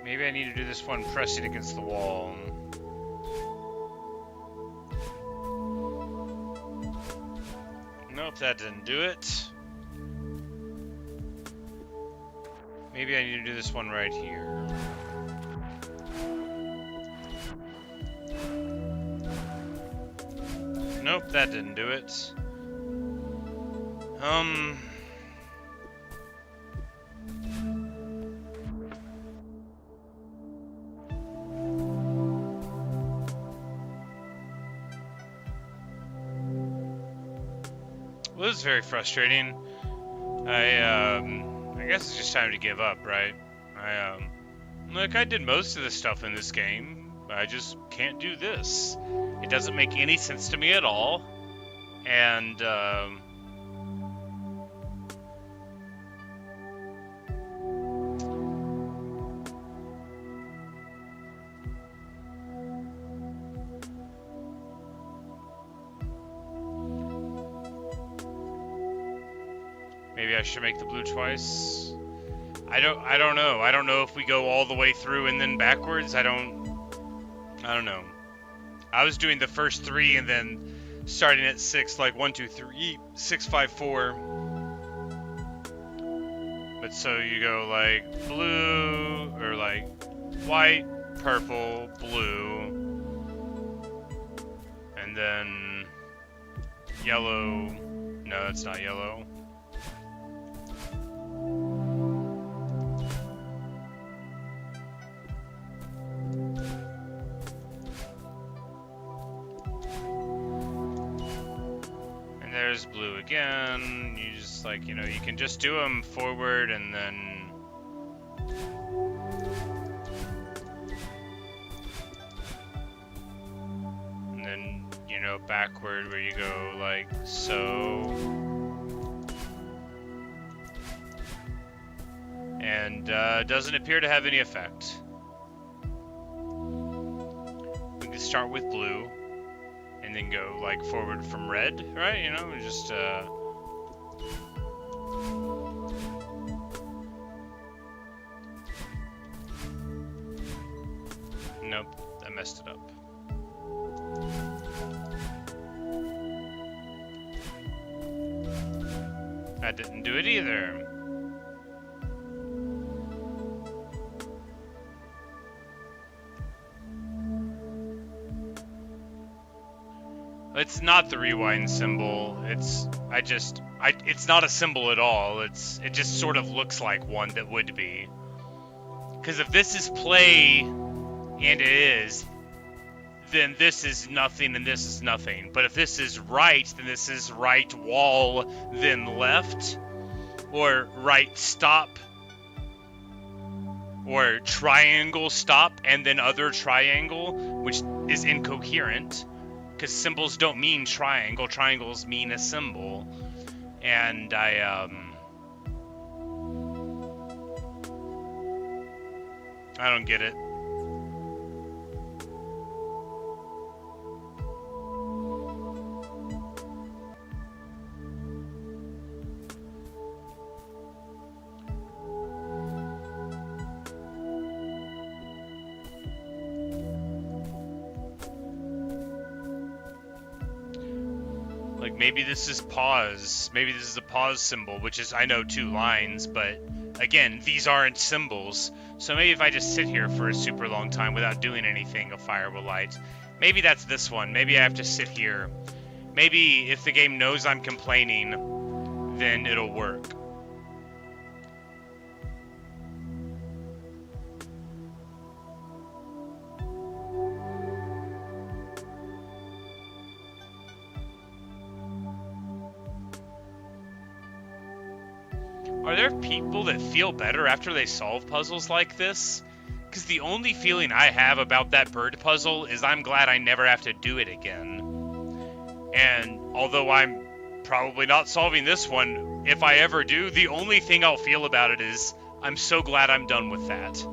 Maybe I need to do this one pressing against the wall. Nope, that didn't do it. Maybe I need to do this one right here. Nope, that didn't do it. Well, this is very frustrating. I guess it's just time to give up, right? Look, I did most of the stuff in this game. I just can't do this. It doesn't make any sense to me at all. And, maybe I should make the blue twice. I don't know. I don't know if we go all the way through and then backwards. I don't know. I was doing the first three and then starting at 6, like 1, 2, 3, 6, 5, 4. But so you go like blue or like white, purple, blue, and then yellow. No, that's not yellow. There's blue again. You just like, you know, you can just do them forward and then you know, backward where you go like so. And doesn't appear to have any effect. We can start with blue. And then go like forward from red, right? You know, just nope, I messed it up. That didn't do it either. It's not the rewind symbol. It's not a symbol at all. It just sort of looks like one that would be. Because if this is play, and it is, then this is nothing and this is nothing. But if this is right, then this is right wall, then left, or right stop, or triangle stop, and then other triangle, which is incoherent. Because symbols don't mean triangle. Triangles mean a symbol. And I don't get it. Like, maybe this is pause. Maybe this is a pause symbol, which is, I know, 2 lines, but again, these aren't symbols. So maybe if I just sit here for a super long time without doing anything, a fire will light. Maybe that's this one. Maybe I have to sit here. Maybe if the game knows I'm complaining, then it'll work. Are there people that feel better after they solve puzzles like this? Because the only feeling I have about that bird puzzle is I'm glad I never have to do it again. And although I'm probably not solving this one. If I ever do, the only thing I'll feel about it is, I'm so glad I'm done with that.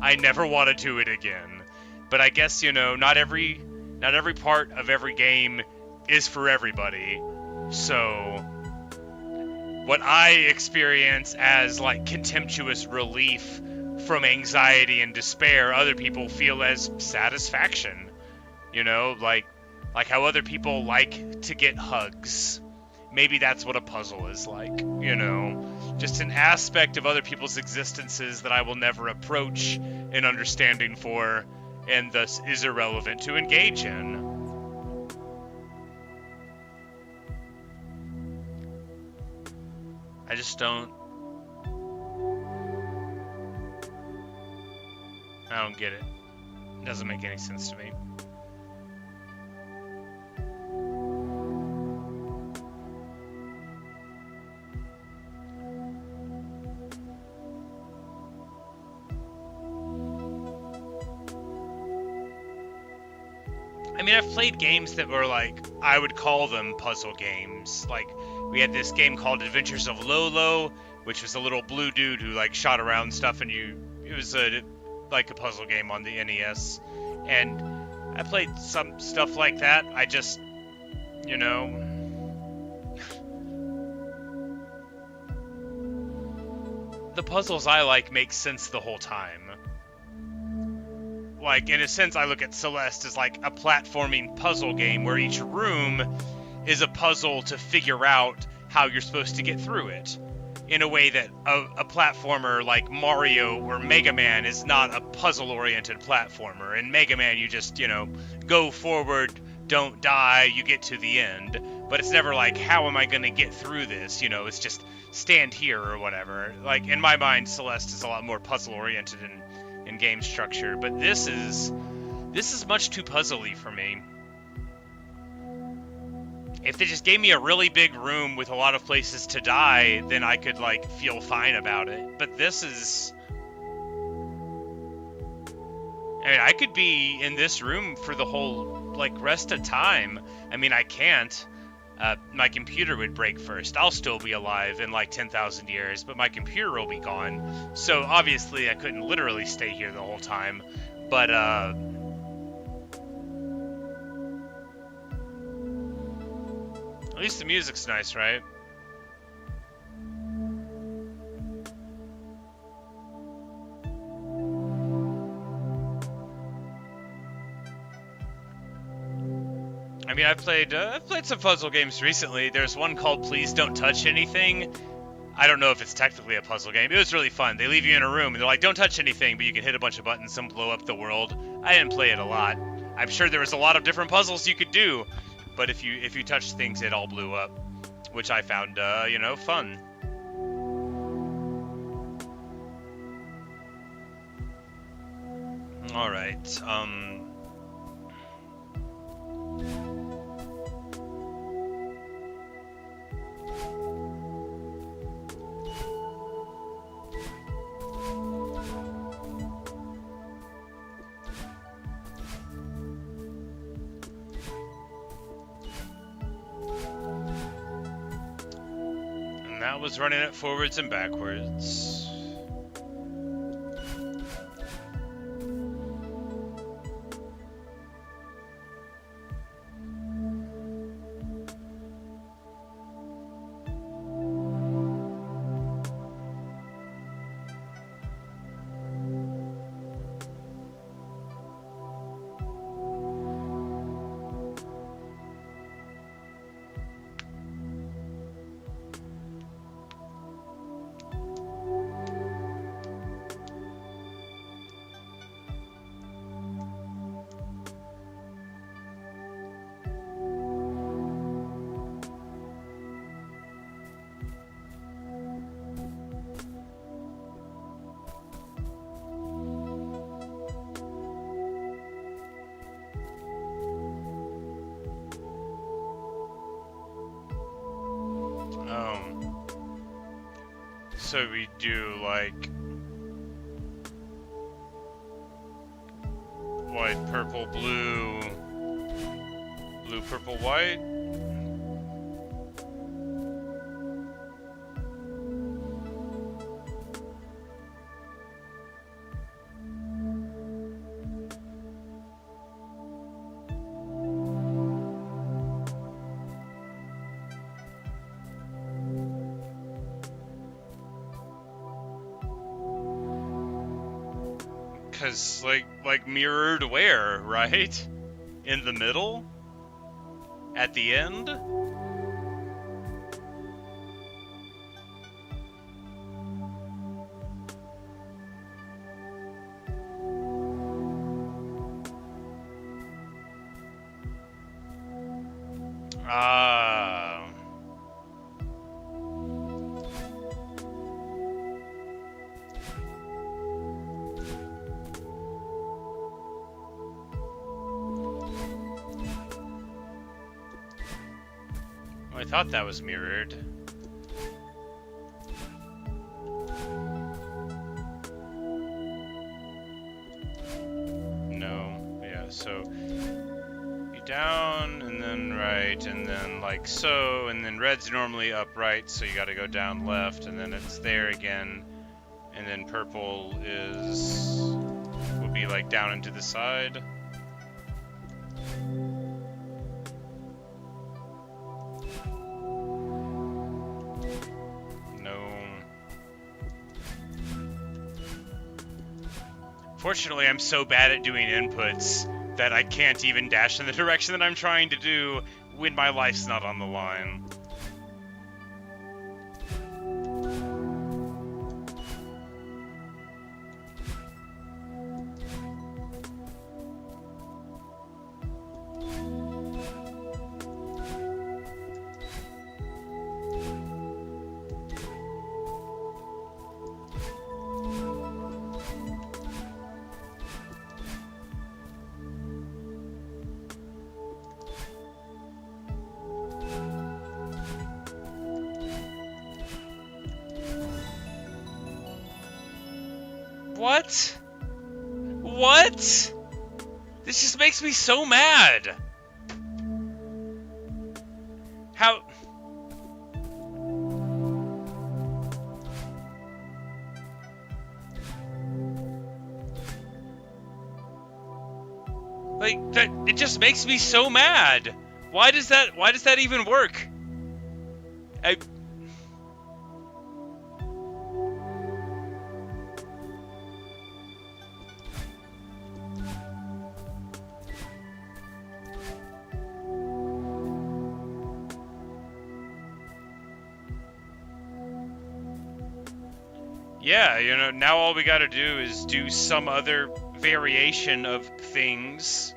I never want to do it again. But I guess, you know, not every part of every game is for everybody. So what I experience as like contemptuous relief from anxiety and despair, other people feel as satisfaction. You know, like how other people like to get hugs. Maybe that's what a puzzle is like, you know. Just an aspect of other people's existences that I will never approach an understanding for, and thus is irrelevant to engage in. I just don't get it. It doesn't make any sense to me. I mean, I've played games that were like, I would call them puzzle games. Like, we had this game called Adventures of Lolo, which was a little blue dude who like shot around stuff, and it was like a puzzle game on the NES. And I played some stuff like that. I just, you know, the puzzles I like make sense the whole time. Like, in a sense, I look at Celeste as like a platforming puzzle game where each room is a puzzle to figure out how you're supposed to get through it. In a way that a platformer like Mario or Mega Man is not a puzzle-oriented platformer. In Mega Man, you just, you know, go forward, don't die, you get to the end. But it's never like, how am I going to get through this? You know, it's just stand here or whatever. Like, in my mind, Celeste is a lot more puzzle-oriented in game structure, but this is much too puzzly for me. If they just gave me a really big room with a lot of places to die, then I could like feel fine about it. But this is, I mean, I could be in this room for the whole like rest of time. I mean, I can't. My computer would break first. I'll still be alive in like 10,000 years, but my computer will be gone. So obviously I couldn't literally stay here the whole time. But at least the music's nice, right? I mean, I've played some puzzle games recently. There's one called Please Don't Touch Anything. I don't know if it's technically a puzzle game. It was really fun. They leave you in a room, and they're like, don't touch anything, but you can hit a bunch of buttons and blow up the world. I didn't play it a lot. I'm sure there was a lot of different puzzles you could do, but if you touched things, it all blew up, which I found, you know, fun. All right, that was running it forwards and backwards. So we do like white, purple, blue, blue, purple, white. Cause like mirrored where, right? In the middle? At the end? I thought that was mirrored. No, yeah, so you down and then right and then like so, and then red's normally up right, so you gotta go down left and then it's there again, and then purple will be like down and to the side. Fortunately, I'm so bad at doing inputs that I can't even dash in the direction that I'm trying to do when my life's not on the line. What? What? This just makes me so mad. How? Like that, it just makes me so mad. Why does that even work? Yeah, you know, now all we gotta do is do some other variation of things.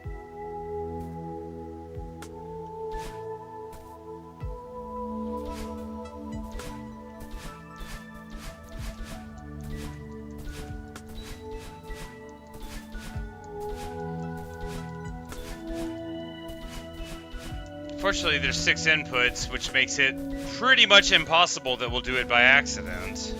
Fortunately, there's 6 inputs, which makes it pretty much impossible that we'll do it by accident.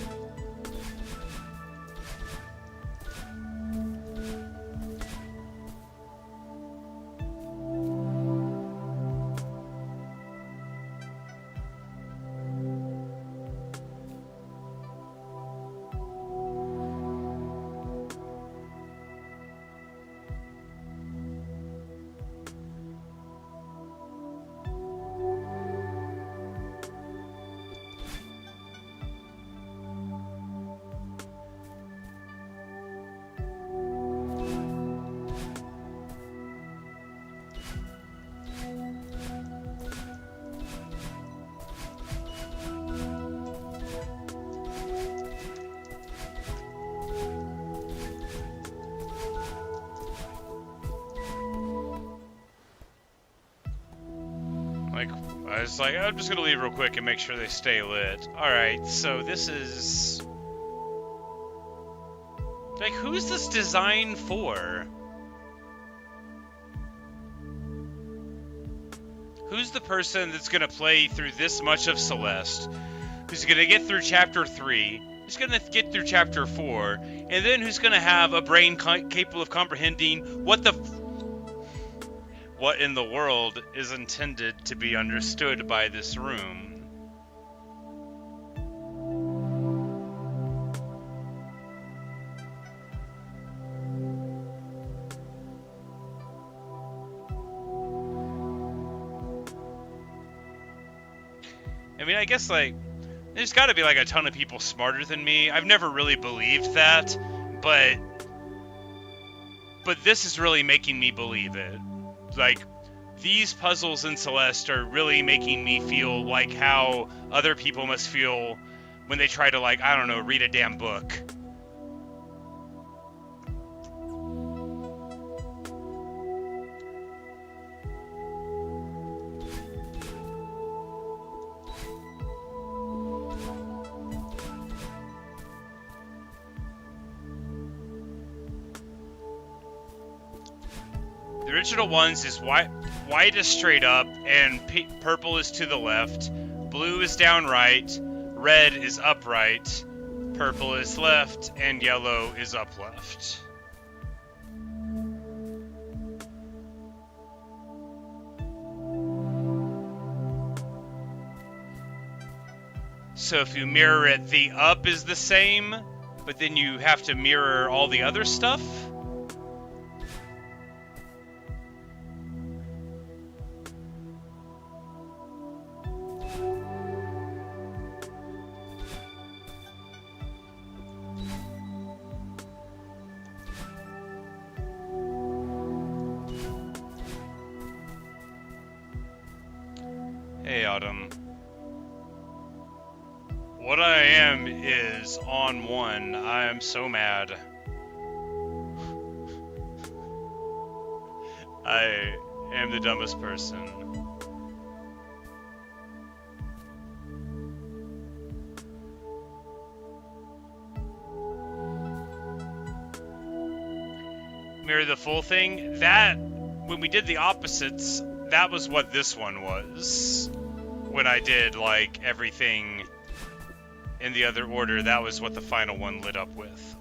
I was like, I'm just gonna leave real quick and make sure they stay lit. Alright, so this is... like, who's this designed for? Who's the person that's gonna play through this much of Celeste? Who's gonna get through Chapter 3? Who's gonna get through Chapter 4? And then who's gonna have a brain capable of comprehending what in the world is intended to be understood by this room? I mean, I guess, like, there's gotta be, like, a ton of people smarter than me. I've never really believed that, but but this is really making me believe it. Like, these puzzles in Celeste are really making me feel like how other people must feel when they try to, like, I don't know, read a damn book. The original ones is white is straight up, and purple is to the left, blue is down right, red is upright, purple is left, and yellow is up left. So if you mirror it, the up is the same, but then you have to mirror all the other stuff? Hey, Autumn. What I am is on one. I am so mad. I am the dumbest person. Mirror the full thing? That, when we did the opposites, that was what this one was. When I did, like, everything in the other order, that was what the final one lit up with.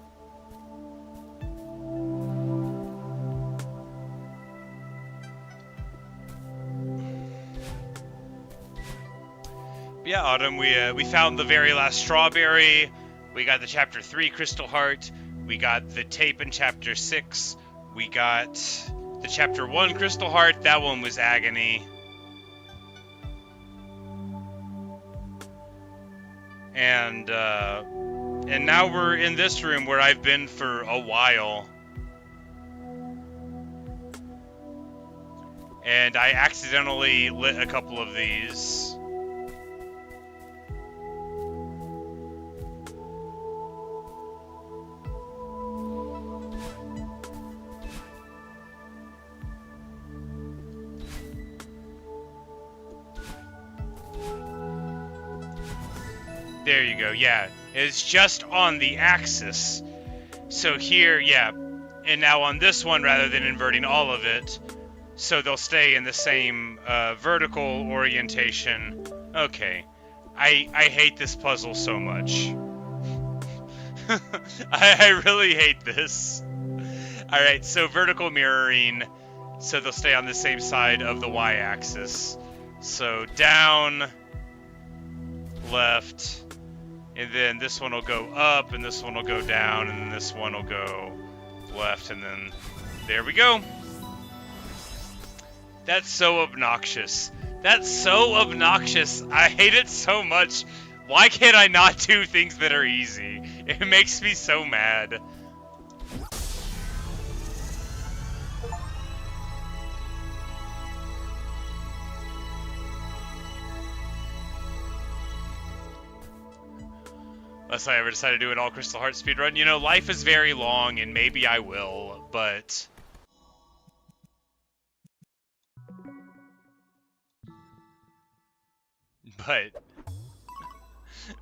But yeah, Autumn, we found the very last strawberry. We got the Chapter 3 Crystal Heart. We got the tape in Chapter 6. We got the Chapter 1 Crystal Heart. That one was agony. And now we're in this room where I've been for a while. And I accidentally lit a couple of these. There you go, yeah. It's just on the axis. So here, yeah. And now on this one, rather than inverting all of it, so they'll stay in the same vertical orientation. Okay. I hate this puzzle so much. I really hate this. Alright, so vertical mirroring, so they'll stay on the same side of the y-axis. So down, left, and then this one will go up, and this one will go down, and then this one will go left, and then there we go. That's so obnoxious. That's so obnoxious. I hate it so much. Why can't I not do things that are easy? It makes me so mad. Unless I ever decide to do an all Crystal Heart speedrun. You know, life is very long, and maybe I will, but...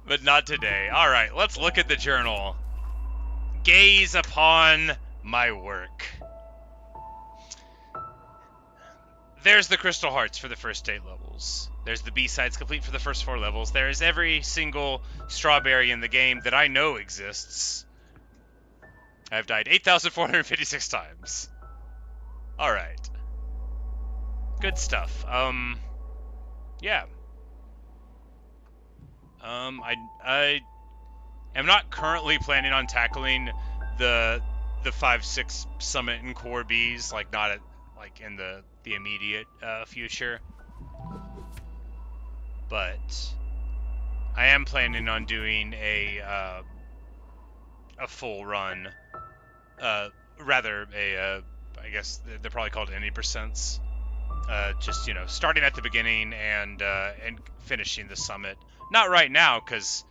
But not today. Alright, let's look at the journal. Gaze upon my work. There's the Crystal Hearts for the first 8 levels. There's the B-sides complete for the first 4 levels. There is every single strawberry in the game that I know exists. I've died 8,456 times. Alright. Good stuff. Yeah. I am not currently planning on tackling the 5-6 Summit and Core Bs, like not at, like in the immediate future. But I am planning on doing a full run, rather a I guess they're probably called any percents. Just, you know, starting at the beginning and finishing the summit. Not right now, because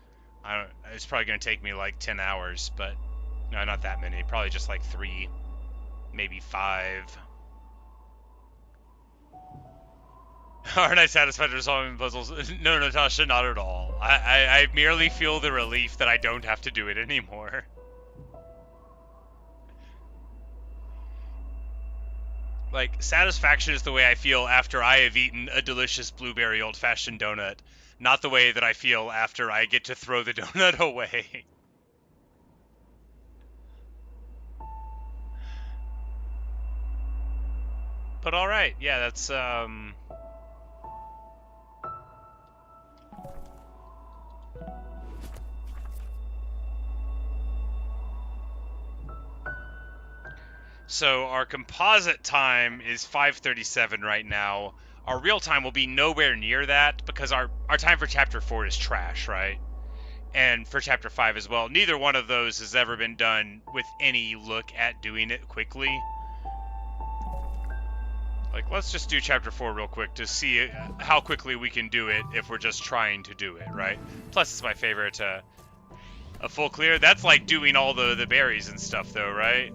it's probably going to take me like 10 hours, but no, not that many. Probably just like 3, maybe 5. Aren't I satisfied resolving puzzles? No, Natasha, not at all. I merely feel the relief that I don't have to do it anymore. Like, satisfaction is the way I feel after I have eaten a delicious blueberry old-fashioned donut, not the way that I feel after I get to throw the donut away. But alright, yeah, that's, So our composite time is 5:37 right now. Our real time will be nowhere near that because our time for Chapter 4 is trash, right? And for Chapter 5 as well. Neither one of those has ever been done with any look at doing it quickly. Like, let's just do Chapter 4 real quick to see how quickly we can do it if we're just trying to do it, right? Plus, it's my favorite, a full clear. That's like doing all the berries and stuff, though, right?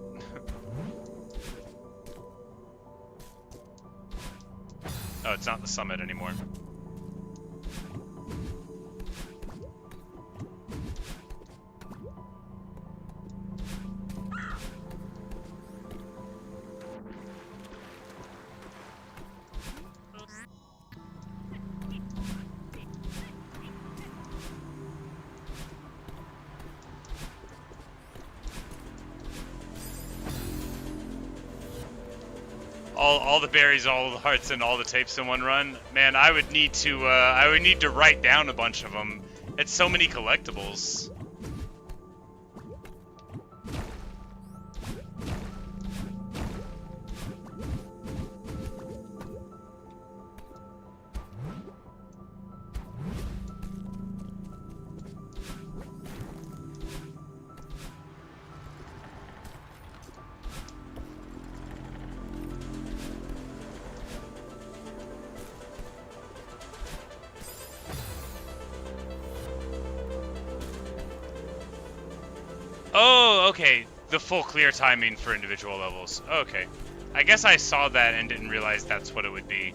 Oh, it's not the summit anymore. All the berries, all the hearts, and all the tapes in one run. Man, I would need to write down a bunch of them. It's so many collectibles. Oh, okay. The full clear timing for individual levels. Okay. I guess I saw that and didn't realize that's what it would be.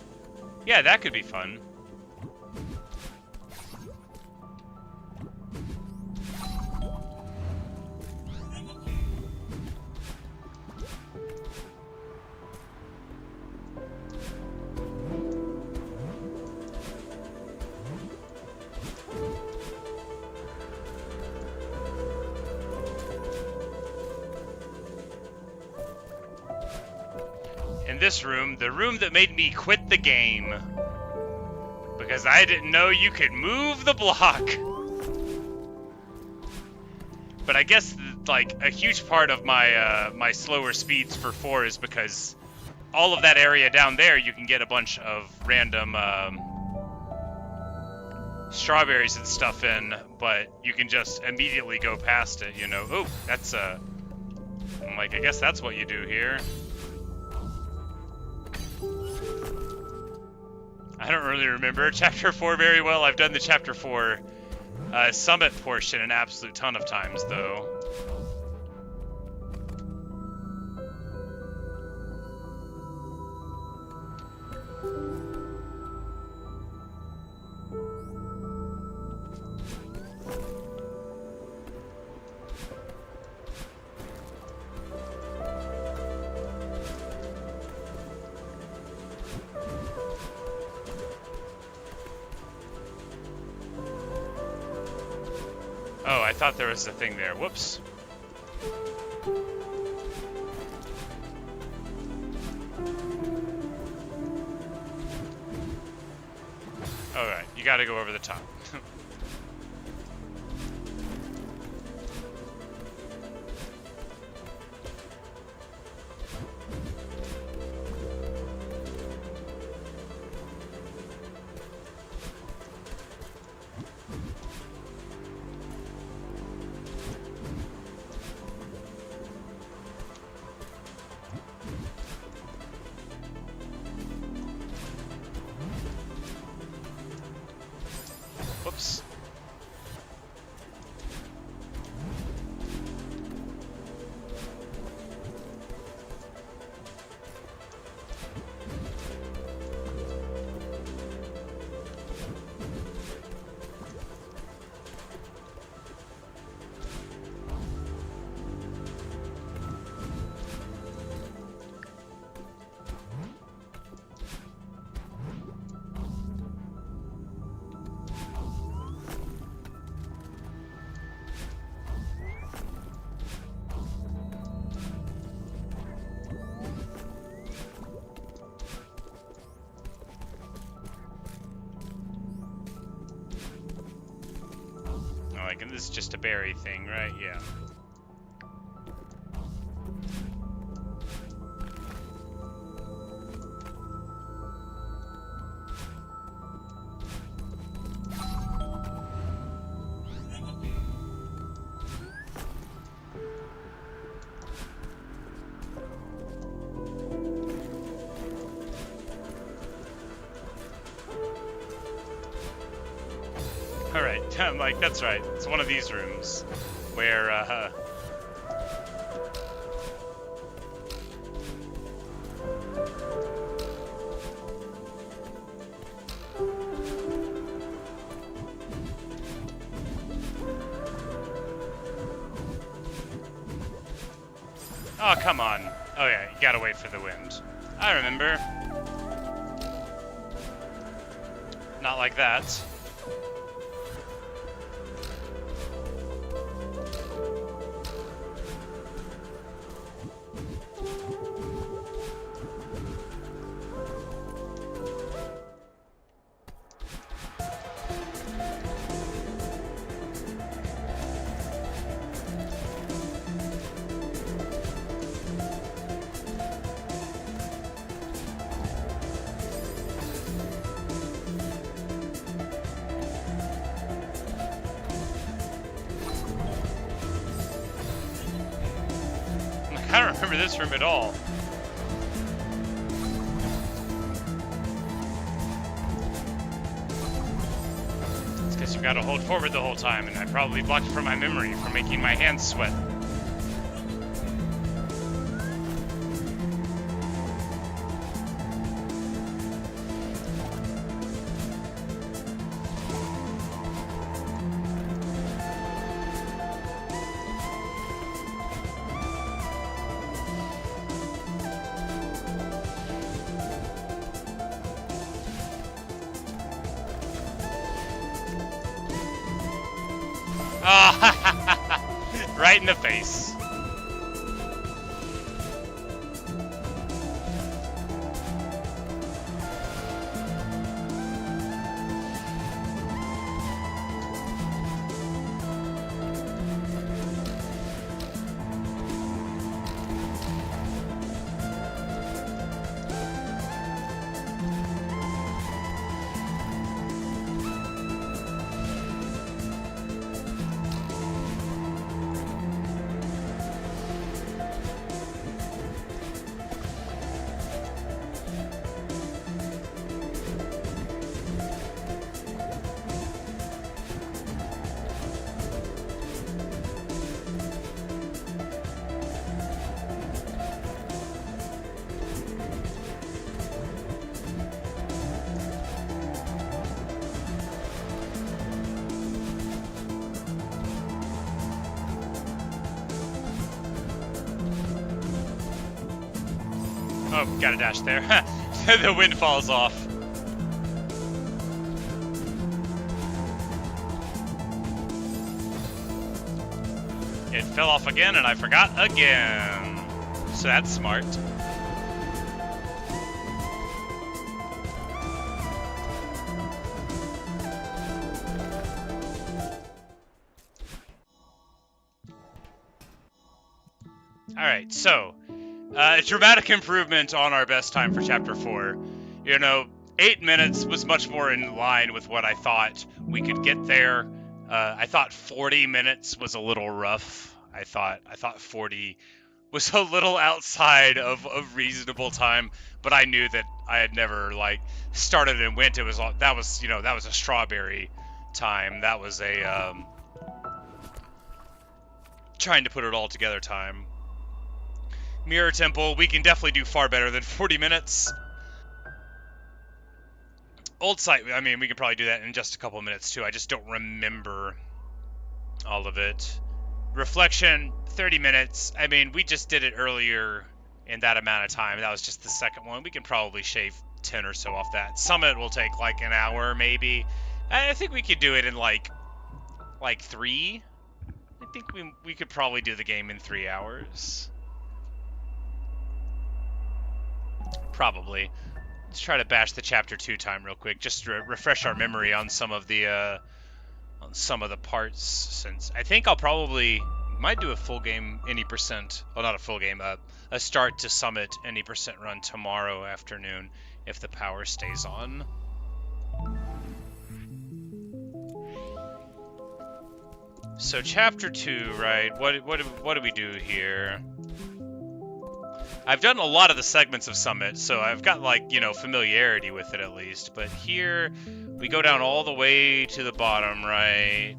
Yeah, that could be fun. This room, the room that made me quit the game because I didn't know you could move the block. But I guess like a huge part of my my slower speeds for 4 is because all of that area down there you can get a bunch of random strawberries and stuff in, but you can just immediately go past it, you know. Oh, that's I'm like, I guess that's what you do here. I don't really remember Chapter 4 very well. I've done the Chapter 4 summit portion an absolute ton of times, though. Oh, I thought there was a thing there. Whoops. Alright, you gotta go over the top. This is just a berry thing, right? Yeah. Alright, I'm like, that's right. It's one of these rooms where, oh, come on. Oh yeah, you gotta wait for the wind. I remember. Not like that. I don't remember this room at all. It's because you've got to hold forward the whole time, and I probably blocked it from my memory from making my hands sweat. Oh, right in the face. Oh, got a dash there. The wind falls off. It fell off again, and I forgot again. So that's smart. Alright, so, dramatic improvement on our best time for Chapter 4. You know, 8 minutes was much more in line with what I thought we could get there. I thought 40 minutes was a little rough. I thought 40 was a little outside of reasonable time, but I knew that I had never, like, started and went. That was a strawberry time. That was a, trying to put it all together time. Mirror Temple, we can definitely do far better than 40 minutes. Old Site, I mean, we can probably do that in just a couple minutes too. I just don't remember all of it. Reflection, 30 minutes. I mean, we just did it earlier in that amount of time. That was just the second one. We can probably shave 10 or so off that. Summit will take like an hour maybe. I think we could do it in like 3. I think we could probably do the game in 3 hours. Probably. Let's try to bash the Chapter 2 time real quick, just to refresh our memory on some of the on some of the parts, since I think I'll probably might do a full game any percent. Well, not a full game, a start to Summit any percent run tomorrow afternoon if the power stays on. So chapter 2, right? What do we do here? I've done a lot of the segments of Summit, so I've got, like, you know, familiarity with it at least. But here, we go down all the way to the bottom, right?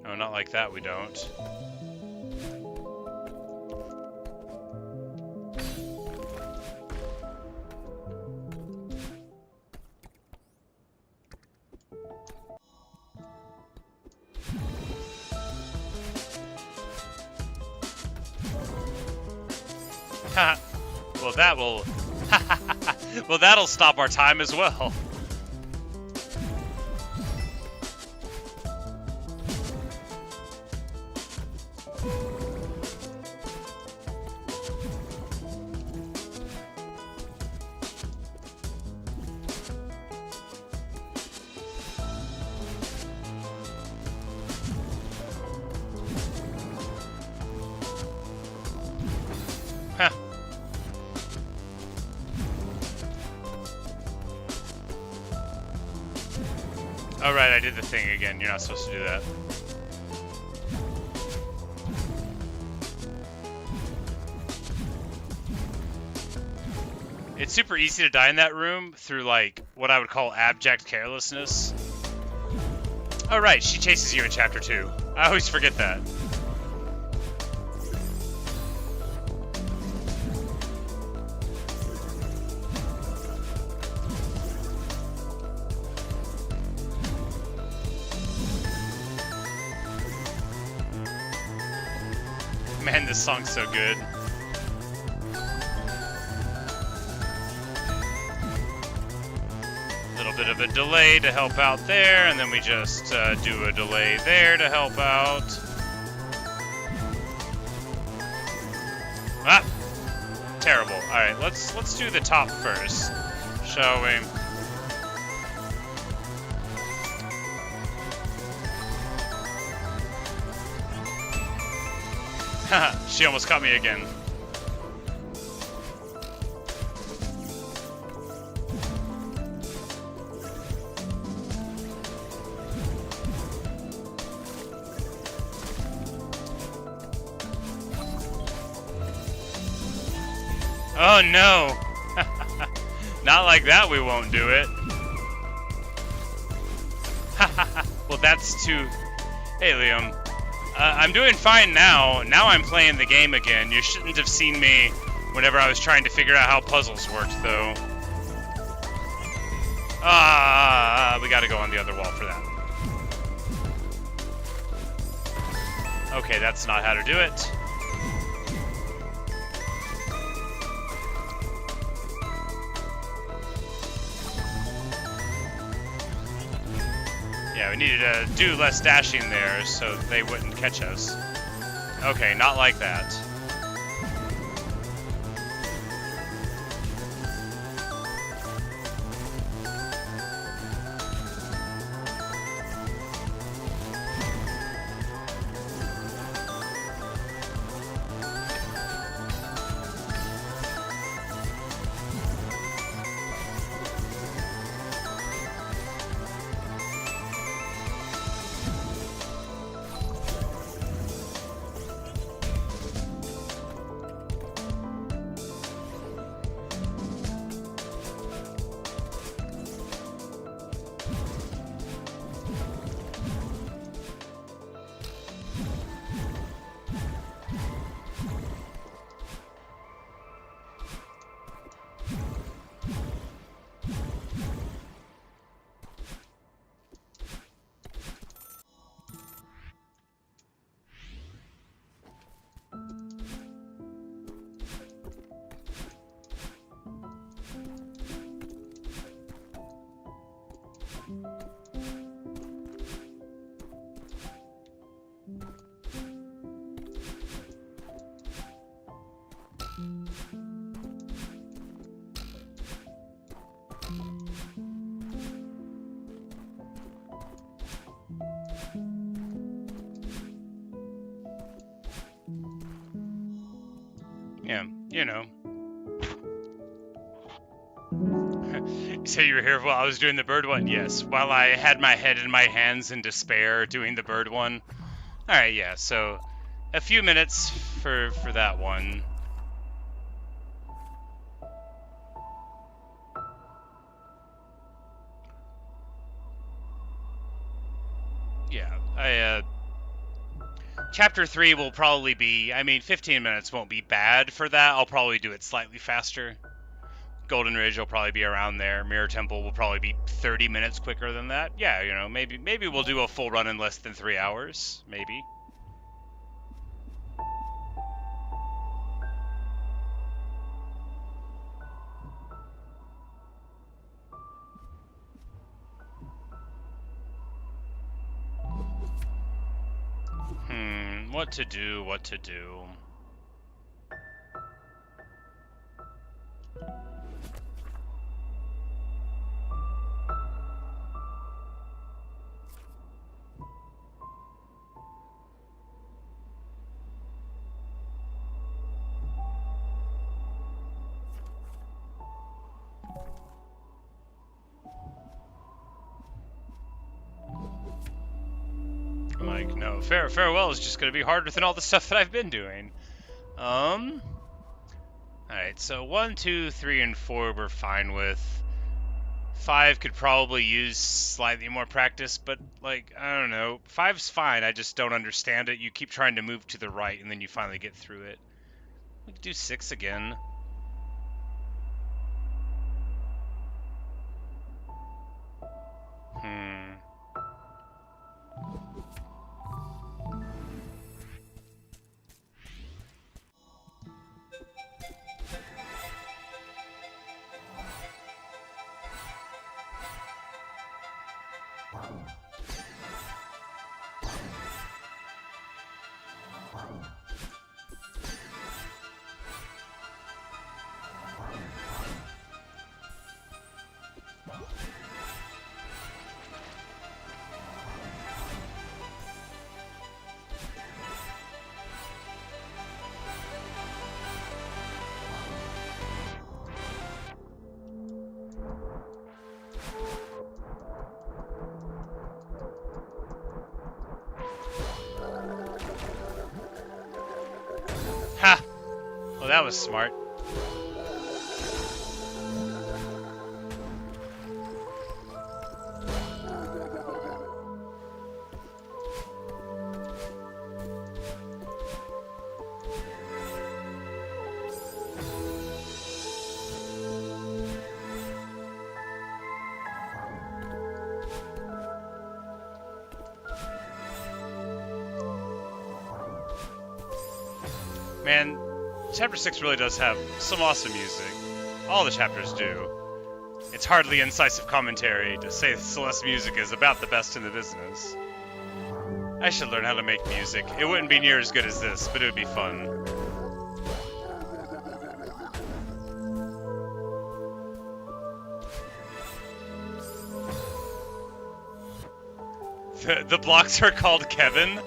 Oh, not like that, we don't. Well, that will... well, that'll stop our time as well. Alright, I did the thing again. You're not supposed to do that. It's super easy to die in that room through, like, what I would call abject carelessness. Oh, right, she chases you in Chapter 2. I always forget that. Man, this song's so good. A little bit of a delay to help out there, and then we just do a delay there to help out. Ah! Terrible. Alright, let's do the top first, shall we? Haha, she almost caught me again. Oh no! Not like that, we won't do it. Well, that's too... Hey, Liam. I'm doing fine now. Now I'm playing the game again. You shouldn't have seen me whenever I was trying to figure out how puzzles worked, though. We gotta go on the other wall for that. Okay, that's not how to do it. Yeah, we needed to do less dashing there so they wouldn't catch us. Okay, not like that. you know. So you were here while I was doing the bird one? Yes, while I had my head in my hands in despair doing the bird one. Alright, yeah, so a few minutes for that one. Yeah, Chapter 3 will probably be, I mean, 15 minutes won't be bad for that. I'll probably do it slightly faster. Golden Ridge will probably be around there. Mirror Temple will probably be 30 minutes quicker than that. Yeah, you know, maybe we'll do a full run in less than 3 hours. Maybe. What to do, what to do. I'm like, no, farewell is just gonna be harder than all the stuff that I've been doing. Alright, so 1, 2, 3, and 4 we're fine with. 5 could probably use slightly more practice, but, like, I don't know. 5's fine, I just don't understand it. You keep trying to move to the right, and then you finally get through it. We could do 6 again. Ha! Well, that was smart. Man, Chapter 6 really does have some awesome music. All the chapters do. It's hardly incisive commentary to say that Celeste music is about the best in the business. I should learn how to make music. It wouldn't be near as good as this, but it would be fun. The blocks are called Kevin?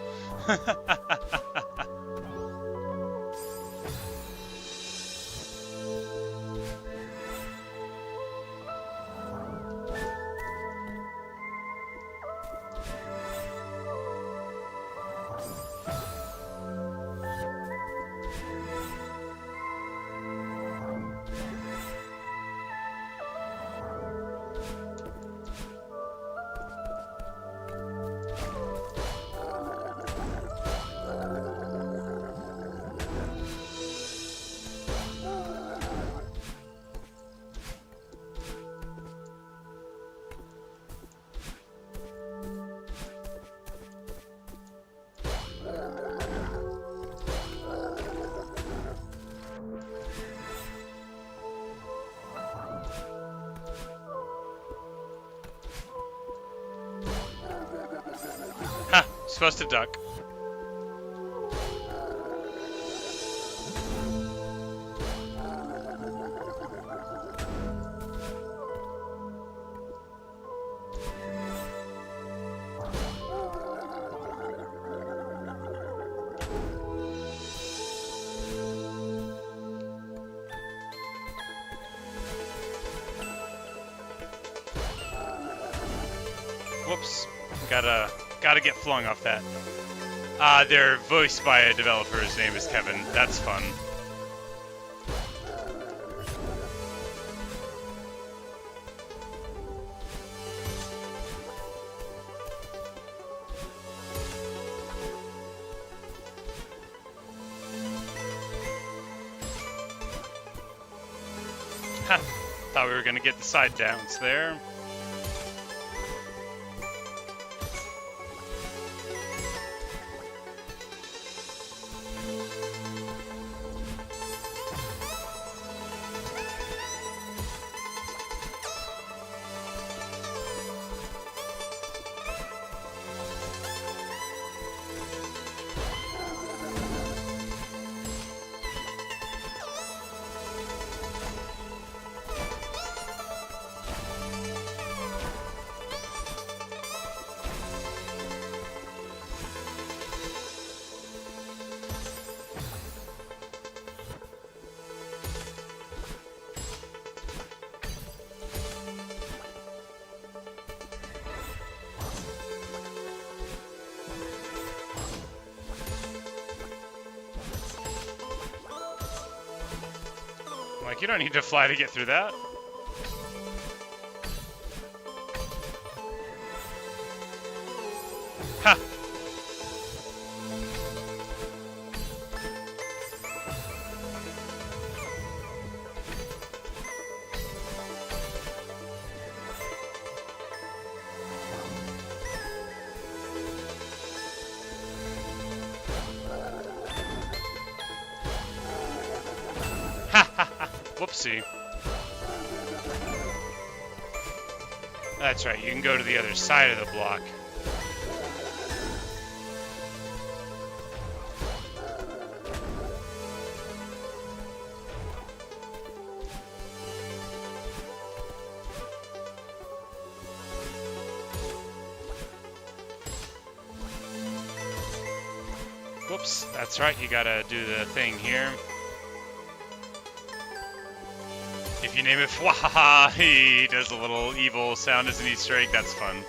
Ha! Supposed to duck. Whoops. Gotta get flung off that. They're voiced by a developer. His name is Kevin. That's fun. Ha! Thought we were gonna get the side downs there. Like, you don't need to fly to get through that. Ha! Whoopsie. That's right, you can go to the other side of the block. Whoops, that's right, you gotta do the thing here. If you name it Fwahaha, he does a little evil sound as an Easter egg. That's fun.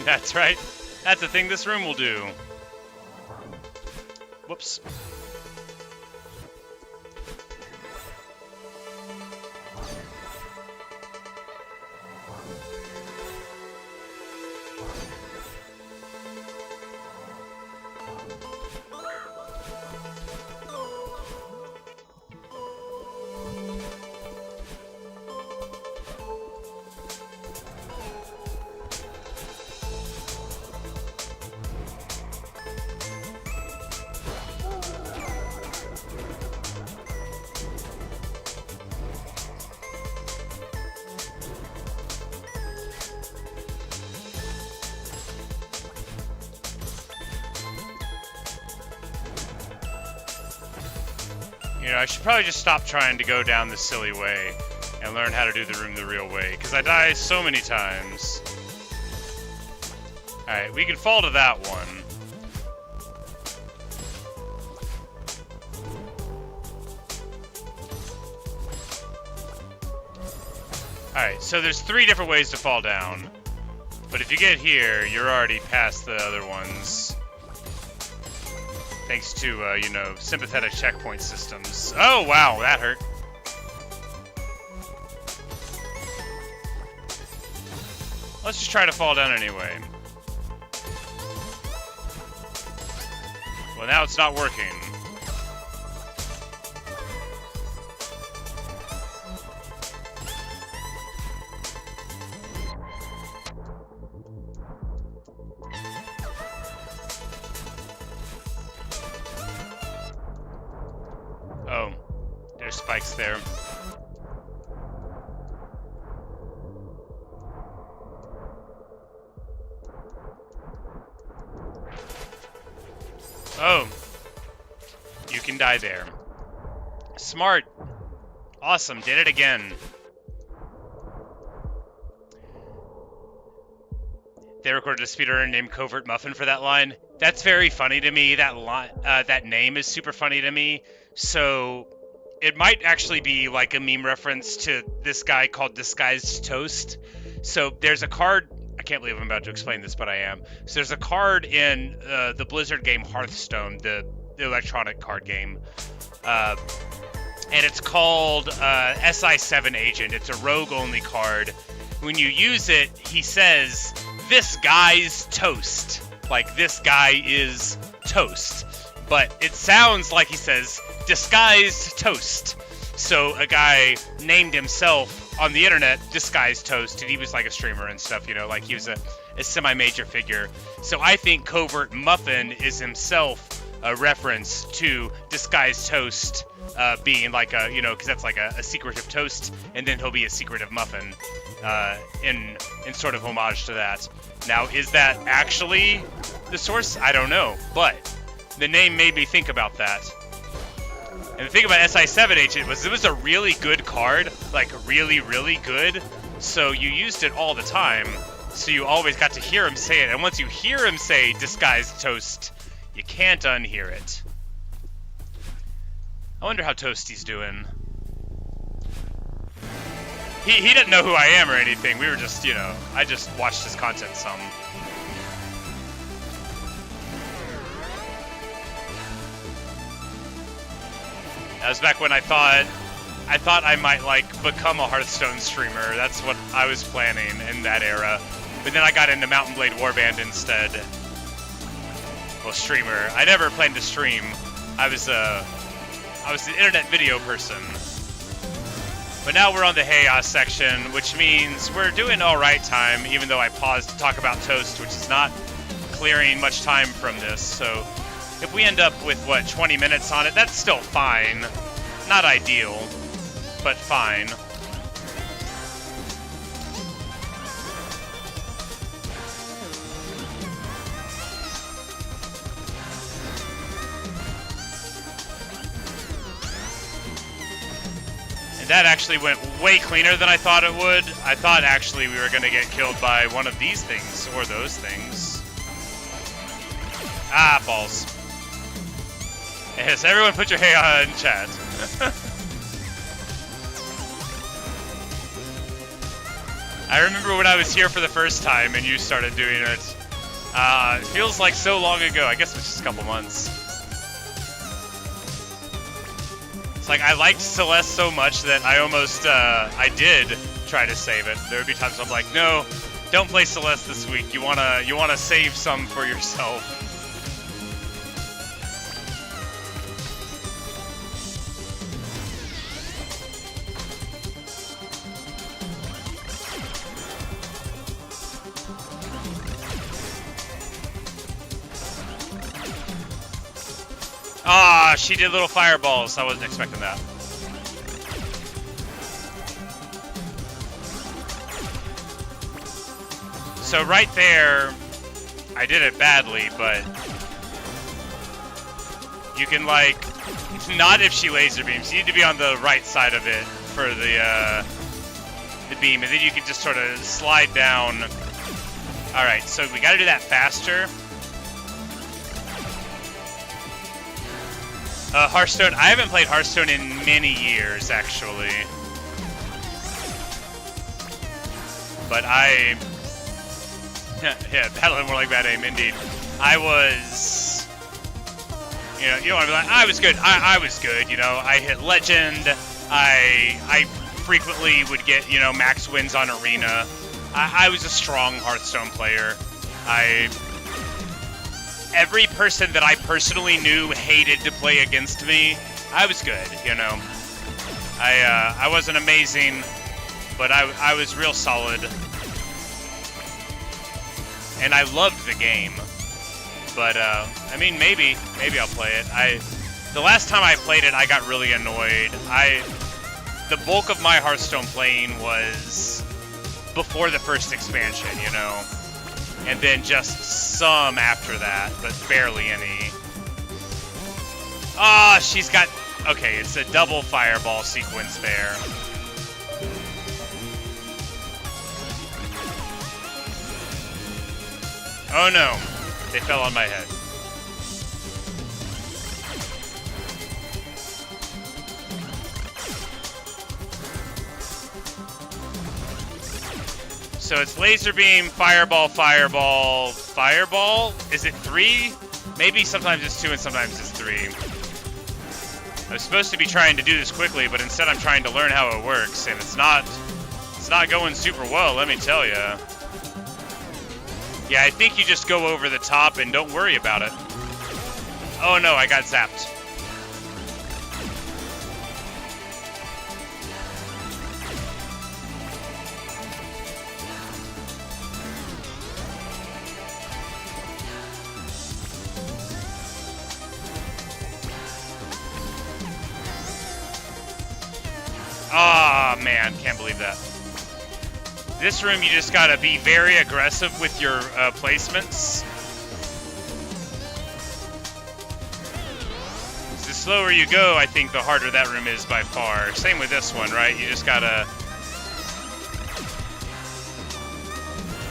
That's right. That's the thing this room will do. Whoops. You know, I should probably just stop trying to go down this silly way and learn how to do the room the real way, because I die so many times. Alright, we can fall to that one. Alright, so there's 3 different ways to fall down. But if you get here, you're already past the other ones. Thanks to, you know, sympathetic checkpoint systems. Oh, wow, that hurt. Let's just try to fall down anyway. Well, now it's not working. Oh, there's spikes there. Oh. You can die there. Smart. Awesome. Did it again. They recorded a speedrunner named Covert Muffin for that line. That's very funny to me. That line, that name is super funny to me. So it might actually be like a meme reference to this guy called Disguised Toast. So there's a card. I can't believe I'm about to explain this, but I am. So there's a card in the Blizzard game Hearthstone, the electronic card game. And it's called SI7 Agent. It's a rogue-only card. When you use it, he says, "This guy's toast." Like, this guy is toast. But it sounds like he says, "Disguised Toast." So a guy named himself on the internet Disguised Toast, and he was like a streamer and stuff, you know, like he was a semi-major figure. So I think Covert Muffin is himself a reference to Disguised Toast being like a, you know, because that's like a secretive toast, and then he'll be a secretive muffin in sort of homage to that. Now, is that actually the source? I don't know, but the name made me think about that. And the thing about SI7 Agent was it was a really good card, like really, really good. So you used it all the time, so you always got to hear him say it. And once you hear him say Disguised Toast, you can't unhear it. I wonder how Toasty's doing. He didn't know who I am or anything. We were just, you know, I just watched his content some. That was back when I thought I might like become a Hearthstone streamer. That's what I was planning in that era. But then I got into Mountain Blade Warband instead. Well, streamer. I never planned to stream. I was an internet video person. But now we're on the Chaos section, which means we're doing alright time, even though I paused to talk about Toast, which is not clearing much time from this. So if we end up with, what, 20 minutes on it, that's still fine. Not ideal, but fine. That actually went way cleaner than I thought it would. I thought actually we were going to get killed by one of these things, or those things. Ah, balls. Yes, everyone put your hey in chat. I remember when I was here for the first time and you started doing it. It feels like so long ago. I guess it was just a couple months. Like, I liked Celeste so much that I almost, I did try to save it. There would be times I'm like, no, don't play Celeste this week. You wanna save some for yourself. Ah, she did little fireballs. I wasn't expecting that. So right there, I did it badly, but you can, like, not if she laser beams. You need to be on the right side of it for the beam, and then you can just sort of slide down. All right, so we got to do that faster. Hearthstone. I haven't played Hearthstone in many years, actually. But yeah, battling more like bad aim, indeed. I was, you don't want to be like, I was good. I was good, you know. I hit Legend. I frequently would get, you know, max wins on Arena. I was a strong Hearthstone player. Every person that I personally knew hated to play against me. I was good, you know. I wasn't amazing, but I was real solid. And I loved the game. But, I mean, maybe I'll play it. The last time I played it, I got really annoyed. The bulk of my Hearthstone playing was before the first expansion, you know. And then just some after that, but barely any. Ah, she's got... Okay, it's a double fireball sequence there. Oh no, they fell on my head. So it's laser beam, fireball, fireball, fireball? Is it 3? Maybe sometimes it's 2 and sometimes it's 3. I was supposed to be trying to do this quickly, but instead I'm trying to learn how it works, and it's not going super well, let me tell you. Yeah, I think you just go over the top and don't worry about it. Oh no, I got zapped. Ah, oh, man, can't believe that. This room, you just gotta be very aggressive with your placements. The slower you go, I think the harder that room is by far. Same with this one, right? You just gotta...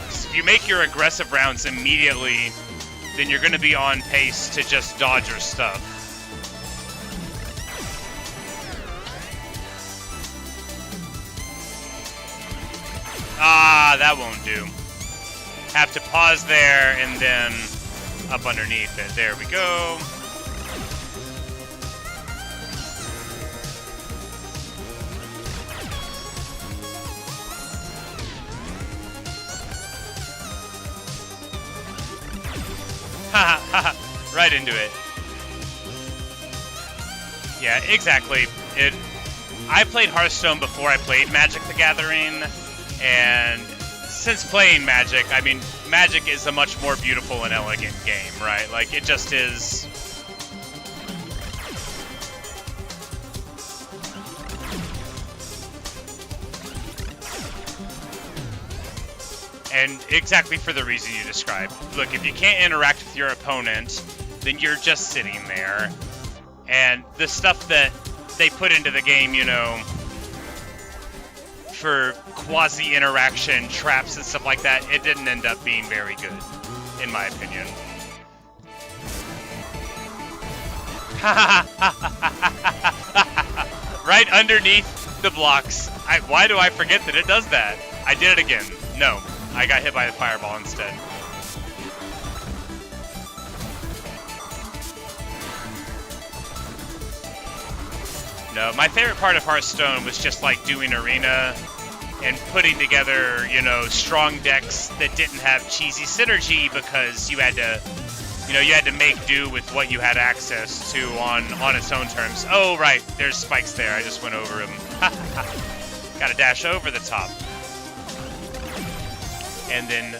If you make your aggressive rounds immediately, then you're gonna be on pace to just dodge your stuff. Ah, that won't do. Have to pause there and then up underneath it. There we go. Ha ha ha! Right into it. Yeah, exactly. I played Hearthstone before I played Magic the Gathering. And since playing Magic, I mean, Magic is a much more beautiful and elegant game, right? Like, it just is... And exactly for the reason you described. Look, if you can't interact with your opponent, then you're just sitting there. And the stuff that they put into the game, you know... for quasi-interaction, traps and stuff like that, it didn't end up being very good, in my opinion. Right underneath the blocks. Why do I forget that it does that? I did it again. No, I got hit by the fireball instead. No, my favorite part of Hearthstone was just like doing arena and putting together, you know, strong decks that didn't have cheesy synergy because you had to, you know, you had to make do with what you had access to on its own terms. Oh, right, there's spikes there. I just went over them. Gotta dash over the top. And then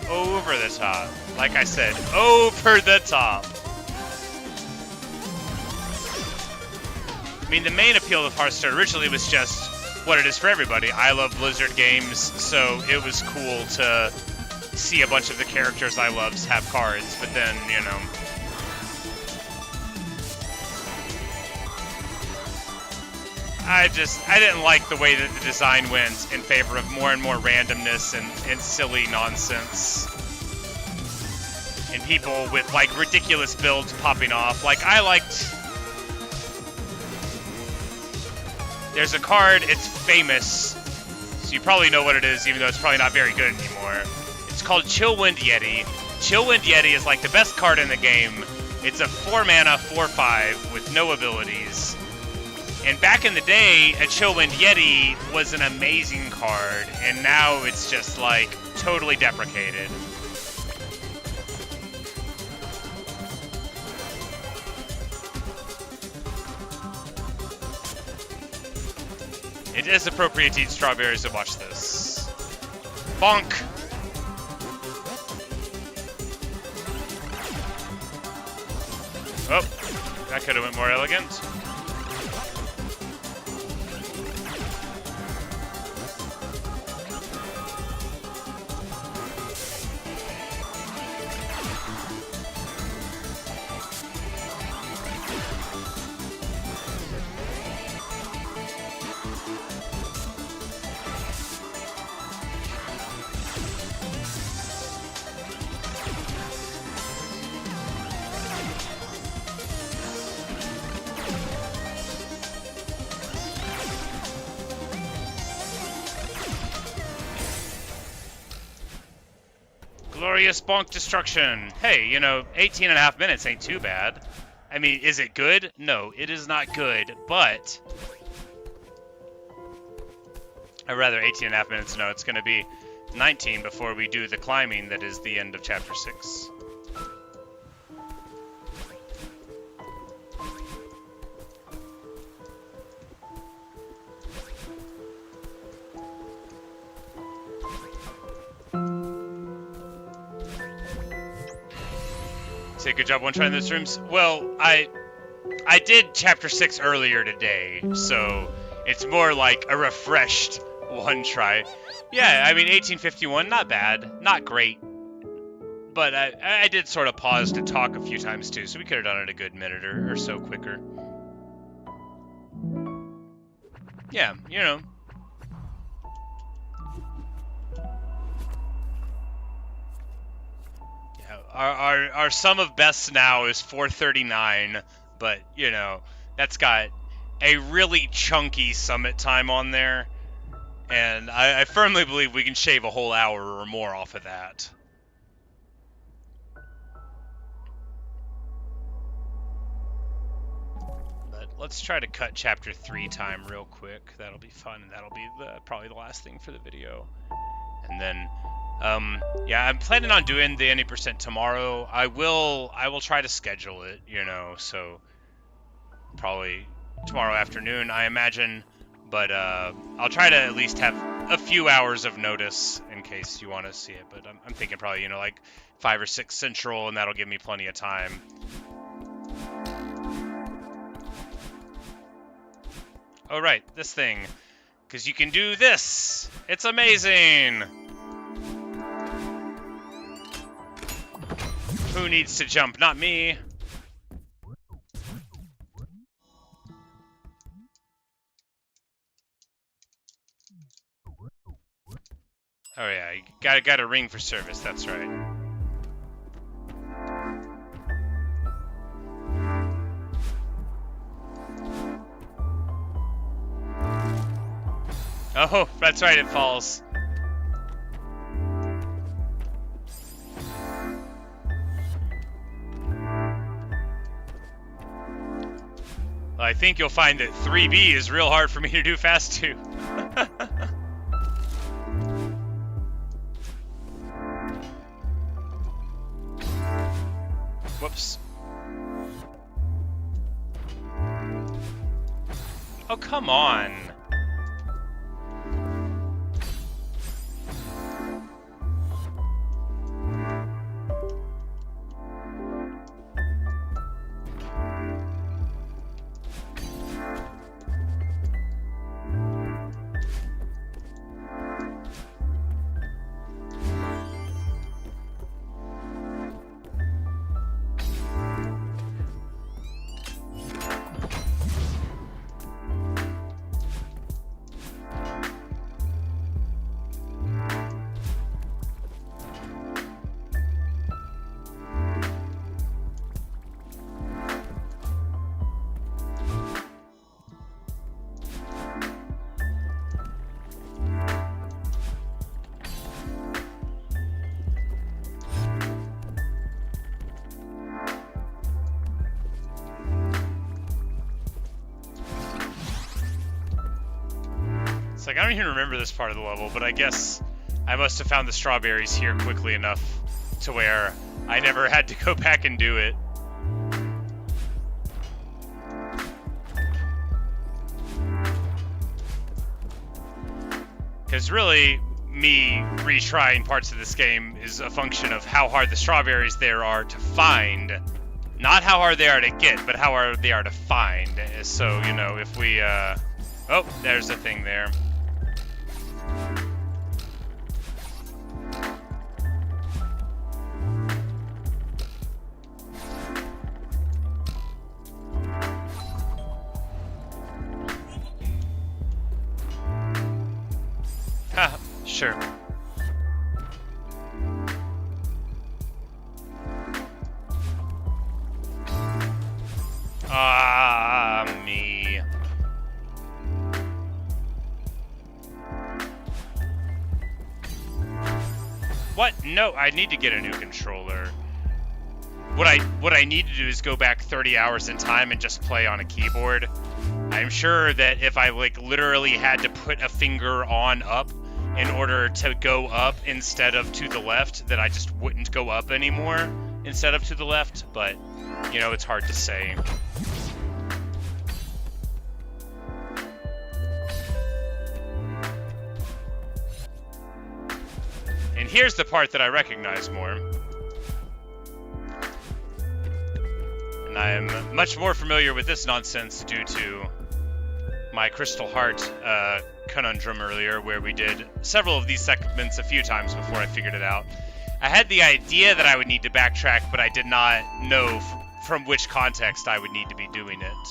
over the top. Like I said, over the top. I mean, the main appeal of Hearthstone originally was just what it is for everybody. I love Blizzard games, so it was cool to see a bunch of the characters I loved have cards, but then, you know... I didn't like the way that the design went in favor of more and more randomness and silly nonsense. And people with, like, ridiculous builds popping off. Like, I liked... There's a card, it's famous, so you probably know what it is, even though it's probably not very good anymore. It's called Chillwind Yeti. Chillwind Yeti is like the best card in the game. It's a 4-mana, 4/5 with no abilities. And back in the day, a Chillwind Yeti was an amazing card, and now it's just like totally deprecated. It is appropriate to eat strawberries to watch this. Bonk! Oh, that could have went more elegant. Glorious bonk destruction. Hey, you know, 18.5 minutes ain't too bad. I mean, is it good? No, it is not good, but... Or rather, 18.5 minutes. No, it's going to be 19 before we do the climbing that is the end of Chapter 6. Say good job one try in those rooms. Well, I did Chapter 6 earlier today, so it's more like a refreshed one try. Yeah, I mean, 1851, not bad. Not great. But I did sort of pause to talk a few times, too, so we could have done it a good minute or so quicker. Yeah, you know. Yeah, our sum of bests now is 439, but, you know, that's got a really chunky summit time on there. And I firmly believe we can shave a whole hour or more off of that. But let's try to cut Chapter 3 time real quick. That'll be fun, and that'll be probably the last thing for the video. And then, yeah, I'm planning on doing the any % tomorrow. I will try to schedule it, you know, so probably tomorrow afternoon, I imagine. But I'll try to at least have a few hours of notice in case you want to see it. But I'm thinking probably, you know, like 5 or 6 Central, and that'll give me plenty of time. Oh, right, this thing. Because you can do this. It's amazing. Who needs to jump? Not me. Oh yeah, you got a ring for service, that's right. Oh, that's right, it falls. Well, I think you'll find that 3B is real hard for me to do fast too. Whoops. Oh, come on. Like, I don't even remember this part of the level, but I guess I must have found the strawberries here quickly enough to where I never had to go back and do it. Because really, me retrying parts of this game is a function of how hard the strawberries there are to find. Not how hard they are to get, but how hard they are to find. So, you know, if we, oh, there's a thing there. Sure. Me. What? No, I need to get a new controller. What I need to do is go back 30 hours in time and just play on a keyboard. I'm sure that if I like literally had to put a finger on up in order to go up instead of to the left, that I just wouldn't go up anymore instead of to the left, but you know, it's hard to say. And here's the part that I recognize more. And I am much more familiar with this nonsense due to my Crystal Heart conundrum earlier, where we did several of these segments a few times before I figured it out. I had the idea that I would need to backtrack, but I did not know from which context I would need to be doing it.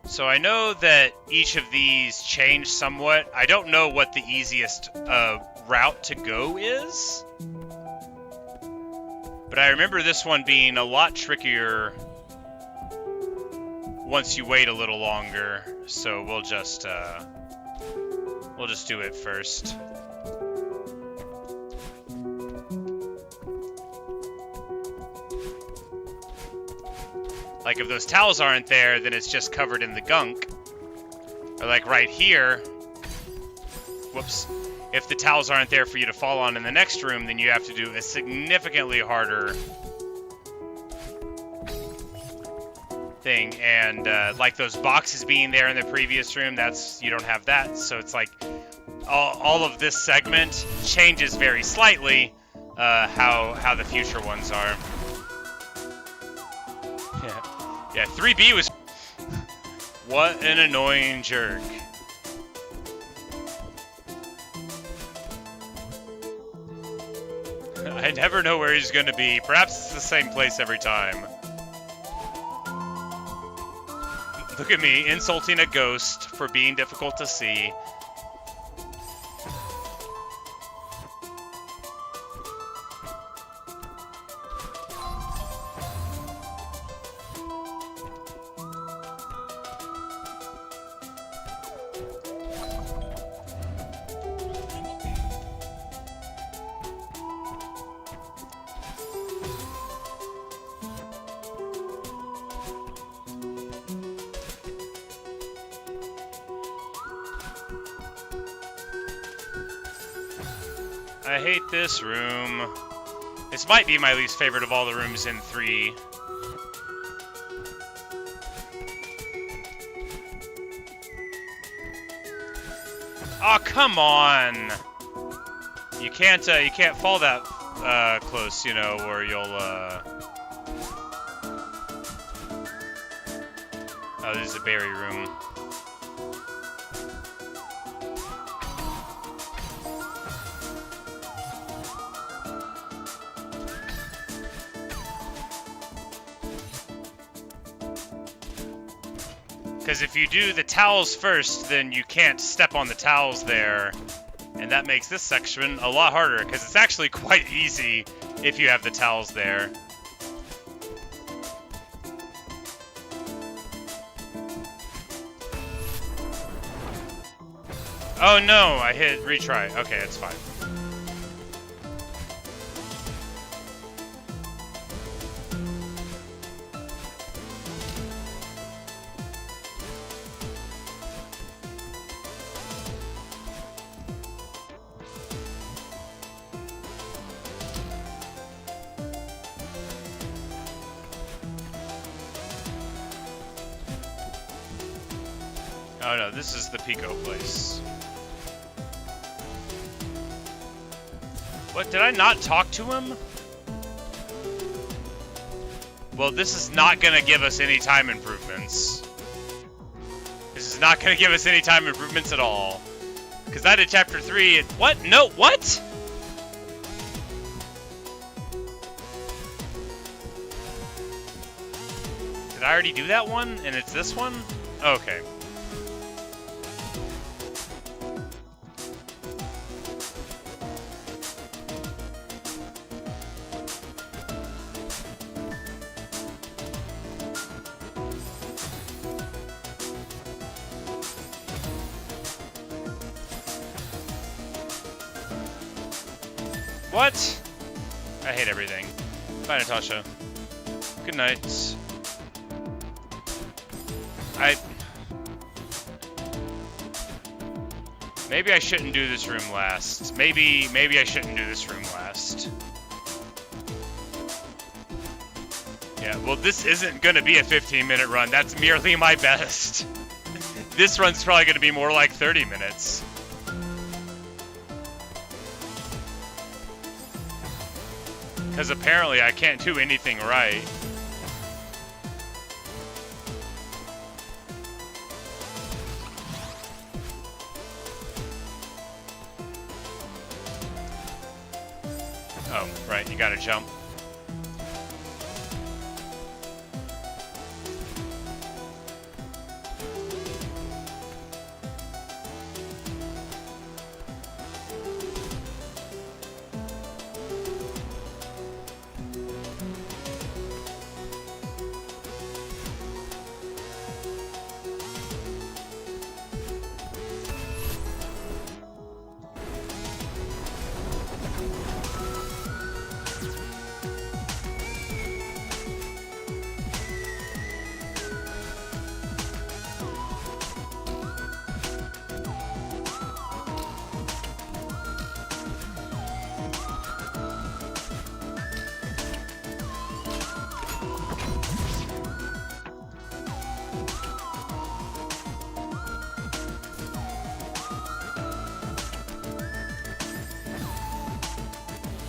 So I know that each of these change somewhat. I don't know what the easiest route to go is. But I remember this one being a lot trickier once you wait a little longer. So we'll just do it first. Like, if those towels aren't there, then it's just covered in the gunk. Or like right here, whoops. If the towels aren't there for you to fall on in the next room, then you have to do a significantly harder thing. And like those boxes being there in the previous room, you don't have that. So it's like all of this segment changes very slightly how the future ones are. Yeah, 3B was... What an annoying jerk. I never know where he's going to be. Perhaps it's the same place every time. Look at me, insulting a ghost for being difficult to see. I hate this room. This might be my least favorite of all the rooms in 3. Oh, come on! You can't fall that close, you know, or you'll Oh, this is a berry room. Because if you do the towels first, then you can't step on the towels there. And that makes this section a lot harder, because it's actually quite easy if you have the towels there. Oh no, I hit retry. Okay, it's fine. Oh no, this is the Pico place. What, did I not talk to him? Well, this is not gonna give us any time improvements. This is not gonna give us any time improvements at all. Because I did chapter 3 and... What? No, what? Did I already do that one? And it's this one? Okay. What? I hate everything. Bye, Natasha. Good night. Maybe I shouldn't do this room last. Maybe I shouldn't do this room last. Yeah, well, this isn't gonna be a 15-minute run. That's merely my best. This run's probably gonna be more like 30 minutes. Because apparently I can't do anything right. Oh, right, you gotta jump.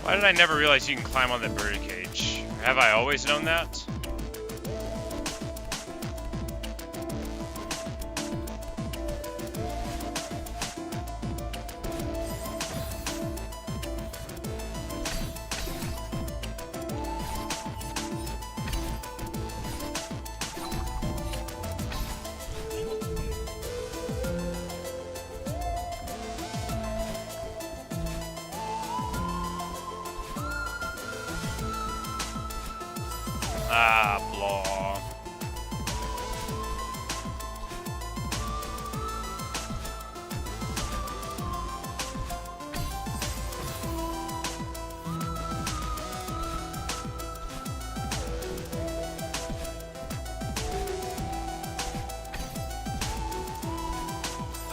Why did I never realize you can climb on that birdcage? Have I always known that? Ah, blah.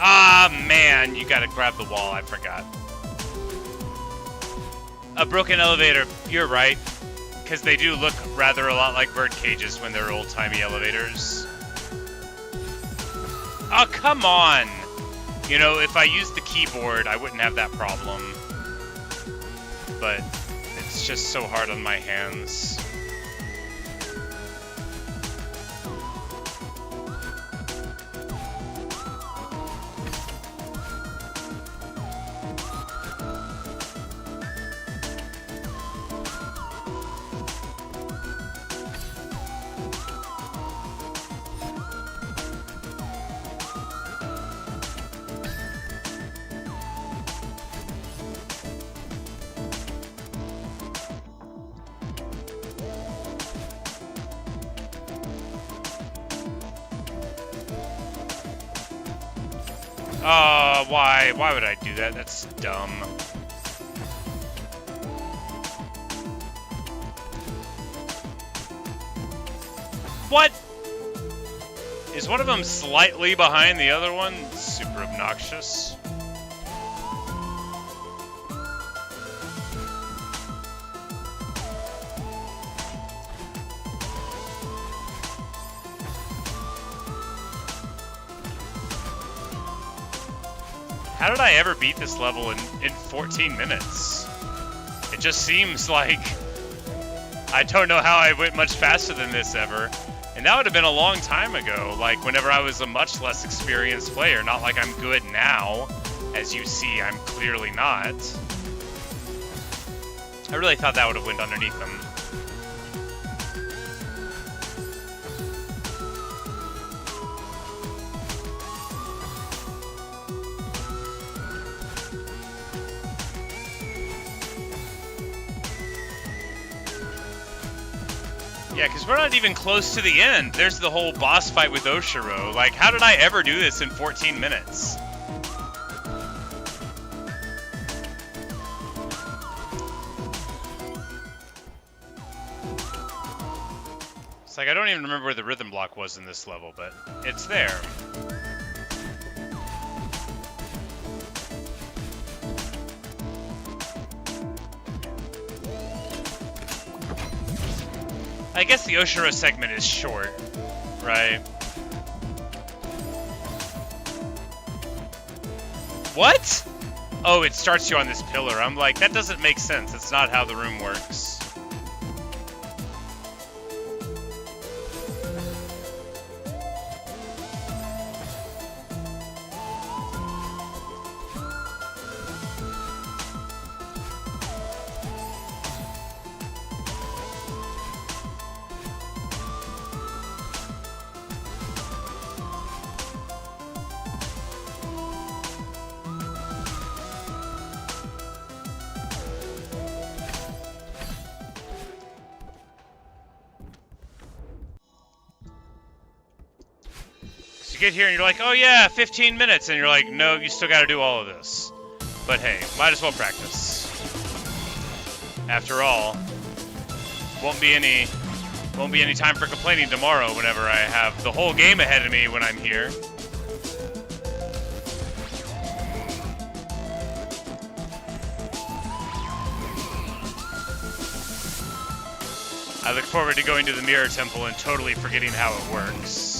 Ah, man, you gotta grab the wall, I forgot. A broken elevator, you're right. Because they do look rather a lot like bird cages when they're old-timey elevators. Oh, come on! You know, if I used the keyboard, I wouldn't have that problem. But it's just so hard on my hands. Why? Why would I do that? That's dumb. What? Is one of them slightly behind the other one? Super obnoxious. How did I ever beat this level in 14 minutes? It just seems like I don't know how I went much faster than this ever. And that would have been a long time ago, like whenever I was a much less experienced player. Not like I'm good now. As you see, I'm clearly not. I really thought that would have went underneath them. Yeah, because we're not even close to the end. There's the whole boss fight with Oshiro. Like, how did I ever do this in 14 minutes? It's like I don't even remember where the rhythm block was in this level, but it's there. I guess the Oshiro segment is short, right? What? Oh, it starts you on this pillar. I'm like, that doesn't make sense. That's not how the room works. You get here and you're like, oh yeah, 15 minutes, and you're like, no, you still got to do all of this. But hey, might as well practice. After all, won't be any time for complaining tomorrow whenever I have the whole game ahead of me when I'm here. I look forward to going to the Mirror Temple and totally forgetting how it works.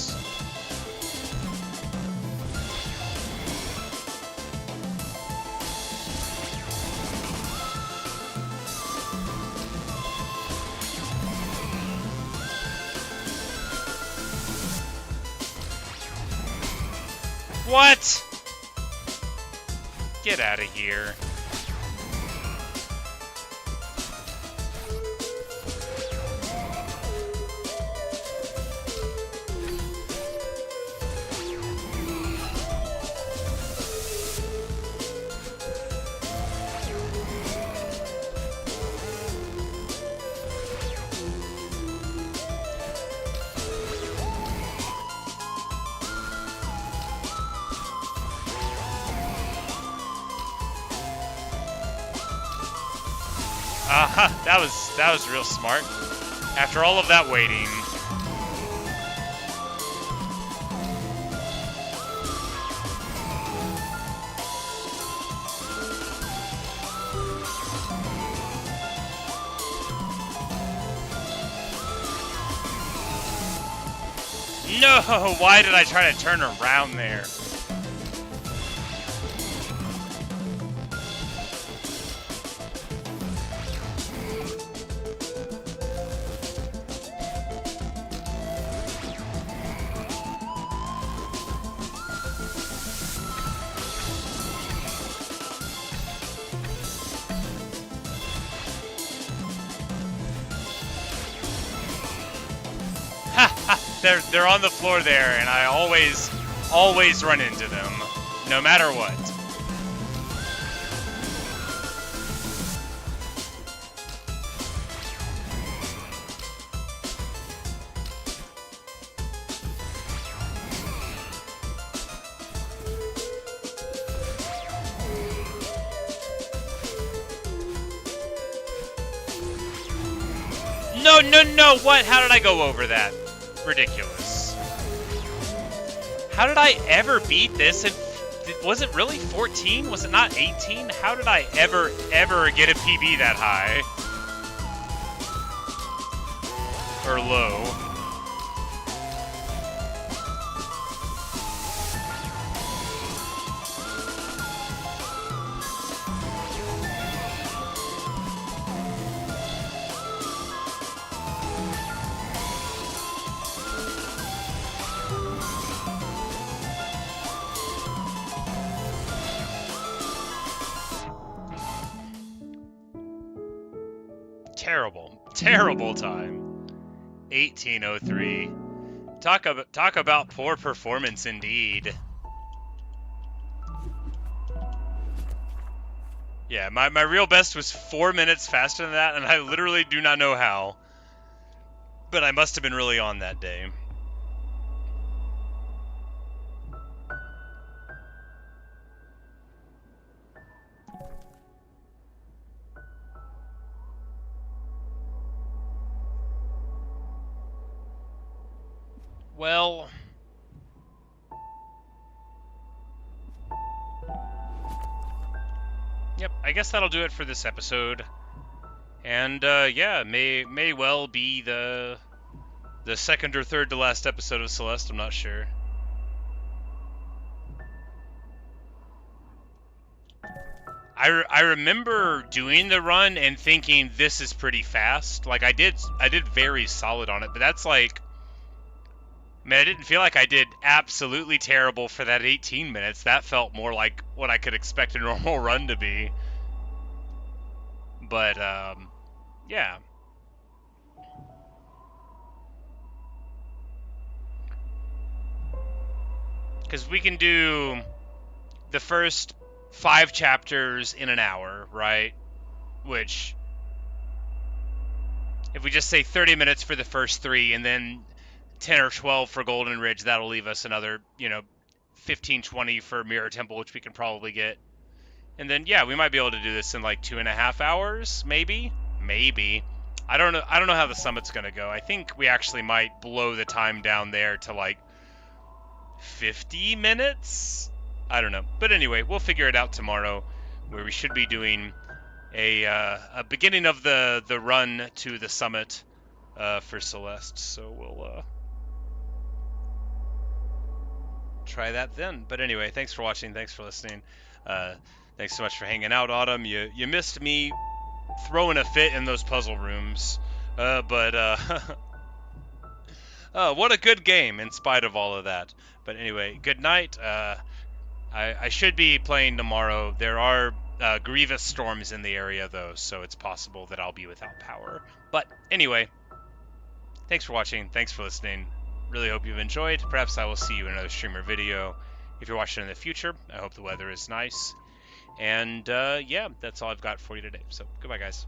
What? Get out of here. Aha, that was real smart. After all of that waiting. No, why did I try to turn around there? They're on the floor there, and I always run into them, no matter what. No, what? How did I go over that? Ridiculous. How did I ever beat this? Was it really 14? Was it not 18? How did I ever get a PB that high? Or low? Terrible time. 1803. Talk about poor performance indeed. Yeah, my real best was 4 minutes faster than that, and I literally do not know how. But I must have been really on that day. well... Yep, I guess that'll do it for this episode. And, yeah, may well be the second or third to last episode of Celeste, I'm not sure. I remember doing the run and thinking this is pretty fast. Like, I did very solid on it, but that's like... Man, I didn't feel like I did absolutely terrible for that 18 minutes. That felt more like what I could expect a normal run to be. But, yeah. Because we can do the first 5 chapters in an hour, right? Which, if we just say 30 minutes for the first 3 and then 10 or 12 for Golden Ridge, that'll leave us another, 15, 20 for Mirror Temple, which we can probably get. And then, yeah, we might be able to do this in like 2.5 hours, maybe? Maybe. I don't know how the summit's gonna go. I think we actually might blow the time down there to like 50 minutes? I don't know. But anyway, we'll figure it out tomorrow, where we should be doing a beginning of the run to the summit for Celeste. So we'll try that then. But anyway, thanks for watching. Thanks for listening. Thanks so much for hanging out, Autumn. You missed me throwing a fit in those puzzle rooms. But what a good game in spite of all of that. But anyway, good night. I should be playing tomorrow. There are grievous storms in the area, though, so it's possible that I'll be without power. But anyway, thanks for watching. Thanks for listening. Really hope you've enjoyed. Perhaps I will see you in another stream or video. If you're watching in the future, I hope the weather is nice. And, yeah, that's all I've got for you today. So, goodbye, guys.